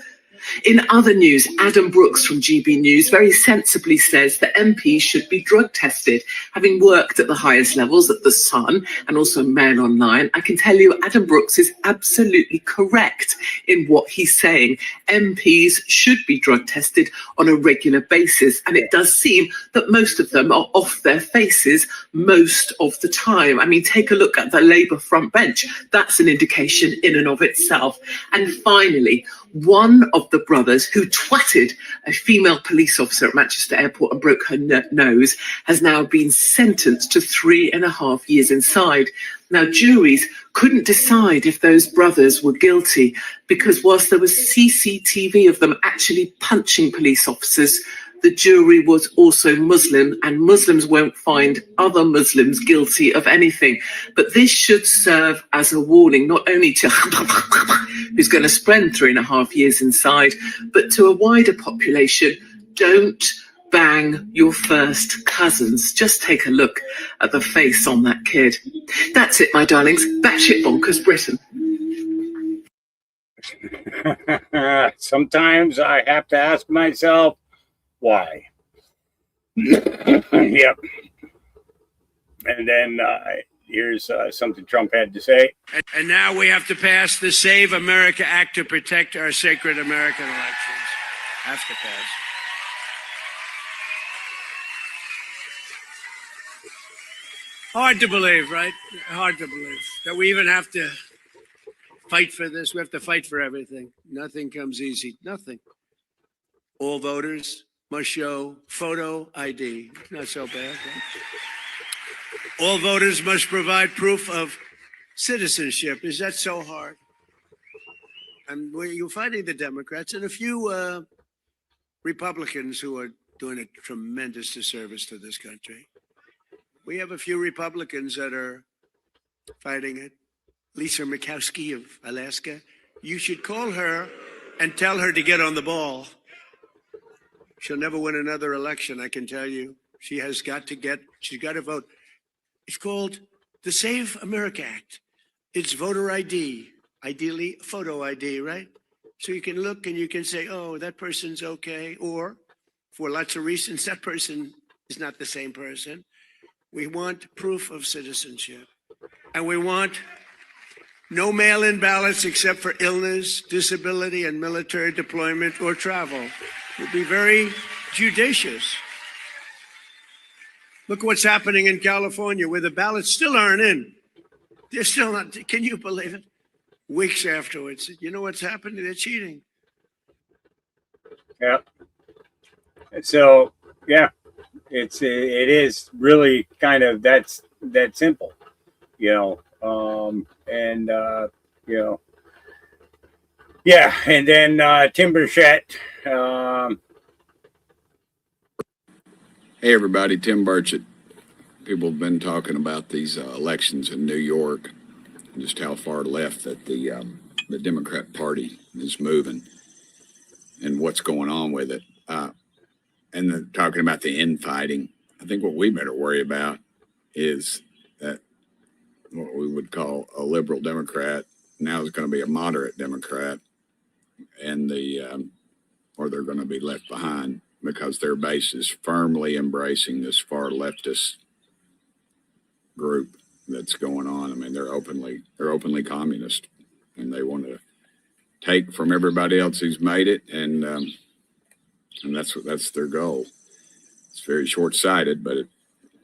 In other news, Adam Brooks from GB News very sensibly says that MPs should be drug tested. Having worked at the highest levels at The Sun and also Mail Online, I can tell you Adam Brooks is absolutely correct in what he's saying. MPs should be drug tested on a regular basis, and it does seem that most of them are off their faces most of the time. I mean, take a look at the Labour front bench. That's an indication in and of itself. And finally, one of the brothers who twatted a female police officer at Manchester Airport and broke her nose has now been sentenced to 3.5 years inside. Now, juries couldn't decide if those brothers were guilty because whilst there was CCTV of them actually punching police officers, the jury was also Muslim, and Muslims won't find other Muslims guilty of anything. But this should serve as a warning, not only to who's going to spend 3.5 years inside, but to a wider population. Don't bang your first cousins. Just take a look at the face on that kid. That's it, my darlings. Batshit bonkers Britain. Sometimes I have to ask myself, why? Yep. And then here's something Trump had to say. And now we have to pass the Save America Act to protect our sacred American elections. Have to pass. Hard to believe, right? Hard to believe that we even have to fight for this. We have to fight for everything. Nothing comes easy. Nothing. All voters must show photo ID. Not so bad, right? All voters must provide proof of citizenship. Is that so hard? And you're fighting the Democrats and a few Republicans who are doing a tremendous disservice to this country. We have a few Republicans that are fighting it. Lisa Murkowski of Alaska. You should call her and tell her to get on the ball. She'll never win another election, I can tell you. She's got to vote. It's called the Save America Act. It's voter ID, ideally photo ID, right? So you can look and you can say, oh, that person's okay. Or for lots of reasons, that person is not the same person. We want proof of citizenship. And we want no mail-in ballots except for illness, disability, and military deployment or travel. We'll be very judicious. Look what's happening in California where the ballots still aren't in. They're still not, can you believe it? Weeks afterwards, you know what's happening? They're cheating. Yeah. So, yeah, it is really kind of that simple, you know. Yeah, and then Tim Burchett. Hey, everybody, Tim Burchett. People have been talking about these elections in New York and just how far left that the Democrat Party is moving and what's going on with it. And they're talking about the infighting. I think what we better worry about is that what we would call a liberal Democrat now is going to be a moderate Democrat, and or they're going to be left behind because their base is firmly embracing this far leftist group that's going on. I mean, they're openly communist, and they want to take from everybody else who's made it, and that's their goal. It's very short-sighted, but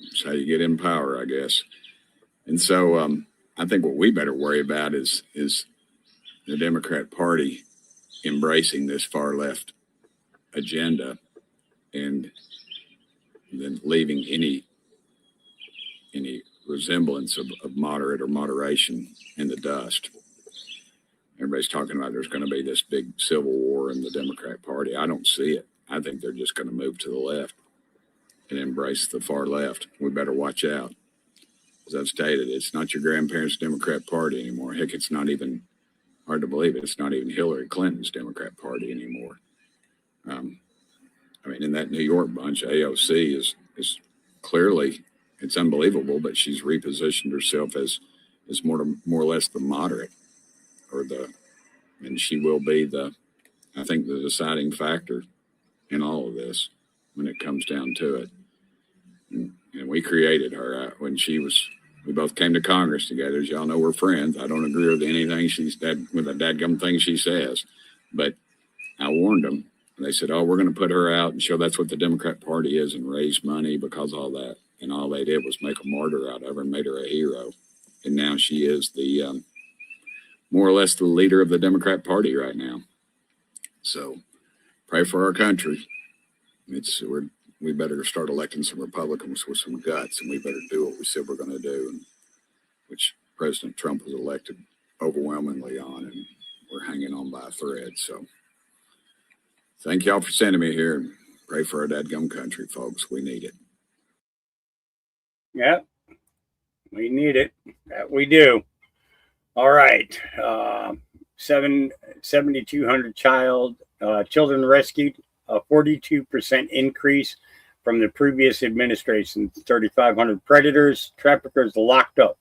it's how you get in power, I guess. And so I think what we better worry about is the Democrat Party embracing this far left agenda and then leaving any resemblance of moderate or moderation in the dust. Everybody's talking about there's going to be this big civil war in the Democrat Party. I don't see it. I think they're just going to move to the left and embrace the far left. We better watch out. As I've stated, it's not your grandparents' Democrat Party anymore. Heck, it's not even, hard to believe it, it's not even Hillary Clinton's Democrat Party anymore. I mean, in that New York bunch, AOC is clearly, it's unbelievable, but she's repositioned herself as more or less the moderate, and she will be I think the deciding factor in all of this when it comes down to it. And we created her when we both came to Congress together. As y'all know, we're friends. I don't agree with anything with the dadgum thing she says, but I warned them. They said, oh, we're going to put her out and show that's what the Democrat Party is and raise money because of all that. And all they did was make a martyr out of her and made her a hero. And now she is the more or less the leader of the Democrat Party right now. So pray for our country. We better start electing some Republicans with some guts, and we better do what we said we're going to do, and which President Trump was elected overwhelmingly on, and we're hanging on by a thread. So thank y'all for sending me here, and pray for our dadgum country, folks. We need it. Yeah, we need it. That we do. All right. 7,200 children rescued, a 42% increase from the previous administration. 3,500 predators, traffickers locked up.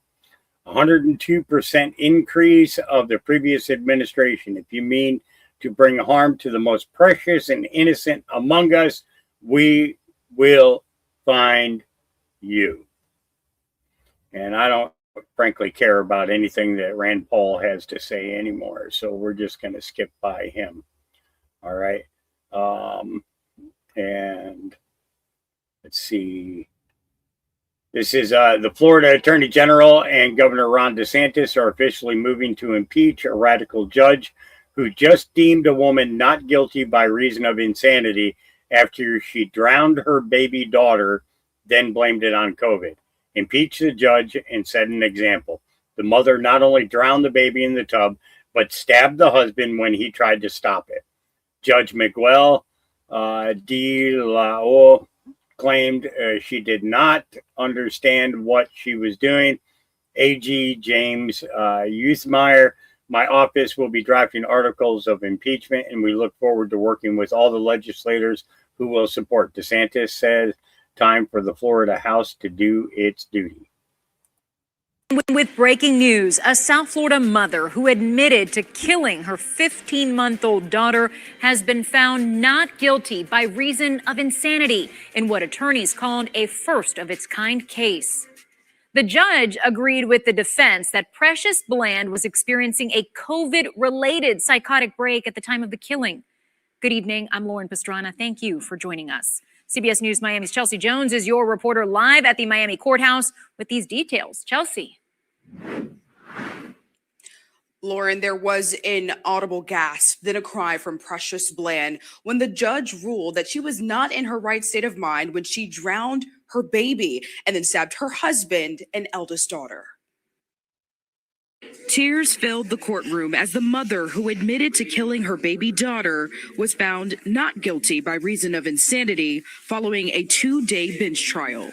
102% increase of the previous administration. If you mean to bring harm to the most precious and innocent among us, we will find you. And I don't frankly care about anything that Rand Paul has to say anymore. So we're just going to skip by him. All right. And let's see. This is the Florida Attorney General and Governor Ron DeSantis are officially moving to impeach a radical judge who just deemed a woman not guilty by reason of insanity after she drowned her baby daughter, then blamed it on COVID. Impeach the judge and set an example. The mother not only drowned the baby in the tub, but stabbed the husband when he tried to stop it. Judge Miguel de la O claimed she did not understand what she was doing. AG James Youthmeyer, my office will be drafting articles of impeachment, and we look forward to working with all the legislators who will support. DeSantis says, time for the Florida House to do its duty. With breaking news, a South Florida mother who admitted to killing her 15-month-old daughter has been found not guilty by reason of insanity in what attorneys called a first-of-its-kind case. The judge agreed with the defense that Precious Bland was experiencing a COVID-related psychotic break at the time of the killing. Good evening. I'm Lauren Pastrana. Thank you for joining us. CBS News Miami's Chelsea Jones is your reporter live at the Miami courthouse with these details. Chelsea. Lauren, there was an audible gasp, then a cry from Precious Bland when the judge ruled that she was not in her right state of mind when she drowned her baby and then stabbed her husband and eldest daughter. Tears filled the courtroom as the mother who admitted to killing her baby daughter was found not guilty by reason of insanity following a 2-day bench trial.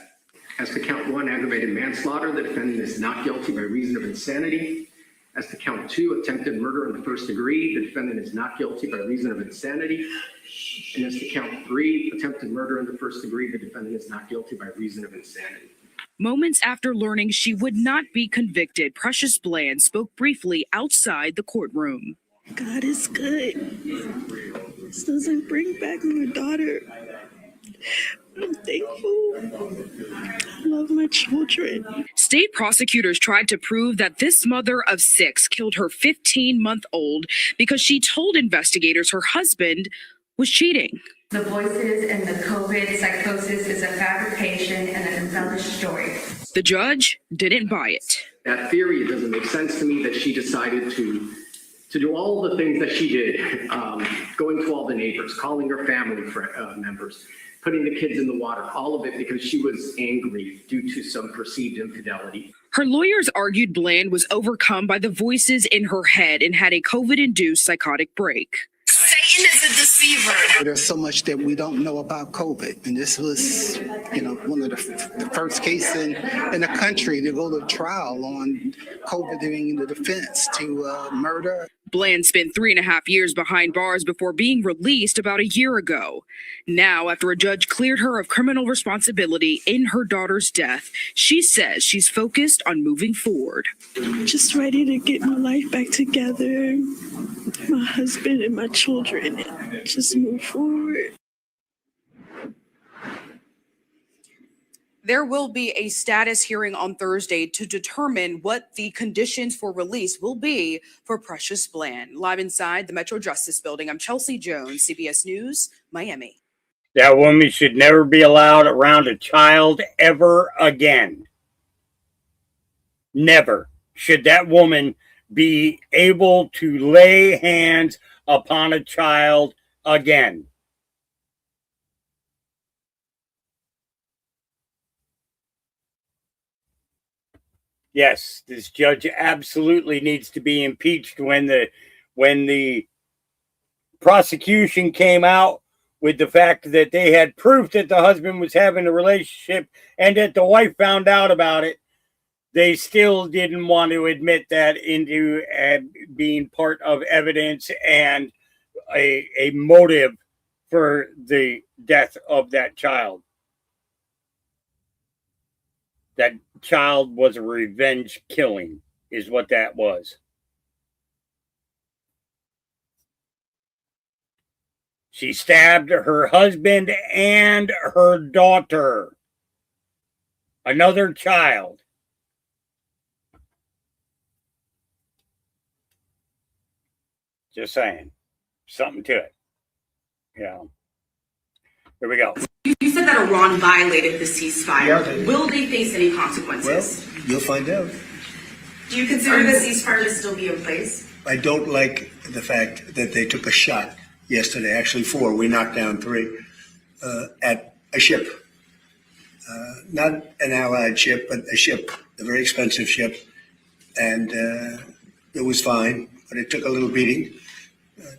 As to count 1, aggravated manslaughter, the defendant is not guilty by reason of insanity. As to count 2, attempted murder in the first degree, the defendant is not guilty by reason of insanity. And as to count 3, attempted murder in the first degree, the defendant is not guilty by reason of insanity. Moments after learning she would not be convicted, Precious Bland spoke briefly outside the courtroom. God is good. This doesn't bring back my daughter. I'm thankful. I love my children. State prosecutors tried to prove that this mother of 6 killed her 15-month-old because she told investigators her husband was cheating. The voices and the COVID psychosis is a fabrication and an embellished story. The judge didn't buy it. That theory doesn't make sense to me that she decided to do all the things that she did, going to all the neighbors, calling her family members, putting the kids in the water, all of it because she was angry due to some perceived infidelity. Her lawyers argued Bland was overcome by the voices in her head and had a COVID-induced psychotic break. Satan is a deceiver. There's so much that we don't know about COVID. And this was, one of the first cases in the country to go to trial on COVID during the defense to murder. Bland spent 3.5 years behind bars before being released about a year ago. Now, after a judge cleared her of criminal responsibility in her daughter's death, she says she's focused on moving forward. Just ready to get my life back together, my husband and my children, and just move forward. There will be a status hearing on Thursday to determine what the conditions for release will be for Precious Bland. Live inside the Metro Justice Building, I'm Chelsea Jones, CBS News, Miami. That woman should never be allowed around a child ever again. Never should that woman be able to lay hands upon a child again. Yes, this judge absolutely needs to be impeached. When the prosecution came out with the fact that they had proof that the husband was having a relationship and that the wife found out about it, they still didn't want to admit that into being part of evidence and a motive for the death of that child. That child was a revenge killing, is what that was. She stabbed her husband and her daughter, another child. Just saying, something to it. Yeah. Here we go. You said that Iran violated the ceasefire. Yeah, Will they face any consequences? Well, you'll find out. Do you consider the ceasefire to still be in place? I don't like the fact that they took a shot yesterday, actually 4, we knocked down 3, at a ship. Not an allied ship, but a ship, a very expensive ship. And it was fine, but it took a little beating.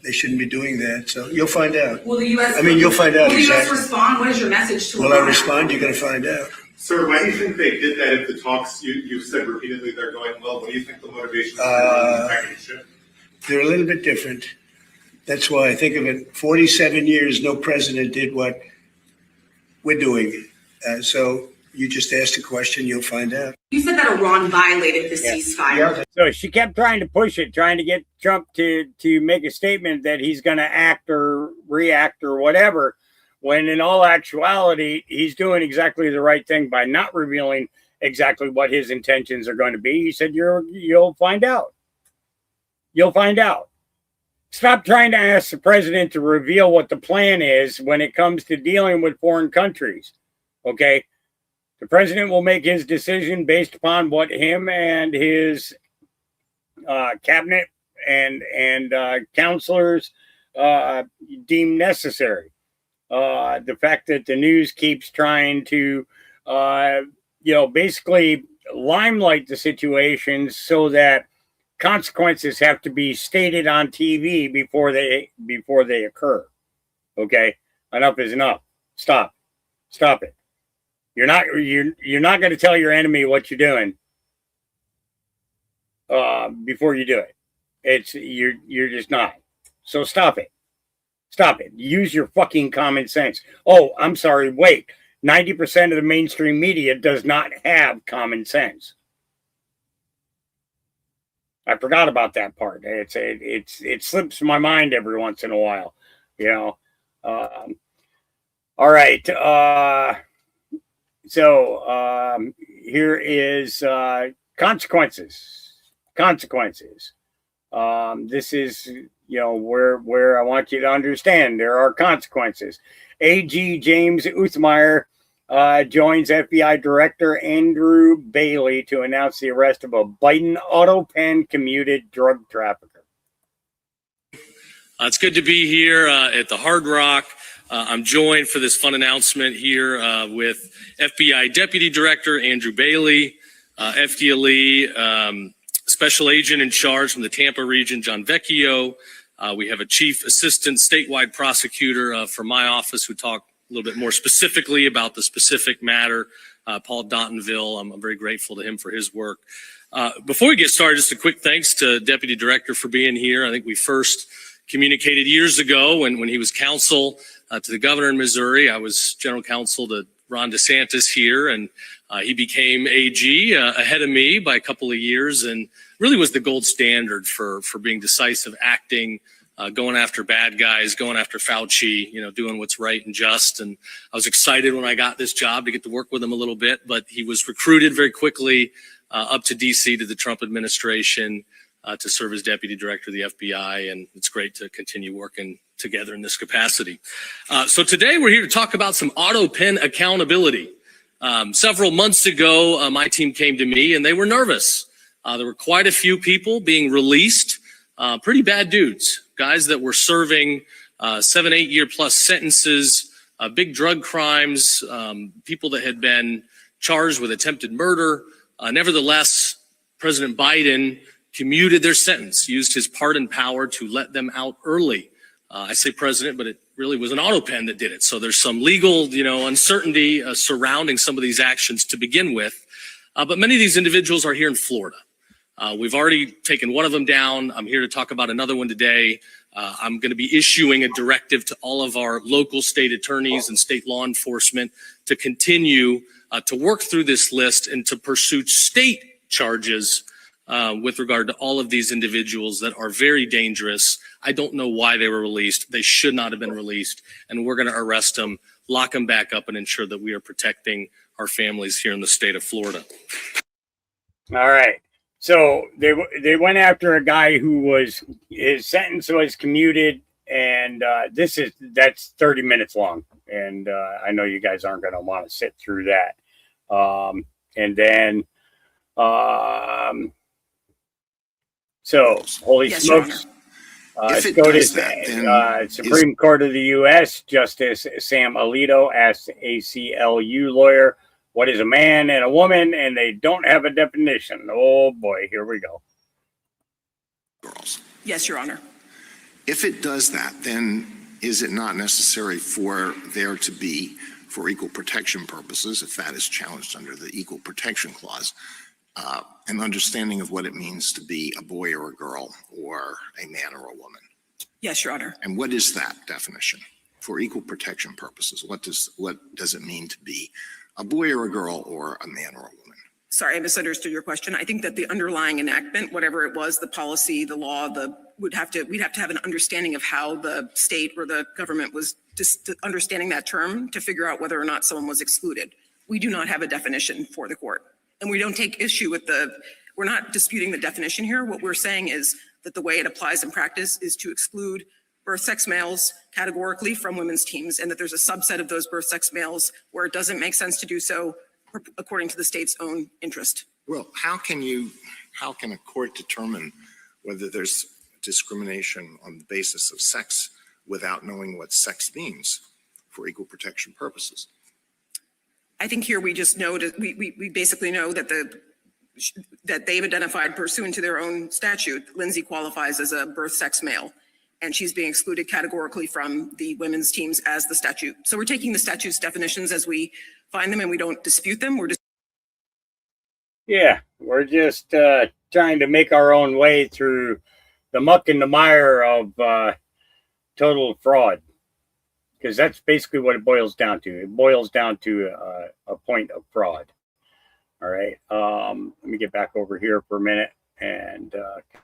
They shouldn't be doing that, so you'll find out. Will the U.S. I mean, you'll find out. Will the U.S. exactly. respond? What is your message to Will I Iran? respond? You're going to find out. Sir, why do you think they did that if the talks, you've said repeatedly they're going well? What do you think the motivation is for attacking the ship? They're a little bit different. That's why I think of it. 47 years, no president did what we're doing. So you just asked a question, you'll find out. You said that Iran violated the ceasefire. So she kept trying to push it, trying to get Trump to make a statement that he's going to act or react or whatever, when in all actuality, he's doing exactly the right thing by not revealing exactly what his intentions are going to be. He said, you'll find out. You'll find out. Stop trying to ask the president to reveal what the plan is when it comes to dealing with foreign countries. Okay? The president will make his decision based upon what him and his cabinet and counselors deem necessary. The fact that the news keeps trying to, basically limelight the situation so that consequences have to be stated on TV before they occur. Okay, enough is enough. Stop it. You're not going to tell your enemy what you're doing before you do it. You're just not. So stop it. Stop it. Use your fucking common sense. Oh, I'm sorry. Wait. 90% of the mainstream media does not have common sense. I forgot about that part. It slips my mind every once in a while. All right. So here is consequences. This is where I want you to understand there are consequences. AG James Uthmeyer joins FBI Director Andrew Bailey to announce the arrest of a Biden auto pen commuted drug trafficker. It's good to be here at the Hard Rock. I'm joined for this fun announcement here with FBI Deputy Director Andrew Bailey, FDLE Special Agent in charge from the Tampa region, John Vecchio. We have a Chief Assistant Statewide Prosecutor from my office who talked a little bit more specifically about the specific matter, Paul Dontonville. I'm very grateful to him for his work. Before we get started, just a quick thanks to Deputy Director for being here. I think we first communicated years ago when he was counsel to the governor in Missouri. I was general counsel to Ron DeSantis here, and he became AG ahead of me by a couple of years and really was the gold standard for being decisive, acting, going after bad guys, going after Fauci, doing what's right and just. And I was excited when I got this job to get to work with him a little bit, but he was recruited very quickly up to DC to the Trump administration to serve as Deputy Director of the FBI. And it's great to continue working together in this capacity. So today we're here to talk about some auto pen accountability. Several months ago, my team came to me and they were nervous. There were quite a few people being released, pretty bad dudes, guys that were serving 7-8 year plus sentences, big drug crimes, people that had been charged with attempted murder. Nevertheless, President Biden commuted their sentence, used his pardon power to let them out early. I say president, but it really was an auto pen that did it. So there's some legal, uncertainty surrounding some of these actions to begin with. But many of these individuals are here in Florida. We've already taken one of them down. I'm here to talk about another one today. I'm going to be issuing a directive to all of our local state attorneys and state law enforcement to continue to work through this list and to pursue state charges with regard to all of these individuals that are very dangerous. I don't know why they were released. They should not have been released. And we're going to arrest them, lock them back up, and ensure that we are protecting our families here in the state of Florida. All right. So they went after a guy who his sentence was commuted, and that's 30 minutes long. And I know you guys aren't going to want to sit through that. And then, so holy smokes. Supreme Court of the U.S. Justice Sam Alito asked ACLU lawyer, what is a man and a woman? And they don't have a definition. Oh boy, here we go. Girls. Yes, Your Honor. If it does that, then is it not necessary for there to be, for equal protection purposes, if that is challenged under the Equal Protection Clause, an understanding of what it means to be a boy or a girl or a man or a woman? Yes, Your Honor. And what is that definition for equal protection purposes? What does it mean to be a boy or a girl or a man or a woman? Sorry, I misunderstood your question. I think that the underlying enactment, whatever it was, the policy, the law, we'd have to have an understanding of how the state or the government was just understanding that term to figure out whether or not someone was excluded. We do not have a definition for the court. And we don't take issue with we're not disputing the definition here. What we're saying is that the way it applies in practice is to exclude birth sex males categorically from women's teams, and that there's a subset of those birth sex males where it doesn't make sense to do so according to the state's own interest. Well, how can a court determine whether there's discrimination on the basis of sex without knowing what sex means for equal protection purposes? I think here we just know that we basically know that that they've identified pursuant to their own statute, Lindsay qualifies as a birth sex male, and she's being excluded categorically from the women's teams as the statute. So we're taking the statute's definitions as we find them, and we don't dispute them. We're just trying to make our own way through the muck and the mire of total fraud, because that's basically what it boils down to. It boils down to a point of fraud. All right. Let me get back over here for a minute, and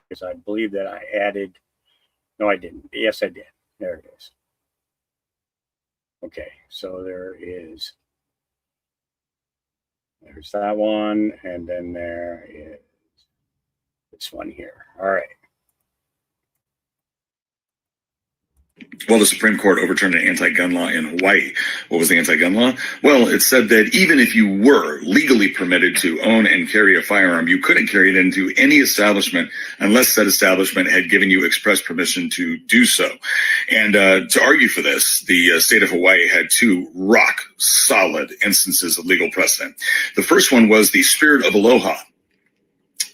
because I believe that I added. No, I didn't. Yes, I did. There it is. Okay, so there's that one, and then there is this one here. All right. Well, the Supreme Court overturned an anti-gun law in Hawaii. What was the anti-gun law? Well, it said that even if you were legally permitted to own and carry a firearm, you couldn't carry it into any establishment unless that establishment had given you express permission to do so. And to argue for this, the state of Hawaii had two rock-solid instances of legal precedent. The first one was the spirit of aloha,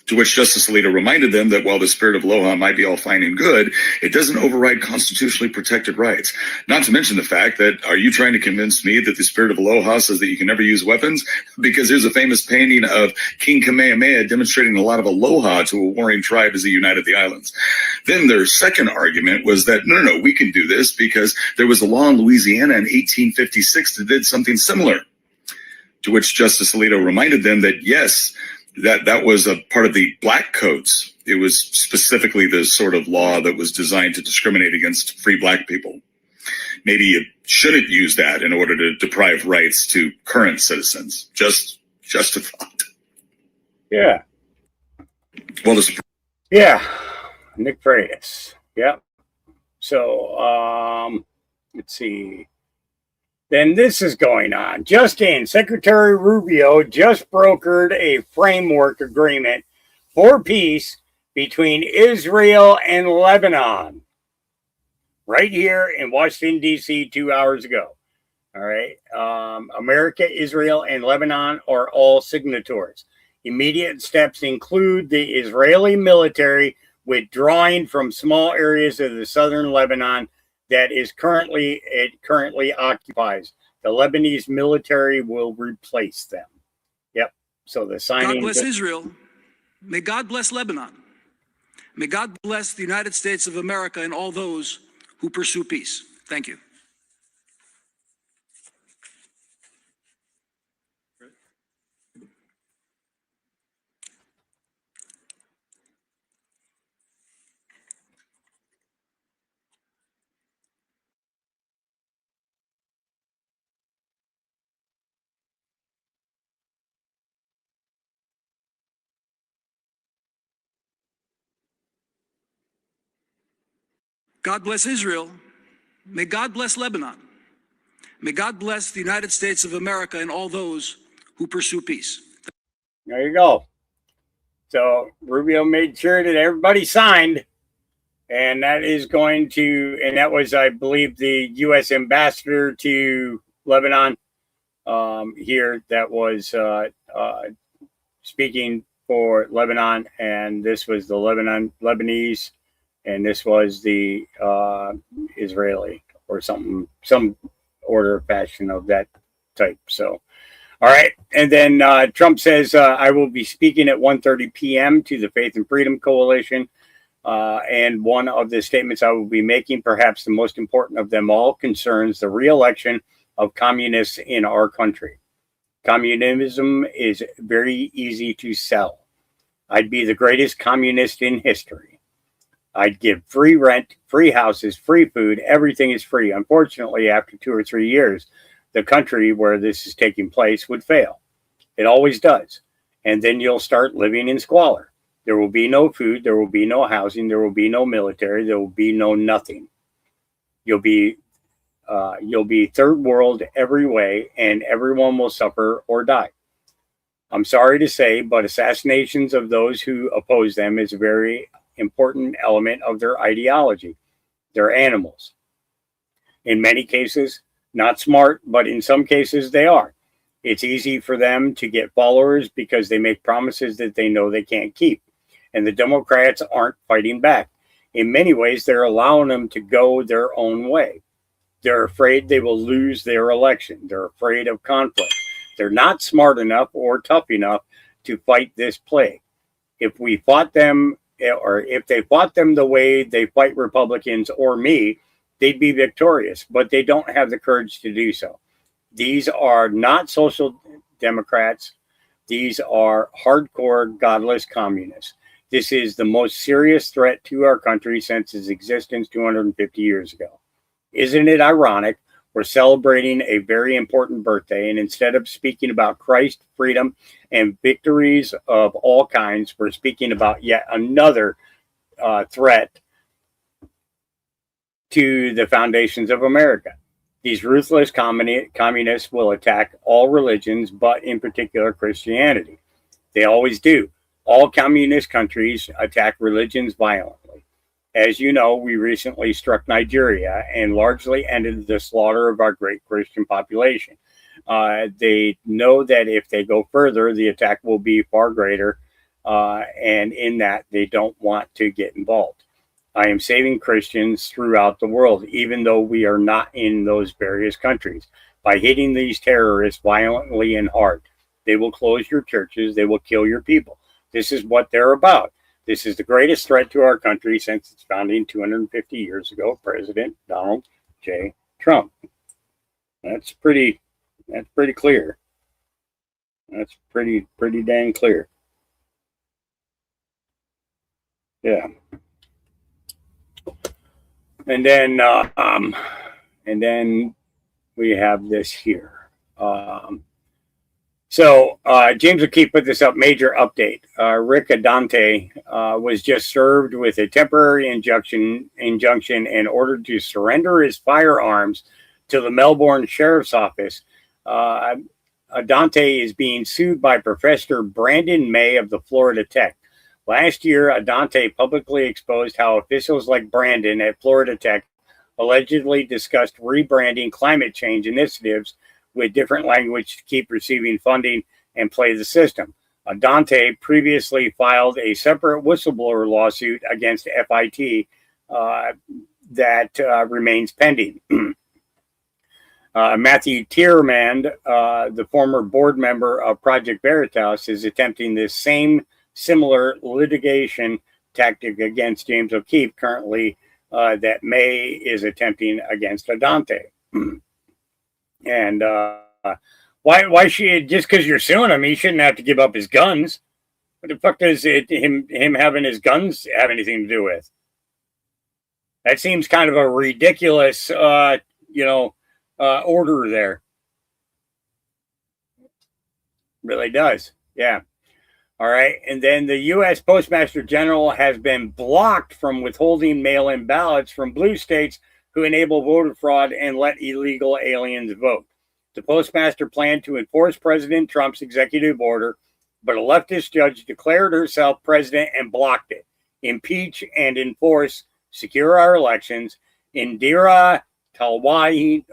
to which Justice Alito reminded them that while the spirit of aloha might be all fine and good, it doesn't override constitutionally protected rights. Not to mention the fact that, are you trying to convince me that the spirit of aloha says that you can never use weapons? Because there's a famous painting of King Kamehameha demonstrating a lot of aloha to a warring tribe as he united the islands. Then their second argument was that, no, we can do this because there was a law in Louisiana in 1856 that did something similar. To which Justice Alito reminded them that, yes, that was a part of the black codes. It was specifically the sort of law that was designed to discriminate against free black people. Maybe you shouldn't use that in order to deprive rights to current citizens. Just a thought. Yeah. Well, Nick Freitas. Yep. So, let's see. Then this is going on. Secretary Rubio just brokered a framework agreement for peace between Israel and Lebanon right here in Washington, D.C. 2 hours ago. All right. America, Israel, and Lebanon are all signatories. Immediate steps include the Israeli military withdrawing from small areas of the southern Lebanon that currently occupies. The Lebanese military will replace them. Yep. So the signing. God bless Israel. May God bless Lebanon. May God bless the United States of America and all those who pursue peace. Thank you. God bless Israel. May God bless Lebanon. May God bless the United States of America and all those who pursue peace. There you go. So Rubio made sure that everybody signed, and that is going to, and that was, I believe, the U.S. ambassador to Lebanon here that was speaking for Lebanon, and this was the Lebanese, and this was the Israeli or some order of fashion of that type. So, all right. And then Trump says, I will be speaking at 1:30 p.m. to the Faith and Freedom Coalition. And one of the statements I will be making, perhaps the most important of them all, concerns the re-election of communists in our country. Communism is very easy to sell. I'd be the greatest communist in history. I'd give free rent, free houses, free food. Everything is free. Unfortunately, after 2 or 3 years, the country where this is taking place would fail. It always does. And then you'll start living in squalor. There will be no food. There will be no housing. There will be no military. There will be no nothing. You'll be third world every way, and everyone will suffer or die. I'm sorry to say, but assassinations of those who oppose them is a very important element of their ideology. They're animals. In many cases, not smart, but in some cases they are. It's easy for them to get followers because they make promises that they know they can't keep. And the Democrats aren't fighting back. In many ways, they're allowing them to go their own way. They're afraid they will lose their election. They're afraid of conflict. They're not smart enough or tough enough to fight this plague. If we fought them, or if they fought them the way they fight Republicans or me, they'd be victorious, but they don't have the courage to do so. These are not social democrats. These are hardcore, godless communists. This is the most serious threat to our country since its existence 250 years ago. Isn't it ironic? We're celebrating a very important birthday, and instead of speaking about Christ, freedom, and victories of all kinds, we're speaking about yet another threat to the foundations of America. These ruthless communists will attack all religions, but in particular Christianity. They always do. All communist countries attack religions violently. As you know, we recently struck Nigeria and largely ended the slaughter of our great Christian population. They know that if they go further, the attack will be far greater, and in that, they don't want to get involved. I am saving Christians throughout the world, even though we are not in those various countries, by hitting these terrorists violently and hard. They will close your churches. They will kill your people. This is what they're about. This is the greatest threat to our country since its founding 250 years ago, President Donald J. Trump. That's pretty clear. That's pretty dang clear. Yeah. And then we have this here. So James O'Keefe put this up, major update. Rick Adante was just served with a temporary injunction and ordered to surrender his firearms to the Melbourne Sheriff's Office. Adante is being sued by Professor Brandon May of the Florida Tech. Last year, Adante publicly exposed how officials like Brandon at Florida Tech allegedly discussed rebranding climate change initiatives with different language to keep receiving funding and play the system. Adante previously filed a separate whistleblower lawsuit against FIT that remains pending. Matthew Tiermand, the former board member of Project Veritas, is attempting this same similar litigation tactic against James O'Keefe currently that May is attempting against Adante. And why she, just because you're suing him, he shouldn't have to give up his guns. What the fuck does him having his guns have anything to do with? That seems kind of a ridiculous, order there. Really does. Yeah. All right. And then the U.S. Postmaster General has been blocked from withholding mail-in ballots from blue states who enable voter fraud and let illegal aliens vote. The postmaster planned to enforce President Trump's executive order, but a leftist judge declared herself president and blocked it. Impeach and enforce, secure our elections. Indira Talwani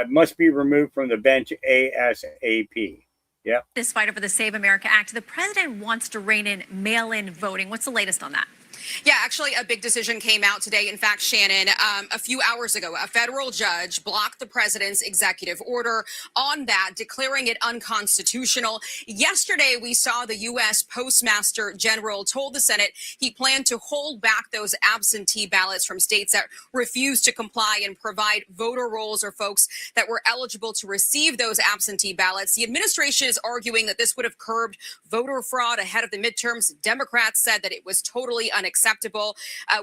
must be removed from the bench ASAP. Yep. This fight over the Save America Act, the president wants to rein in mail-in voting. What's the latest on that? Yeah, actually, a big decision came out today. In fact, Shannon, a few hours ago, a federal judge blocked the president's executive order on that, declaring it unconstitutional. Yesterday, we saw the U.S. Postmaster General told the Senate he planned to hold back those absentee ballots from states that refused to comply and provide voter rolls or folks that were eligible to receive those absentee ballots. The administration is arguing that this would have curbed voter fraud ahead of the midterms. Democrats said that it was totally unacceptable.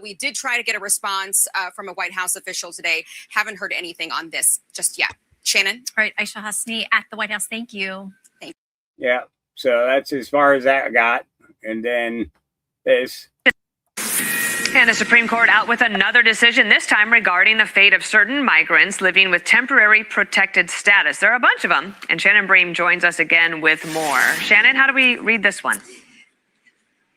We did try to get a response from a White House official today. Haven't heard anything on this just yet. Shannon? All right, Aisha Hasni at the White House. Thank you. Yeah, so that's as far as that got. And then this. And the Supreme Court out with another decision, this time regarding the fate of certain migrants living with temporary protected status. There are a bunch of them, and Shannon Bream joins us again with more. Shannon, how do we read this one?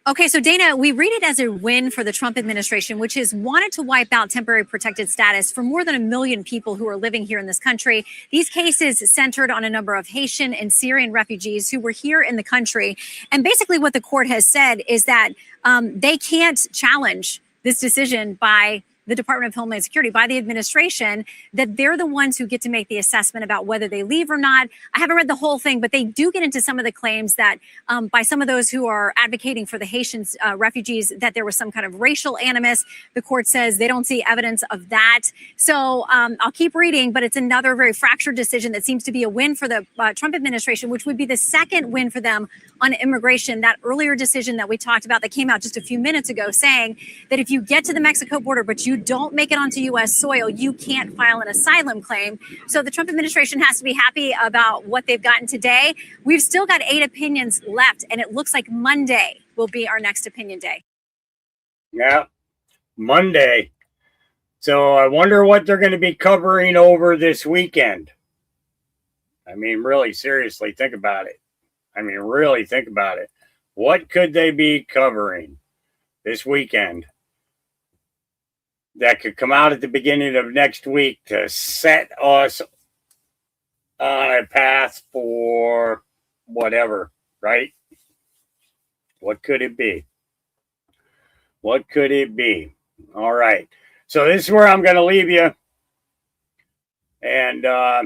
Okay, so Dana, we read it as a win for the Trump administration, which has wanted to wipe out temporary protected status for more than 1 million people who are living here in this country. These cases centered on a number of Haitian and Syrian refugees who were here in the country. And basically what the court has said is that they can't challenge this decision by the Department of Homeland Security, by the administration, that they're the ones who get to make the assessment about whether they leave or not. I haven't read the whole thing, but they do get into some of the claims that by some of those who are advocating for the Haitian refugees, that there was some kind of racial animus. The court says they don't see evidence of that. So I'll keep reading, but it's another very fractured decision that seems to be a win for the Trump administration, which would be the second win for them on immigration. That earlier decision that we talked about that came out just a few minutes ago saying that if you get to the Mexico border, but you don't make it onto U.S. soil, you can't file an asylum claim. So the Trump administration has to be happy about what they've gotten today. We've still got 8 opinions left, and it looks like Monday will be our next opinion day. Yeah, Monday. So I wonder what they're going to be covering over this weekend. I mean, really, seriously, think about it. What could they be covering this weekend that could come out at the beginning of next week to set us on a path for whatever, right? What could it be? All right. So this is where I'm going to leave you. And, I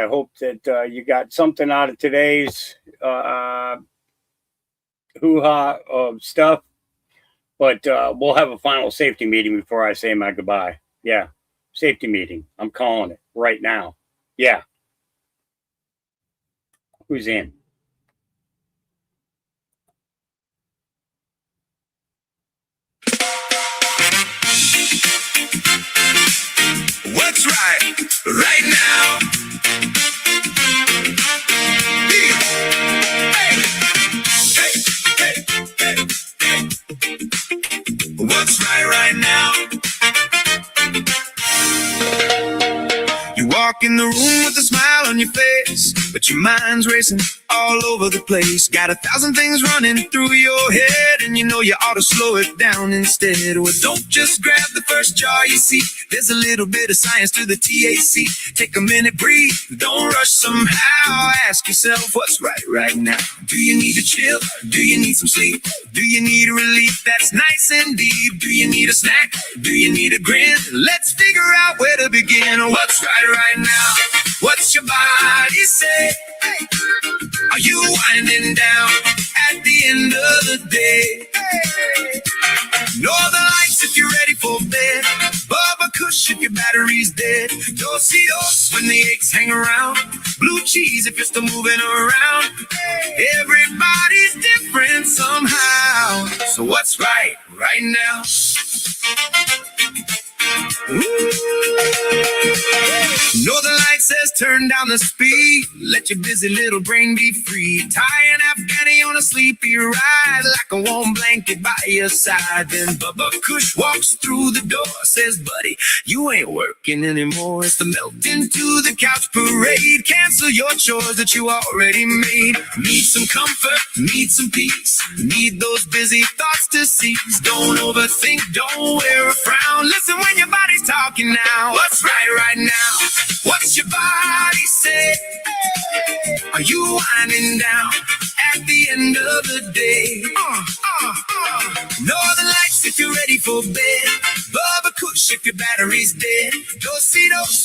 hope that you got something out of today's hoo-ha of stuff. But we'll have a final safety meeting before I say my goodbye. Yeah, safety meeting. I'm calling it right now. Yeah. Who's in? What's right now? What's right now? You walk in the room with a smile on your face, but your mind's racing all over the place. Got 1,000 things running through your head, and you know you ought to slow it down instead. Well, don't just grab the first jar you see. There's a little bit of science to the TAC. Take a minute, breathe, don't rush somehow. Ask yourself what's right now. Do you need to chill? Do you need some sleep? Do you need a relief that's nice and deep? Do you need a snack? Do you need a grin? Let's figure out where to begin. What's right now? What's your body say? Are you winding down at at the end of the day. Hey. Northern Lights if you're ready for bed. Bubba Kush if your battery's dead. Dos when the aches hang around. Blue cheese if you're still moving around. Everybody's different somehow. So what's right now? Northern Light says turn down the speed. Let your busy little brain be free. Tie an Afghani on a sleepy ride like a warm blanket by your side. Then Bubba Kush walks through the door. Says, buddy, you ain't working anymore. It's the melt into the couch parade. Cancel your chores that you already made. Need some comfort, need some peace. Need those busy thoughts to cease. Don't overthink, don't wear a frown. Listen when your body's talking now. What's right now? What's your body say? Are you winding down at the end of the day? Northern Lights if you're ready for bed. Bubba Kush if your battery's dead. Dos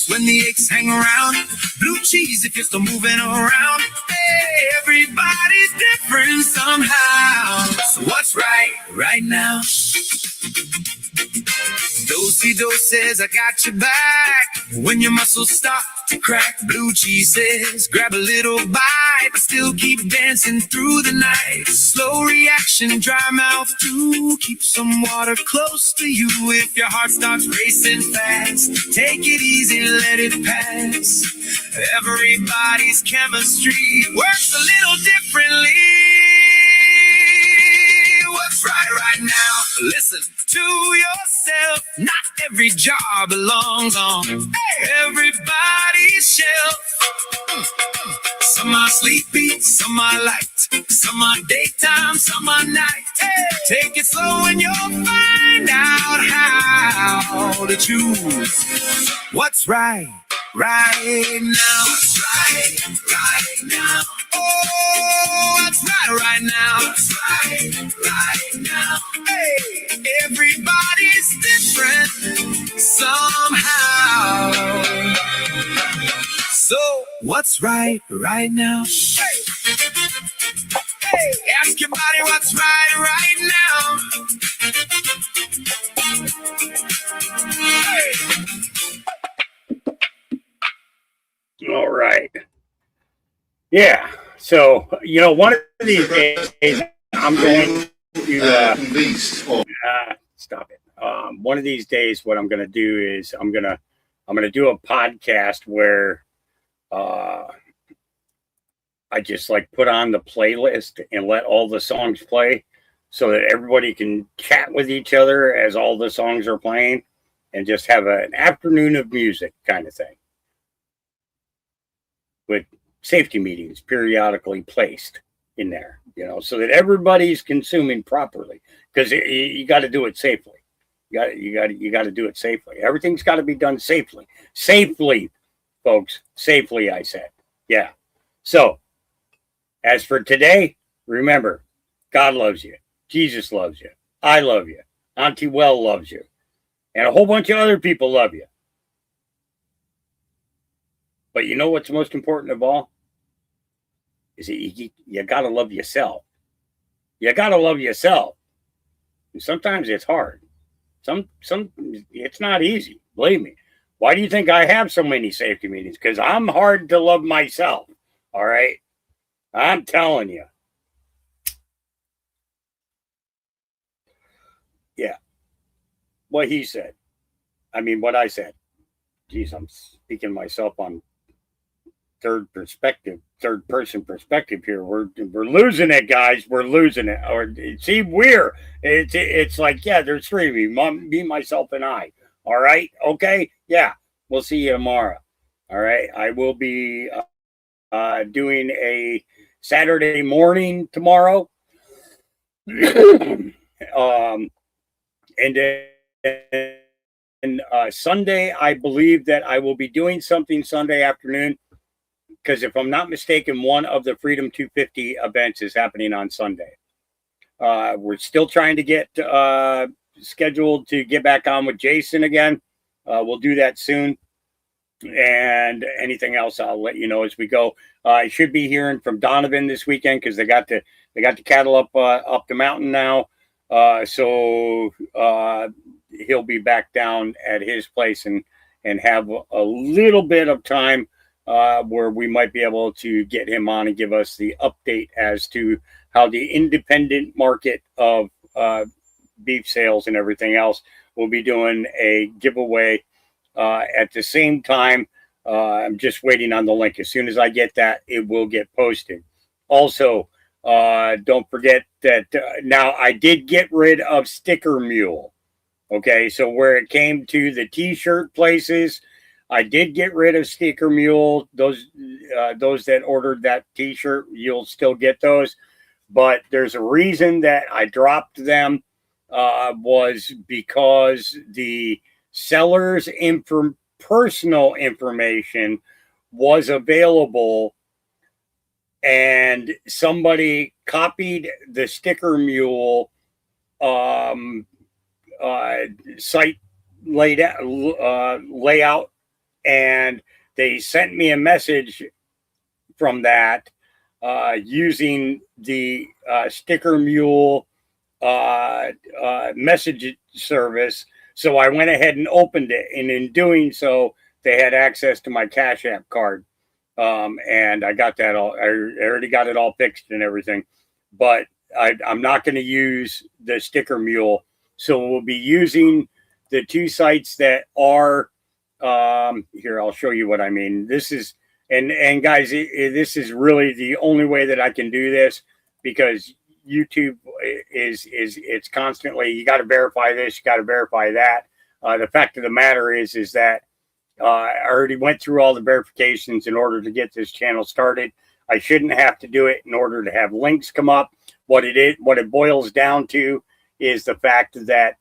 when the aches hang around. Blue cheese if you're still moving around. Hey, everybody's different somehow. So what's right now? Do says I got your back when your muscles start to crack. Blue cheese says grab a little bite but still keep dancing through the night. Slow reaction, dry mouth too. Keep some water close to you if your heart starts racing fast. Take it easy, let it pass. Everybody's chemistry works a little differently. What's right now? Listen to yourself. Not every jar belongs on everybody's shelf. Some are sleepy, some are light, some are daytime, some are night. Take it slow and you'll find out how to choose what's right now. What's right now? Oh, what's right now? What's right now? Hey, everybody's different somehow. So what's right now? Hey, ask your body what's right now. Hey. All right. Yeah. So, one of these days I'm going to stop it. One of these days, what I'm going to do is I'm going to do a podcast where I just put on the playlist and let all the songs play so that everybody can chat with each other as all the songs are playing and just have an afternoon of music kind of thing with safety meetings periodically placed in there, so that everybody's consuming properly, because you got to do it safely. You got to do it safely. Everything's got to be done safely, folks, safely. I said, yeah. So as for today, remember, God loves you. Jesus loves you. I love you. Auntie Well loves you. And a whole bunch of other people love you. But you know what's most important of all? Is that you got to love yourself. You got to love yourself. And sometimes it's hard. Some it's not easy. Believe me. Why do you think I have so many safety meetings? Because I'm hard to love myself. All right? I'm telling you. Yeah. What he said. I mean, what I said. Geez, I'm speaking myself on third person perspective here. We're losing it, guys. We're losing it. Or see, it's like, yeah, there's three of you, me, myself, and I. All right, okay, yeah. We'll see you tomorrow. All right, I will be doing a Saturday morning tomorrow, and Sunday, I believe that I will be doing something Sunday afternoon. Because if I'm not mistaken, one of the Freedom 250 events is happening on Sunday. We're still trying to get scheduled to get back on with Jason again. We'll do that soon. And anything else, I'll let you know as we go. I should be hearing from Donovan this weekend because they got they got the cattle up the mountain now. So he'll be back down at his place and have a little bit of time where we might be able to get him on and give us the update as to how the independent market of beef sales and everything else. We'll be doing a giveaway at the same time. I'm just waiting on the link. As soon as I get that, it will get posted. Also, don't forget that now I did get rid of Sticker Mule. Okay, so where it came to the t-shirt places, I did get rid of Sticker Mule. Those that ordered that t-shirt, you'll still get those. But there's a reason that I dropped them was because the seller's personal information was available, and somebody copied the Sticker Mule site layout, and they sent me a message from that using the Sticker Mule message service. So I went ahead and opened it, and in doing so, they had access to my Cash App card, and I got that all. I already got it all fixed and everything, but I'm not going to use the Sticker Mule. So we'll be using the two sites that are here. I'll show you what I mean. This is and guys, this is really the only way that I can do this, because YouTube is it's constantly, you got to verify this, you got to verify that. The fact of the matter is that I already went through all the verifications in order to get this channel started. I shouldn't have to do it in order to have links come up. What it boils down to is the fact that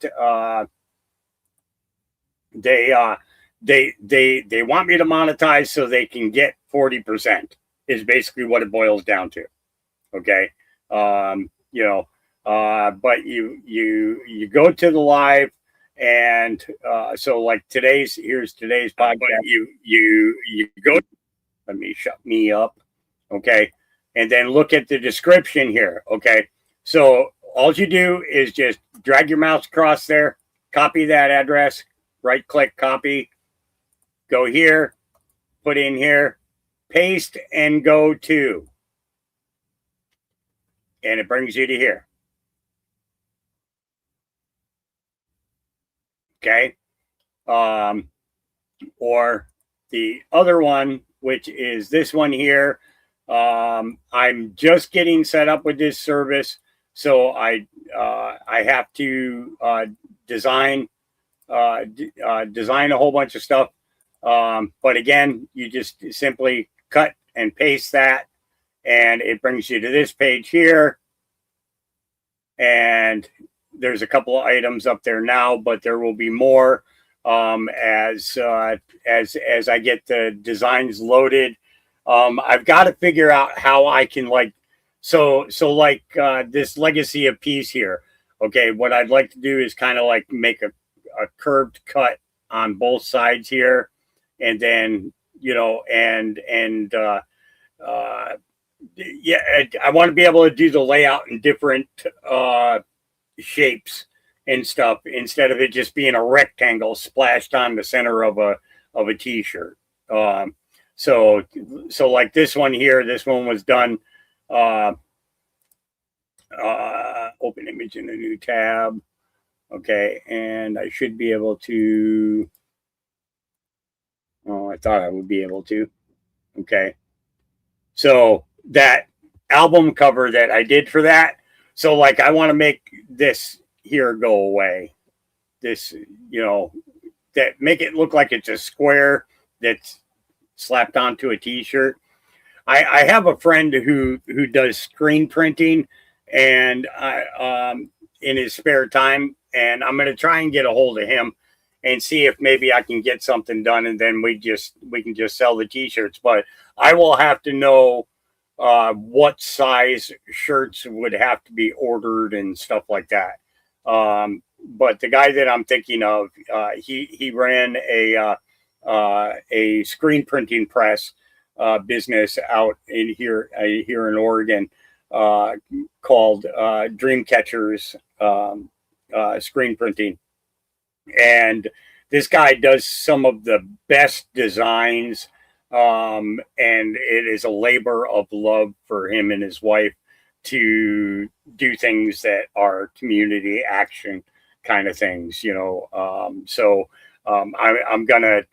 they want me to monetize so they can get 40%, is basically what it boils down to. Okay. But you go to the live, and so like here's today's podcast. You go, let me shut me up. Okay. And then look at the description here. Okay. So all you do is just drag your mouse across there, copy that address, right click, copy, go here, put in here, paste, and go to. And it brings you to here. Okay. Or the other one, which is this one here. I'm just getting set up with this service, so I have to design a whole bunch of stuff. But again, you just simply cut and paste that, and it brings you to this page here. And there's a couple of items up there now, but there will be more as I get the designs loaded. I've got to figure out how I can so this Legacy of Peace here. Okay, what I'd like to do is kind of like make a curved cut on both sides here, and then I want to be able to do the layout in different shapes and stuff, instead of it just being a rectangle splashed on the center of a t-shirt. So like this one here, this one was done open image in a new tab. Okay, and I should be able to, I thought I would be able to. Okay, so that album cover that I did for that, so like I want to make this here go away. This, that make it look like it's a square that's slapped onto a t-shirt. I have a friend who does screen printing, and in his spare time, and I'm going to try and get a hold of him and see if maybe I can get something done, and then we can just sell the t-shirts. But I will have to know what size shirts would have to be ordered and stuff like that. But the guy that I'm thinking of, he ran a screen printing press business out in here in Oregon. called Dreamcatcher's screen printing. And this guy does some of the best designs. And it is a labor of love for him and his wife to do things that are community action kind of things, you know. I'm gonna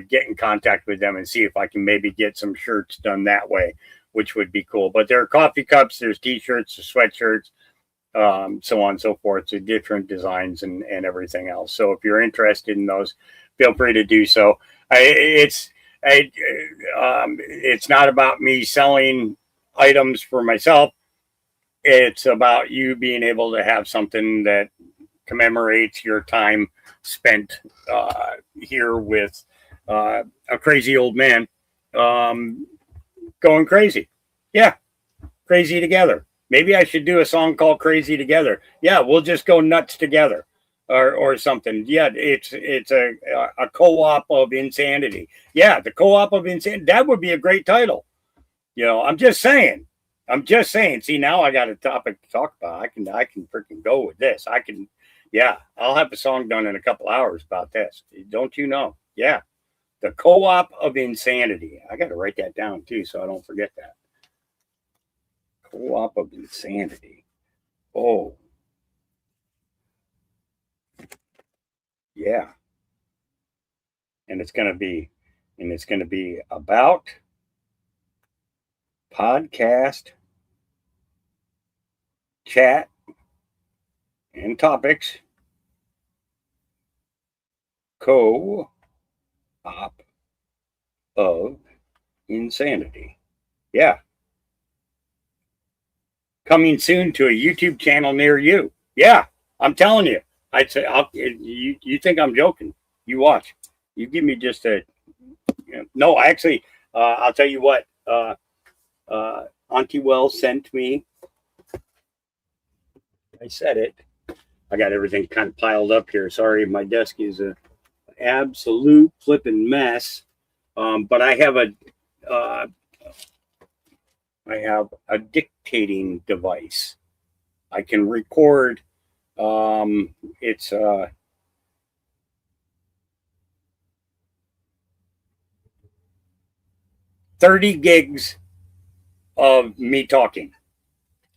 get in contact with them and see if I can maybe get some shirts done that way, which would be cool. But there are coffee cups, there's t-shirts, there's sweatshirts, so on and so forth, so different designs and everything else. So if you're interested in those, feel free to do so. It's not about me selling items for myself. It's about you being able to have something that commemorates your time spent here with a crazy old man going crazy. Yeah, crazy together. Maybe I should do a song called Crazy Together. Yeah, we'll just go nuts together or something. Yeah, it's a co-op of insanity. Yeah, the co-op of insanity. That would be a great title. You know, I'm just saying. See, now I got a topic to talk about. I can freaking go with this. Yeah, I'll have a song done in a couple hours about this. Don't you know? Yeah, the co-op of insanity. I got to write that down too, so I don't forget that. Co-op of insanity. Oh, yeah. And it's gonna be about podcast, chat, and topics. Co-op of insanity. Yeah. Coming soon to a YouTube channel near you. Yeah, I'm telling you. I'd say, you think I'm joking? You watch. You give me just a. No, actually, I'll tell you what. Auntie Wells sent me. I said it. I got everything kind of piled up here. Sorry, my desk is an absolute flipping mess. But I have a dictating device. I can record. It's 30 gigs of me talking.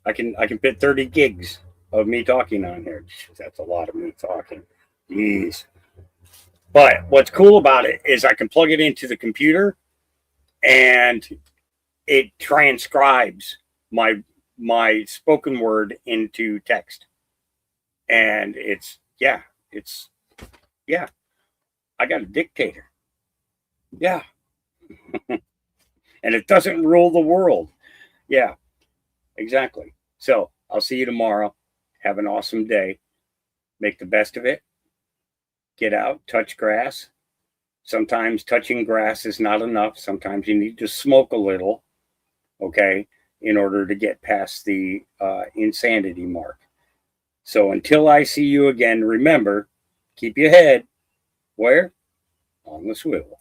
I can fit 30 gigs of me talking on here. That's a lot of me talking. Jeez. But what's cool about it is I can plug it into the computer and it transcribes my spoken word into text. And I got a dictator. Yeah. And it doesn't rule the world. Yeah, exactly. So I'll see you tomorrow. Have an awesome day. Make the best of it. Get out, touch grass. Sometimes touching grass is not enough. Sometimes you need to smoke a little, okay, in order to get past the insanity mark. So until I see you again, remember, keep your head where? On the swivel.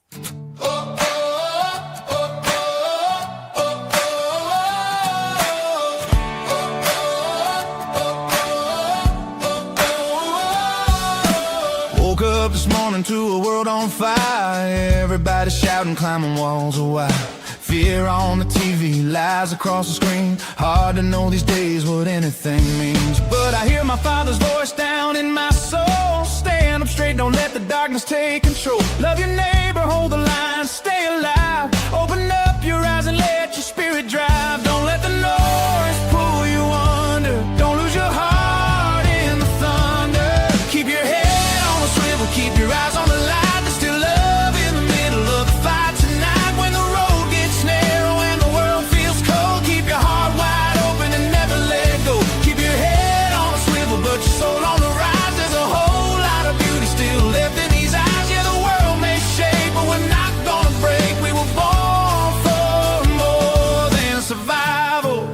Woke up this morning to a world on fire. Everybody shouting, climbing walls of wire. Fear on the TV, lies across the screen. Hard to know these days what anything means. But I hear my Father's voice down in my soul. Stand up straight, don't let the darkness take control. Love your neighbor, hold the line, stay alive. Open up your eyes and let your spirit drive. Don't let the noise pull you under. Don't lose your heart in the thunder. Keep your head on a swivel, keep your eyes on the light. There's still love in the middle of the fight tonight. When the road gets narrow and the world feels cold, keep your heart wide open and never let go. Keep your head on a swivel, but your soul on the rise. There's a whole lot of beauty still left in these eyes. Yeah, the world may shake, but we're not gonna break. We were born for more than survival.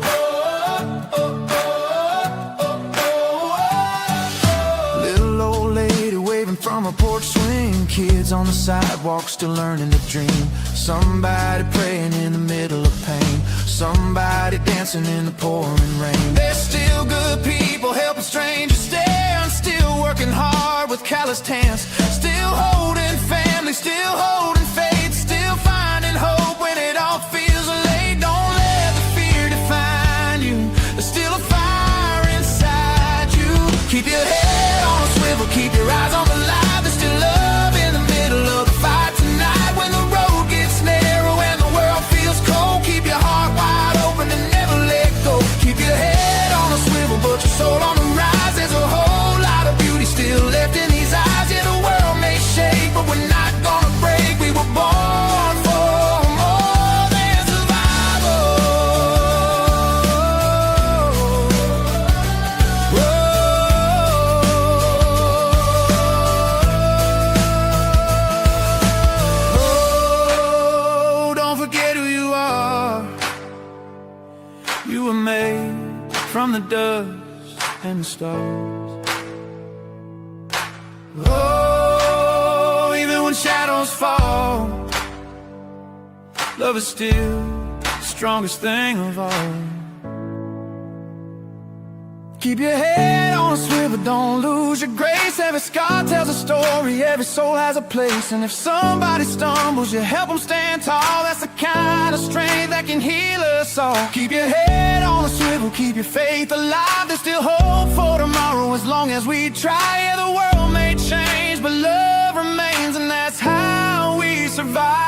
Little old lady waving from a porch swing. Kids on the sidewalk still learning to dream. Somebody praying in the middle of pain. somebody dancing in the pouring rain. There's still good people helping strangers stand, still working hard with calloused hands, still holding family, still holding faith, still finding hope when it all feels late. Don't let the fear define you, there's still a fire inside you. Keep your head on a swivel, keep your eyes on the light. There's still love in the middle of the fight tonight. When the road gets narrow and the world feels cold, keep your heart wide open and never let go. Keep your head on a swivel, but your soul on the rise. There's a whole lot of beauty still left in these eyes. Yeah, the world may shake, but we're not gonna break. We were born for more than survival. Oh, don't forget who you are. You were made from the dust and the stars. Oh, even when shadows fall, love is still the strongest thing of all. Keep your head on a swivel, don't lose your grace. Every scar tells a story, every soul has a place. And if somebody stumbles, you help them stand tall. That's the kind of strength that can heal us all. Keep your head on a swivel, keep your faith alive. There's still hope for tomorrow as long as we try. Yeah, the world may change, but love remains, and that's how we survive.